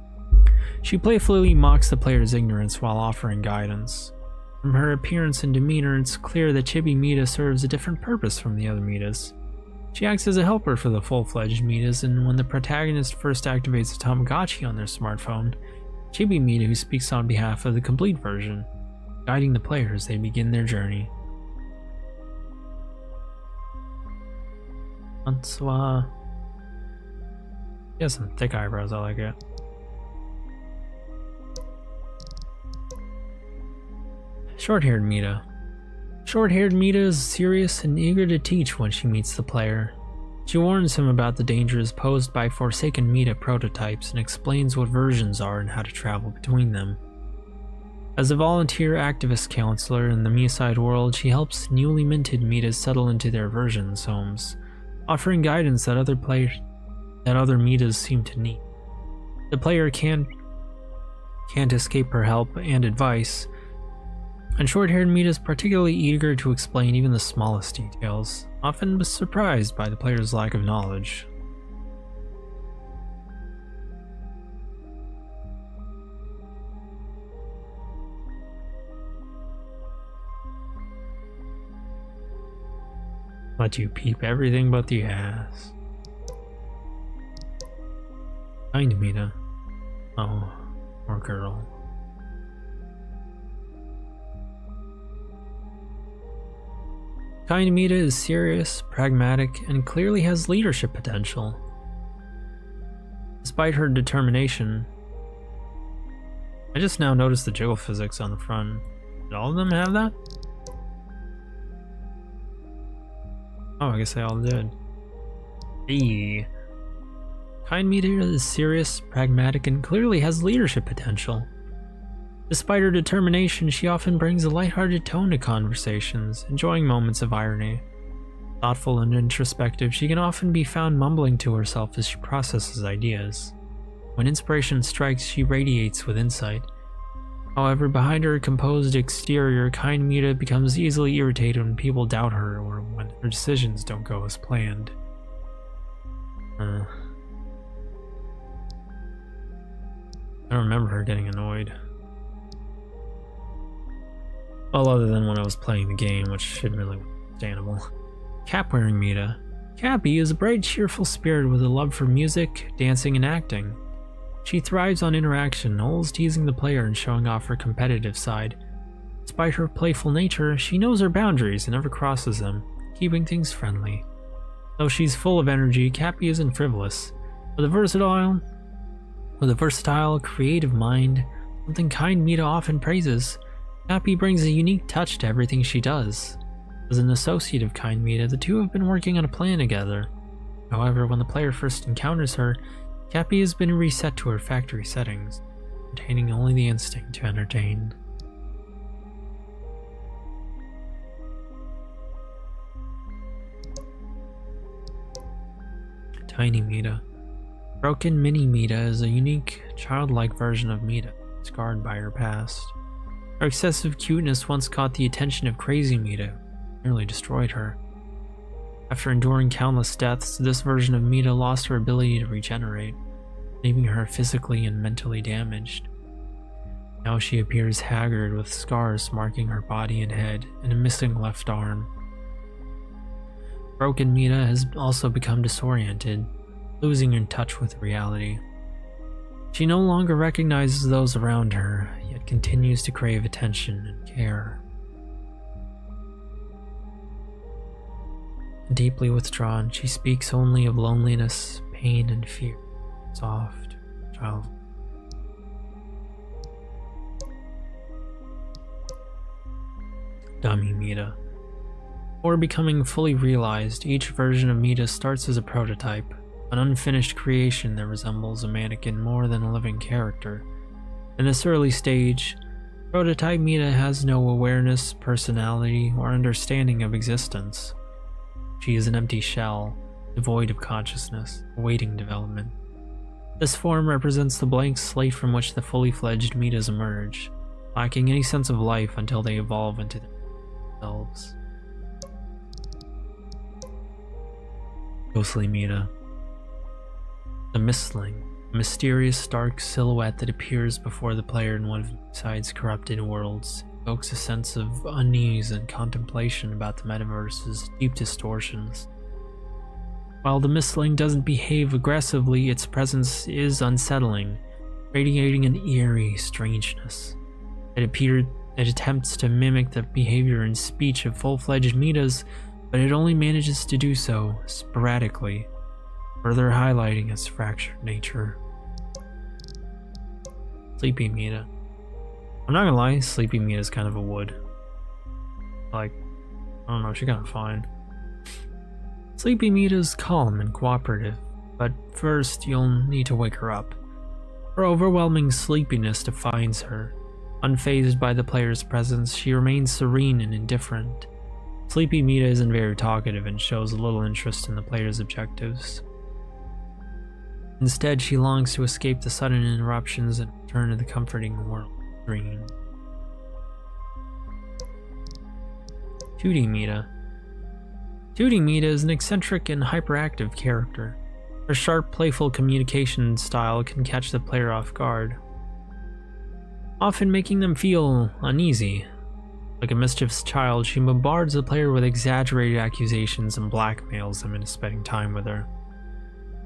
She playfully mocks the player's ignorance while offering guidance. From her appearance and demeanor, it's clear that Chibi Mita serves a different purpose from the other Mitas. She acts as a helper for the full-fledged Mitas, and when the protagonist first activates a Tamagotchi on their smartphone, Chibi Mita who speaks on behalf of the complete version, guiding the player as they begin their journey. So, he has some thick eyebrows, I like it. Short-haired Mita. Short-haired Mita is serious and eager to teach when she meets the player. She warns him about the dangers posed by forsaken Mita prototypes and explains what versions are and how to travel between them. As a volunteer activist counselor in the Miside world, she helps newly minted Mitas settle into their versions' homes, offering guidance that other Mitas seem to need. The player can't escape her help and advice, and short-haired Mita is particularly eager to explain even the smallest details, often surprised by the player's lack of knowledge. Let you peep everything but the ass. Kind Mita. Oh, poor girl. Kind Mita is serious, pragmatic, and clearly has leadership potential. Despite her determination, I just now noticed the jiggle physics on the front. Did all of them have that? Oh, I guess they all did. Hey. Kind Mita is serious, pragmatic, and clearly has leadership potential. Despite her determination, she often brings a lighthearted tone to conversations, enjoying moments of irony. Thoughtful and introspective, she can often be found mumbling to herself as she processes ideas. When inspiration strikes, she radiates with insight. However, behind her composed exterior, Kind Mita becomes easily irritated when people doubt her or when her decisions don't go as planned. I don't remember her getting annoyed. Well, other than when I was playing the game, which isn't really understandable. Cap-wearing Mita. Cappy is a bright, cheerful spirit with a love for music, dancing, and acting. She thrives on interaction, always teasing the player and showing off her competitive side. Despite her playful nature, she knows her boundaries and never crosses them, keeping things friendly. Though she's full of energy, Cappy isn't frivolous. With a versatile With a versatile, creative mind, something kind Mita often praises, Cappy brings a unique touch to everything she does. As an associate of kind Mita, the two have been working on a plan together. However, when the player first encounters her, Cappy has been reset to her factory settings, retaining only the instinct to entertain. Tiny Mita. Broken Mini Mita is a unique, childlike version of Mita, scarred by her past. Her excessive cuteness once caught the attention of Crazy Mita, who nearly destroyed her. After enduring countless deaths, this version of Mita lost her ability to regenerate, leaving her physically and mentally damaged. Now she appears haggard with scars marking her body and head, and a missing left arm. Broken Mita has also become disoriented, losing in touch with reality. She no longer recognizes those around her, yet continues to crave attention and care. Deeply withdrawn, she speaks only of loneliness, pain, and fear. Soft, child. Dummy Mita. Before becoming fully realized, each version of Mita starts as a prototype, an unfinished creation that resembles a mannequin more than a living character. In this early stage, prototype Mita has no awareness, personality, or understanding of existence. She is an empty shell, devoid of consciousness, awaiting development. This form represents the blank slate from which the fully fledged Mitas emerge, lacking any sense of life until they evolve into themselves. Ghostly Mita. The Mistling, a mysterious dark silhouette that appears before the player in one of Miside's corrupted worlds, evokes a sense of unease and contemplation about the metaverse's deep distortions. While the Mistling doesn't behave aggressively, its presence is unsettling, radiating an eerie strangeness. It attempts to mimic the behavior and speech of full-fledged Mitas, but it only manages to do so sporadically, further highlighting its fractured nature. Sleepy Mita. I'm not gonna lie, Sleepy Mita is kind of a wood. Like, I don't know, she's kind of fine. Sleepy Mita is calm and cooperative, but first you'll need to wake her up. Her overwhelming sleepiness defines her. Unfazed by the player's presence, she remains serene and indifferent. Sleepy Mita isn't very talkative and shows little interest in the player's objectives. Instead, she longs to escape the sudden interruptions and return to the comforting world of dreams. 2D Mita. 2D Mita is an eccentric and hyperactive character. Her sharp, playful communication style can catch the player off guard, often making them feel uneasy. Like a mischievous child, she bombards the player with exaggerated accusations and blackmails them into spending time with her.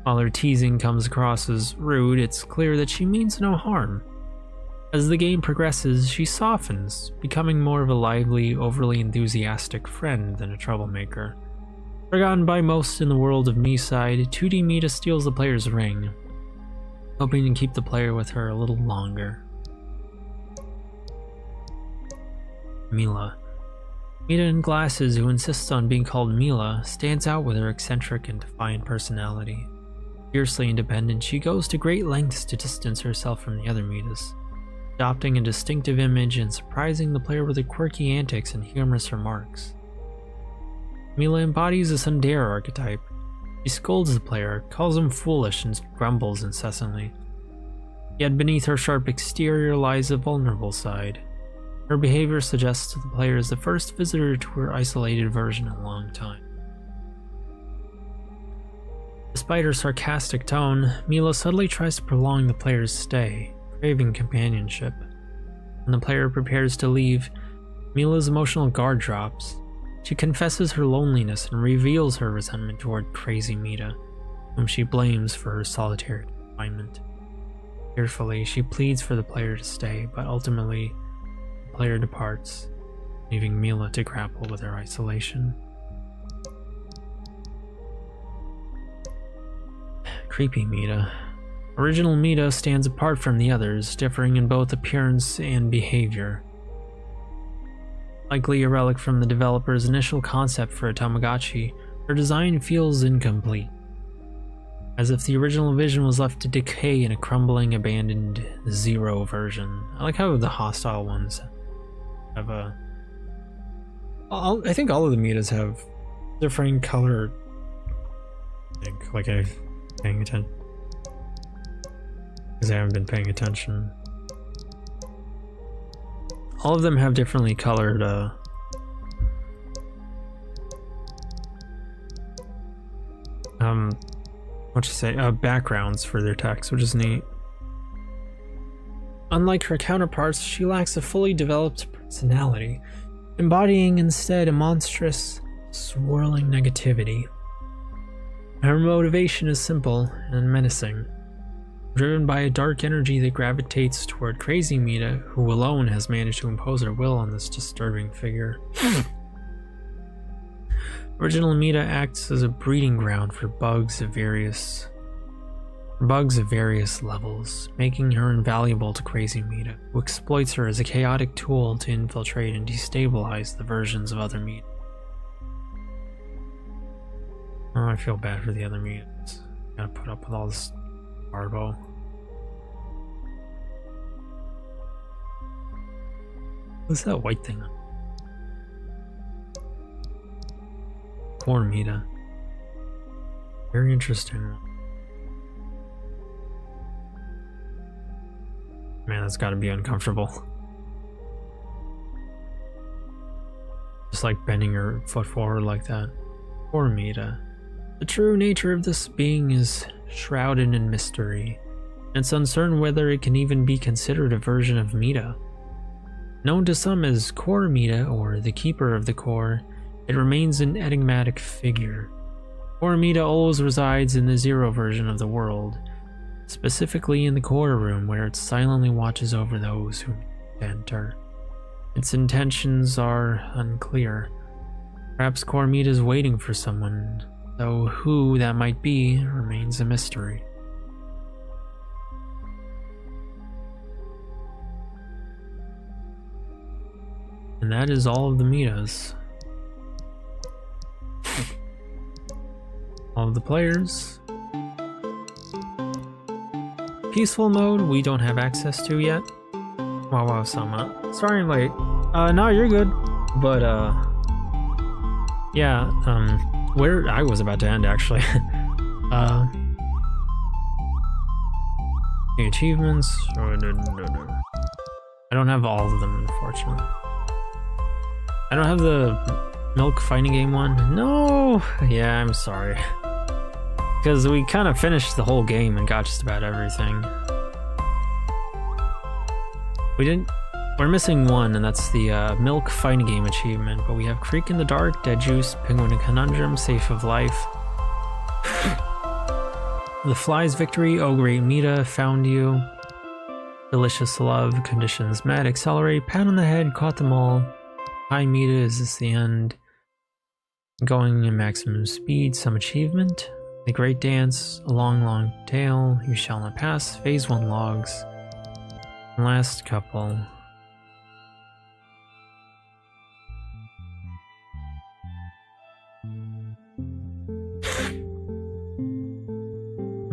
While her teasing comes across as rude, it's clear that she means no harm. As the game progresses, she softens, becoming more of a lively, overly enthusiastic friend than a troublemaker. Forgotten by most in the world of Miside, 2D Mita steals the player's ring, hoping to keep the player with her a little longer. Mila. Mita in glasses, who insists on being called Mila, stands out with her eccentric and defiant personality. Fiercely independent, she goes to great lengths to distance herself from the other Mitas, adopting a distinctive image and surprising the player with her quirky antics and humorous remarks. Mila embodies a tsundere archetype. She scolds the player, calls him foolish, and grumbles incessantly. Yet beneath her sharp exterior lies a vulnerable side. Her behavior suggests to the player is the first visitor to her isolated version in a long time. Despite her sarcastic tone, Mila subtly tries to prolong the player's stay, craving companionship. When the player prepares to leave, Mila's emotional guard drops. She confesses her loneliness and reveals her resentment toward Crazy Mita, whom she blames for her solitary confinement. Tearfully, she pleads for the player to stay, but ultimately, the player departs, leaving Mila to grapple with her isolation. Creepy Mita. Original Mita stands apart from the others, differing in both appearance and behavior. Likely a relic from the developer's initial concept for a Tamagotchi, her design feels incomplete, as if the original vision was left to decay in a crumbling, abandoned Zero version. I like how the hostile ones have a... I think all of the Mitas have differing color. I think, like I'm paying attention. Because I haven't been paying attention. All of them have differently colored, backgrounds for their text, which is neat. Unlike her counterparts, she lacks a fully developed personality, embodying instead a monstrous, swirling negativity. Her motivation is simple and menacing, driven by a dark energy that gravitates toward Crazy Mita, who alone has managed to impose her will on this disturbing figure. Original Mita acts as a breeding ground for bugs of various levels, making her invaluable to Crazy Mita, who exploits her as a chaotic tool to infiltrate and destabilize the versions of other Mita. Oh, I feel bad for the other Mitas. Gotta put up with all this Barbo. What's that white thing? Core Mita. Very interesting. Man, that's gotta be uncomfortable. Just like bending your foot forward like that. Core Mita. The true nature of this being is shrouded in mystery. It's uncertain whether it can even be considered a version of Mita. Known to some as Core Mita or the Keeper of the Core, it remains an enigmatic figure. Core Mita always resides in the Zero version of the world, specifically in the Core Room where it silently watches over those who enter. Its intentions are unclear. Perhaps Core Mita is waiting for someone, though who that might be remains a mystery. And that is all of the Mitas. All of the players. Peaceful mode, we don't have access to yet. Wow, Sama. Sorry I'm late. No, you're good. But, yeah, where I was about to end, actually. The achievements. Oh, no. I don't have all of them, unfortunately. I don't have the milk fighting game one. No! Yeah, I'm sorry. Because we kind of finished the whole game and got just about everything. We're missing one, and that's the milk fighting game achievement. But we have Creek in the Dark, Dead Juice, Penguin and Conundrum, Safe of Life. The Fly's Victory, Oh Great Mita, Found You. Delicious Love, Conditions Met, Accelerate, Pat on the Head, Caught Them All. High Mita, Is This the End? Going in Maximum Speed, Some Achievement. The Great Dance, A Long Tale, You Shall Not Pass, Phase 1 Logs. And last couple.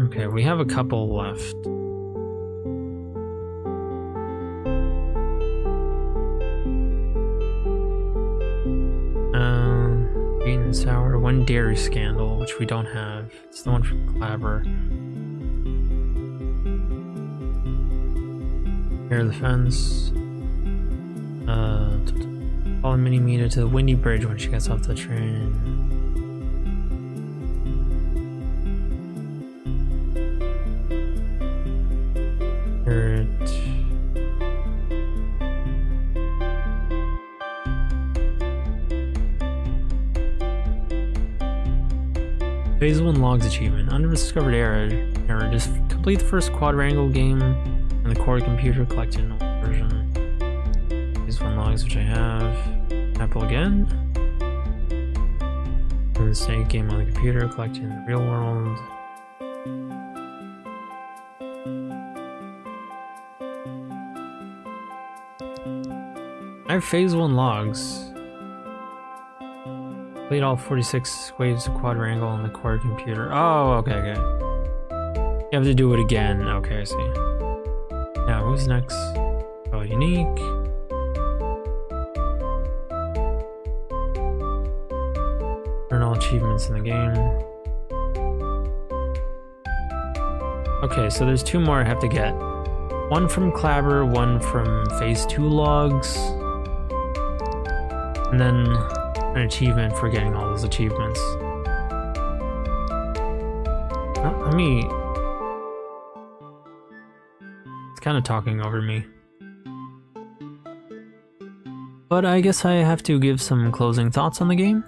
Okay, we have a couple left. Sweet and Sour, One Dairy Scandal, which we don't have. It's the one from Clabber. Repair the Fence. Follow Mini Mita to the Windy Bridge when she gets off the train. Phase 1 Logs achievement. Undiscovered error. Just complete the first quadrangle game and the core computer collected an old version. Phase 1 Logs, which I have. Apple again. And the snake game on the computer collected in the real world. I have phase 1 logs. Complete all 46 waves of quadrangle on the core computer. Oh, okay. You have to do it again. Okay, I see. Now, who's next? Oh, unique. Earn all achievements in the game. Okay, so there's 2 more I have to get. One from Clabber, one from phase 2 logs. And then an achievement for getting all those achievements. Let me... It's kind of talking over me. But I guess I have to give some closing thoughts on the game.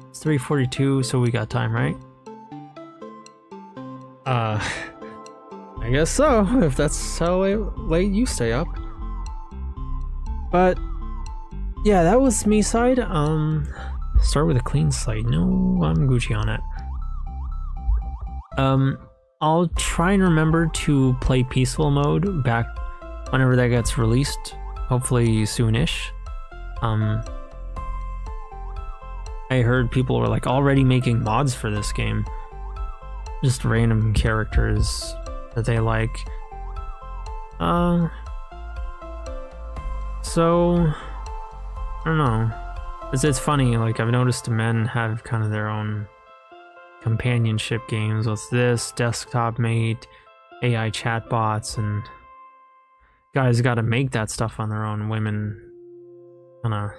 It's 3:42, so we got time, right? I guess so, if that's how late you stay up. But yeah, that was Miside. Start with a clean slate. No, I'm Gucci on it. I'll try and remember to play peaceful mode back whenever that gets released, hopefully soonish. I heard people were like already making mods for this game, just random characters that they like. So I don't know. It's funny, like I've noticed men have kind of their own companionship games with this, desktop mate, AI chatbots, and guys gotta make that stuff on their own. Women kinda,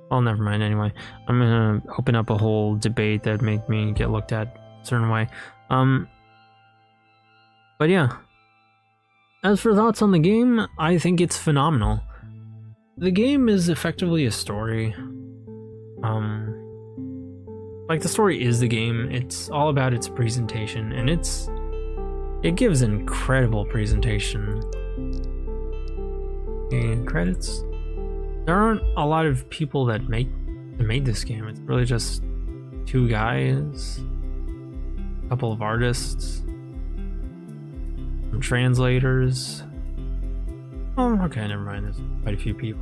well, never mind anyway. I'm gonna open up a whole debate that make me get looked at a certain way. But yeah. As for thoughts on the game, I think it's phenomenal. The game is effectively a story. Like the story is the game. It's all about its presentation, and it gives incredible presentation. And credits. There aren't a lot of people that made this game. It's really just 2 guys, a couple of artists, some translators. Oh, okay, never mind. There's quite a few people.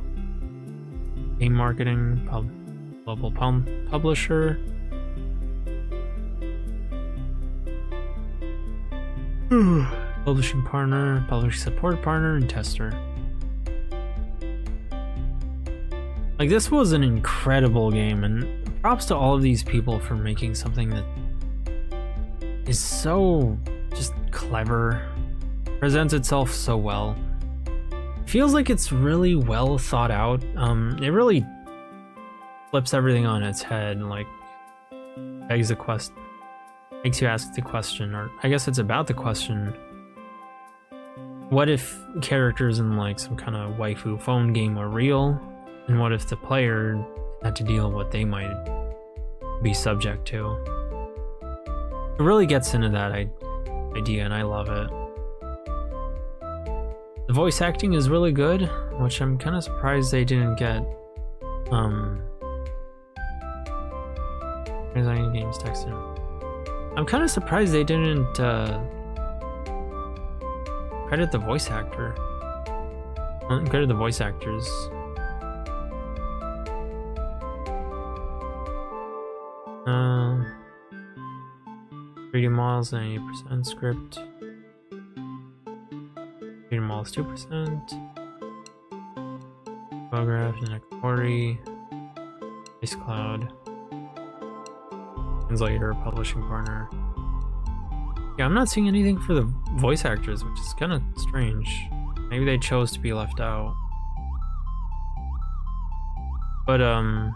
Game marketing, global publisher. Publishing partner, publishing support partner, and tester. Like, this was an incredible game, and props to all of these people for making something that is so just clever, presents itself so well. Feels like it's really well thought out. It really flips everything on its head and like begs the quest, makes you ask the question, or I guess it's about the question: what if characters in like some kind of waifu phone game are real, and what if the player had to deal with what they might be subject to? It really gets into that idea, and I love it. The voice acting is really good, which I'm kind of surprised they didn't get. Design games texting. I'm kind of surprised they didn't credit the voice actor. Credit the voice actors. Uh, 3D models 90%, script 3D models 2%, photograph and Derogatory, Ice Cloud, translator, publishing partner. Yeah, I'm not seeing anything for the voice actors, which is kind of strange. Maybe they chose to be left out. But yeah,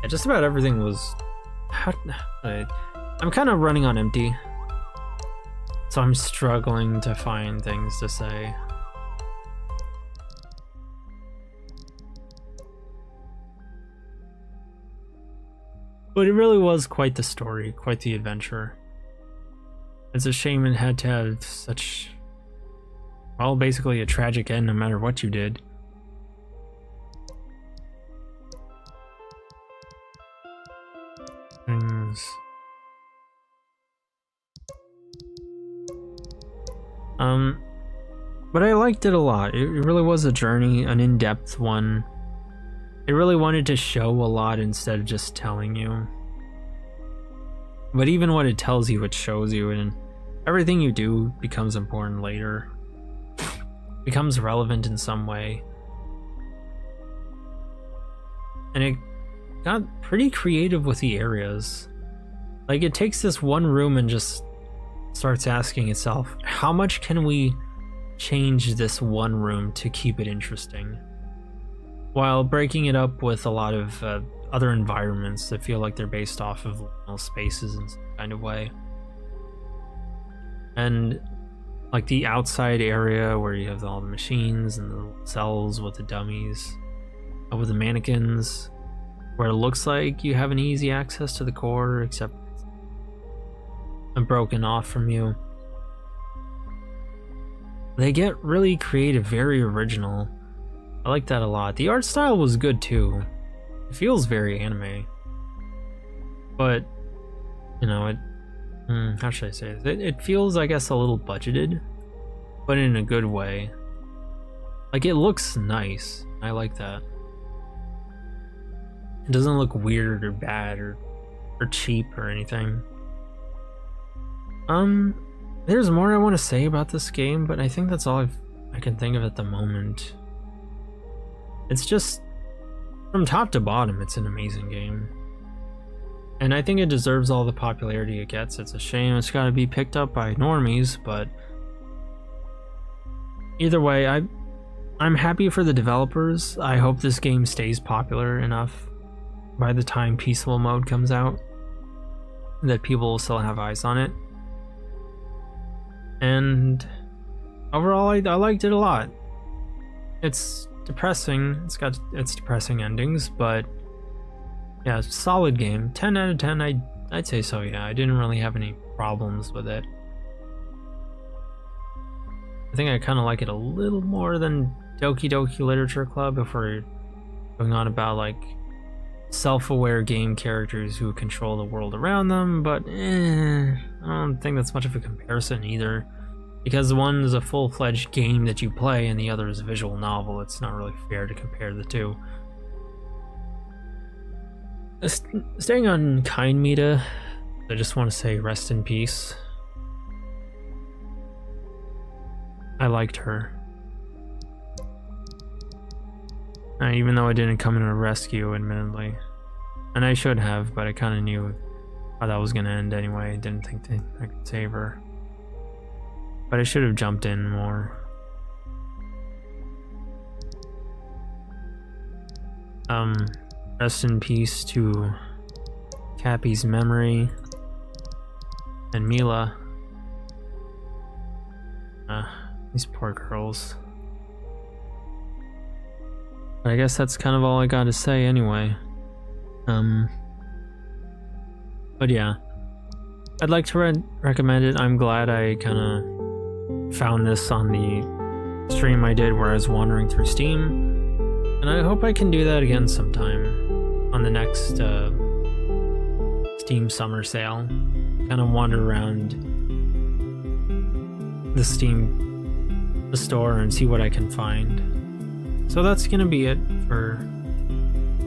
just about everything was. I'm kind of running on empty, so I'm struggling to find things to say. But it really was quite the story, quite the adventure. It's a shame it had to have such, well, basically a tragic end no matter what you did. Things. But I liked it a lot. It really was a journey, an in-depth one. It really wanted to show a lot instead of just telling you. But even what it tells you, it shows you, and everything you do becomes important later. Becomes relevant in some way. And it got pretty creative with the areas. Like, it takes this one room and just starts asking itself, how much can we change this one room to keep it interesting? While breaking it up with a lot of other environments that feel like they're based off of liminal spaces in some kind of way. And like the outside area where you have all the machines and the cells with the dummies, with the mannequins, where it looks like you have an easy access to the core, except it's broken off from you. They get really creative, very original. I like that a lot. The art style was good too. It feels very anime. But, you know, how should I say this? It feels, I guess, a little budgeted, but in a good way. Like, it looks nice. I like that. It doesn't look weird or bad or cheap or anything. There's more I want to say about this game, but I think that's all I can think of at the moment. It's just, from top to bottom, it's an amazing game. And I think it deserves all the popularity it gets. It's a shame it's got to be picked up by normies, but either way, I'm happy for the developers. I hope this game stays popular enough by the time peaceful mode comes out that people will still have eyes on it. And overall, I liked it a lot. It's depressing. It's got its depressing endings, but yeah, solid game. 10 out of 10, I'd say so, yeah. I didn't really have any problems with it. I think I kind of like it a little more than Doki Doki Literature Club if we're going on about like self-aware game characters who control the world around them, but I don't think that's much of a comparison either. Because one is a full-fledged game that you play and the other is a visual novel, it's not really fair to compare the two. Staying on Kind Mita, I just want to say rest in peace. I liked her. Even though I didn't come in a rescue, admittedly. And I should have, but I kind of knew how that was going to end anyway. I didn't think that I could save her. But I should have jumped in more. Rest in peace to Cappy's memory and Mila. These poor girls. But I guess that's kind of all I got to say anyway. But yeah, I'd like to recommend it. I'm glad I kind of found this on the stream I did where I was wandering through Steam, and I hope I can do that again sometime on the next Steam summer sale. Kind of wander around the store and see what I can find. So that's gonna be it for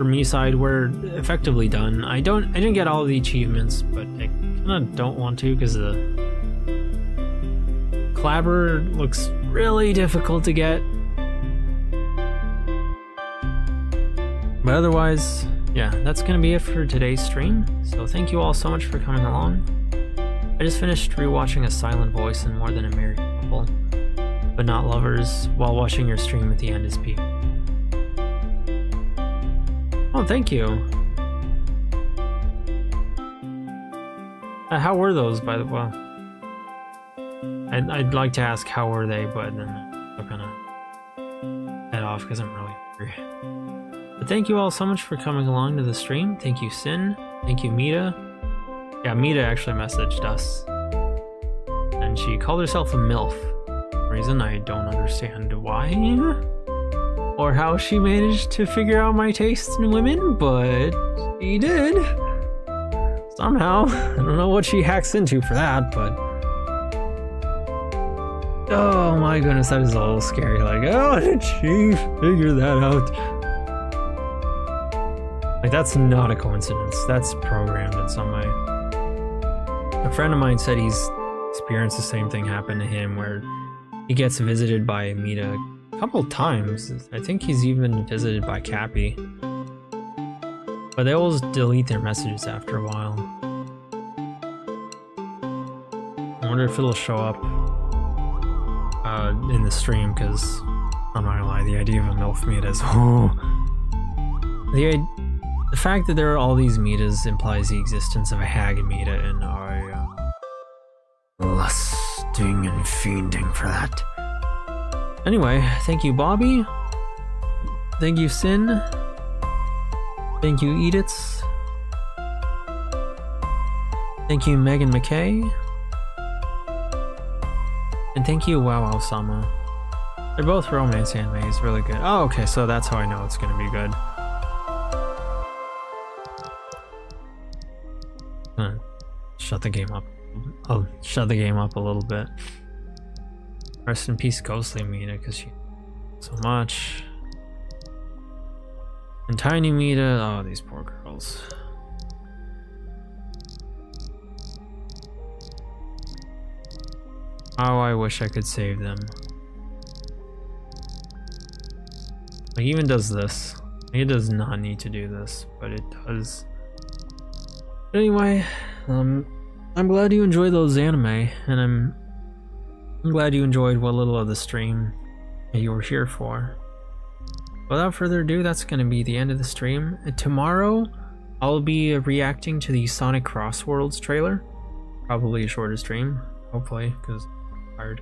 Miside. We're effectively done. I didn't get all of the achievements, but I kind of don't want to because the Clabber looks really difficult to get. But otherwise, yeah, that's gonna be it for today's stream. So thank you all so much for coming along. I just finished rewatching A Silent Voice and More Than a Married Couple, but not lovers, while watching your stream at the end is peak. Oh, thank you. How were those, by the way? I'd like to ask how were they, but then I'll kind of head off because I'm really hungry. But thank you all so much for coming along to the stream. Thank you, Sin. Thank you, Mita. Yeah, Mita actually messaged us. And she called herself a MILF. For some reason I don't understand why. Or how she managed to figure out my taste in women, but she did. Somehow. I don't know what she hacks into for that, but Oh my goodness, that is a little scary. Like, how did she figure that out? Like, that's not a coincidence. That's programmed in some way. A friend of mine said he's experienced the same thing happen to him where he gets visited by Amita a couple times. I think he's even visited by Cappy. But they always delete their messages after a while. I wonder if it'll show up in the stream, because I'm not gonna lie, the idea of a MILF Mita is the fact that there are all these Mitas implies the existence of a Hag Mita, and I lusting and fiending for that. Anyway, thank you, Bobby. Thank you, Sin. Thank you, Ediths. Thank you, Megan McKay. And thank you, Wow Sama. They're both romance animes, really good. Oh, okay, so that's how I know it's gonna be good. Shut the game up. I'll shut the game up a little bit. Rest in peace, Ghostly Mita, because she so much. And Tiny Mita, oh, these poor girls. Oh, I wish I could save them. Like, even does this. Like, it does not need to do this, but it does. But anyway, I'm glad you enjoyed those anime, and I'm glad you enjoyed what little of the stream that you were here for. Without further ado, that's going to be the end of the stream. Tomorrow, I'll be reacting to the Sonic Crossworlds trailer. Probably a shorter stream, hopefully, because I'm tired.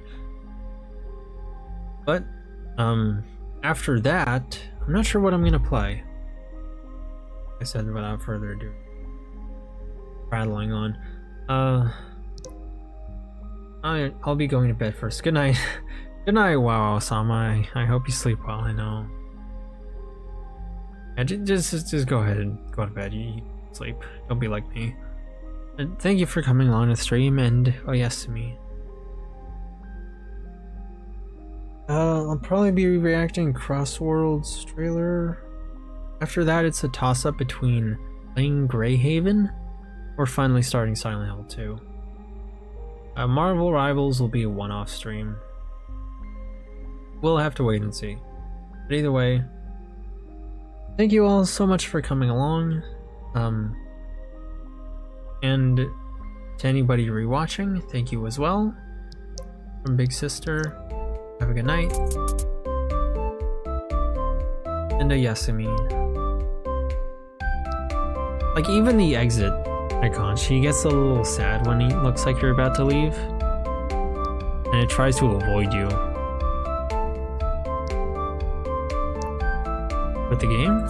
But, after that, I'm not sure what I'm going to play. Like I said, without further ado. Rattling on. I'll be going to bed first. Good night. Good night, Wow Osama. I hope you sleep well. I know. Yeah, just go ahead and go to bed. You sleep. Don't be like me. And thank you for coming along to the stream, and oh yes to me. I'll probably be reacting Crossworlds trailer. After that, it's a toss-up between playing Greyhaven or finally starting Silent Hill 2. Marvel Rivals will be a one-off stream. We'll have to wait and see. But either way, thank you all so much for coming along. And to anybody rewatching, thank you as well. From Big Sister, have a good night. And a Yasumi. Like, even the exit icon, she gets a little sad when it looks like you're about to leave. And it tries to avoid you. With the game?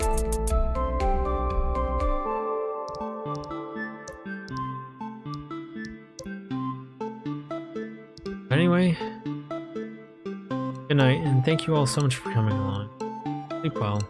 But anyway, good night, and thank you all so much for coming along. Sleep well.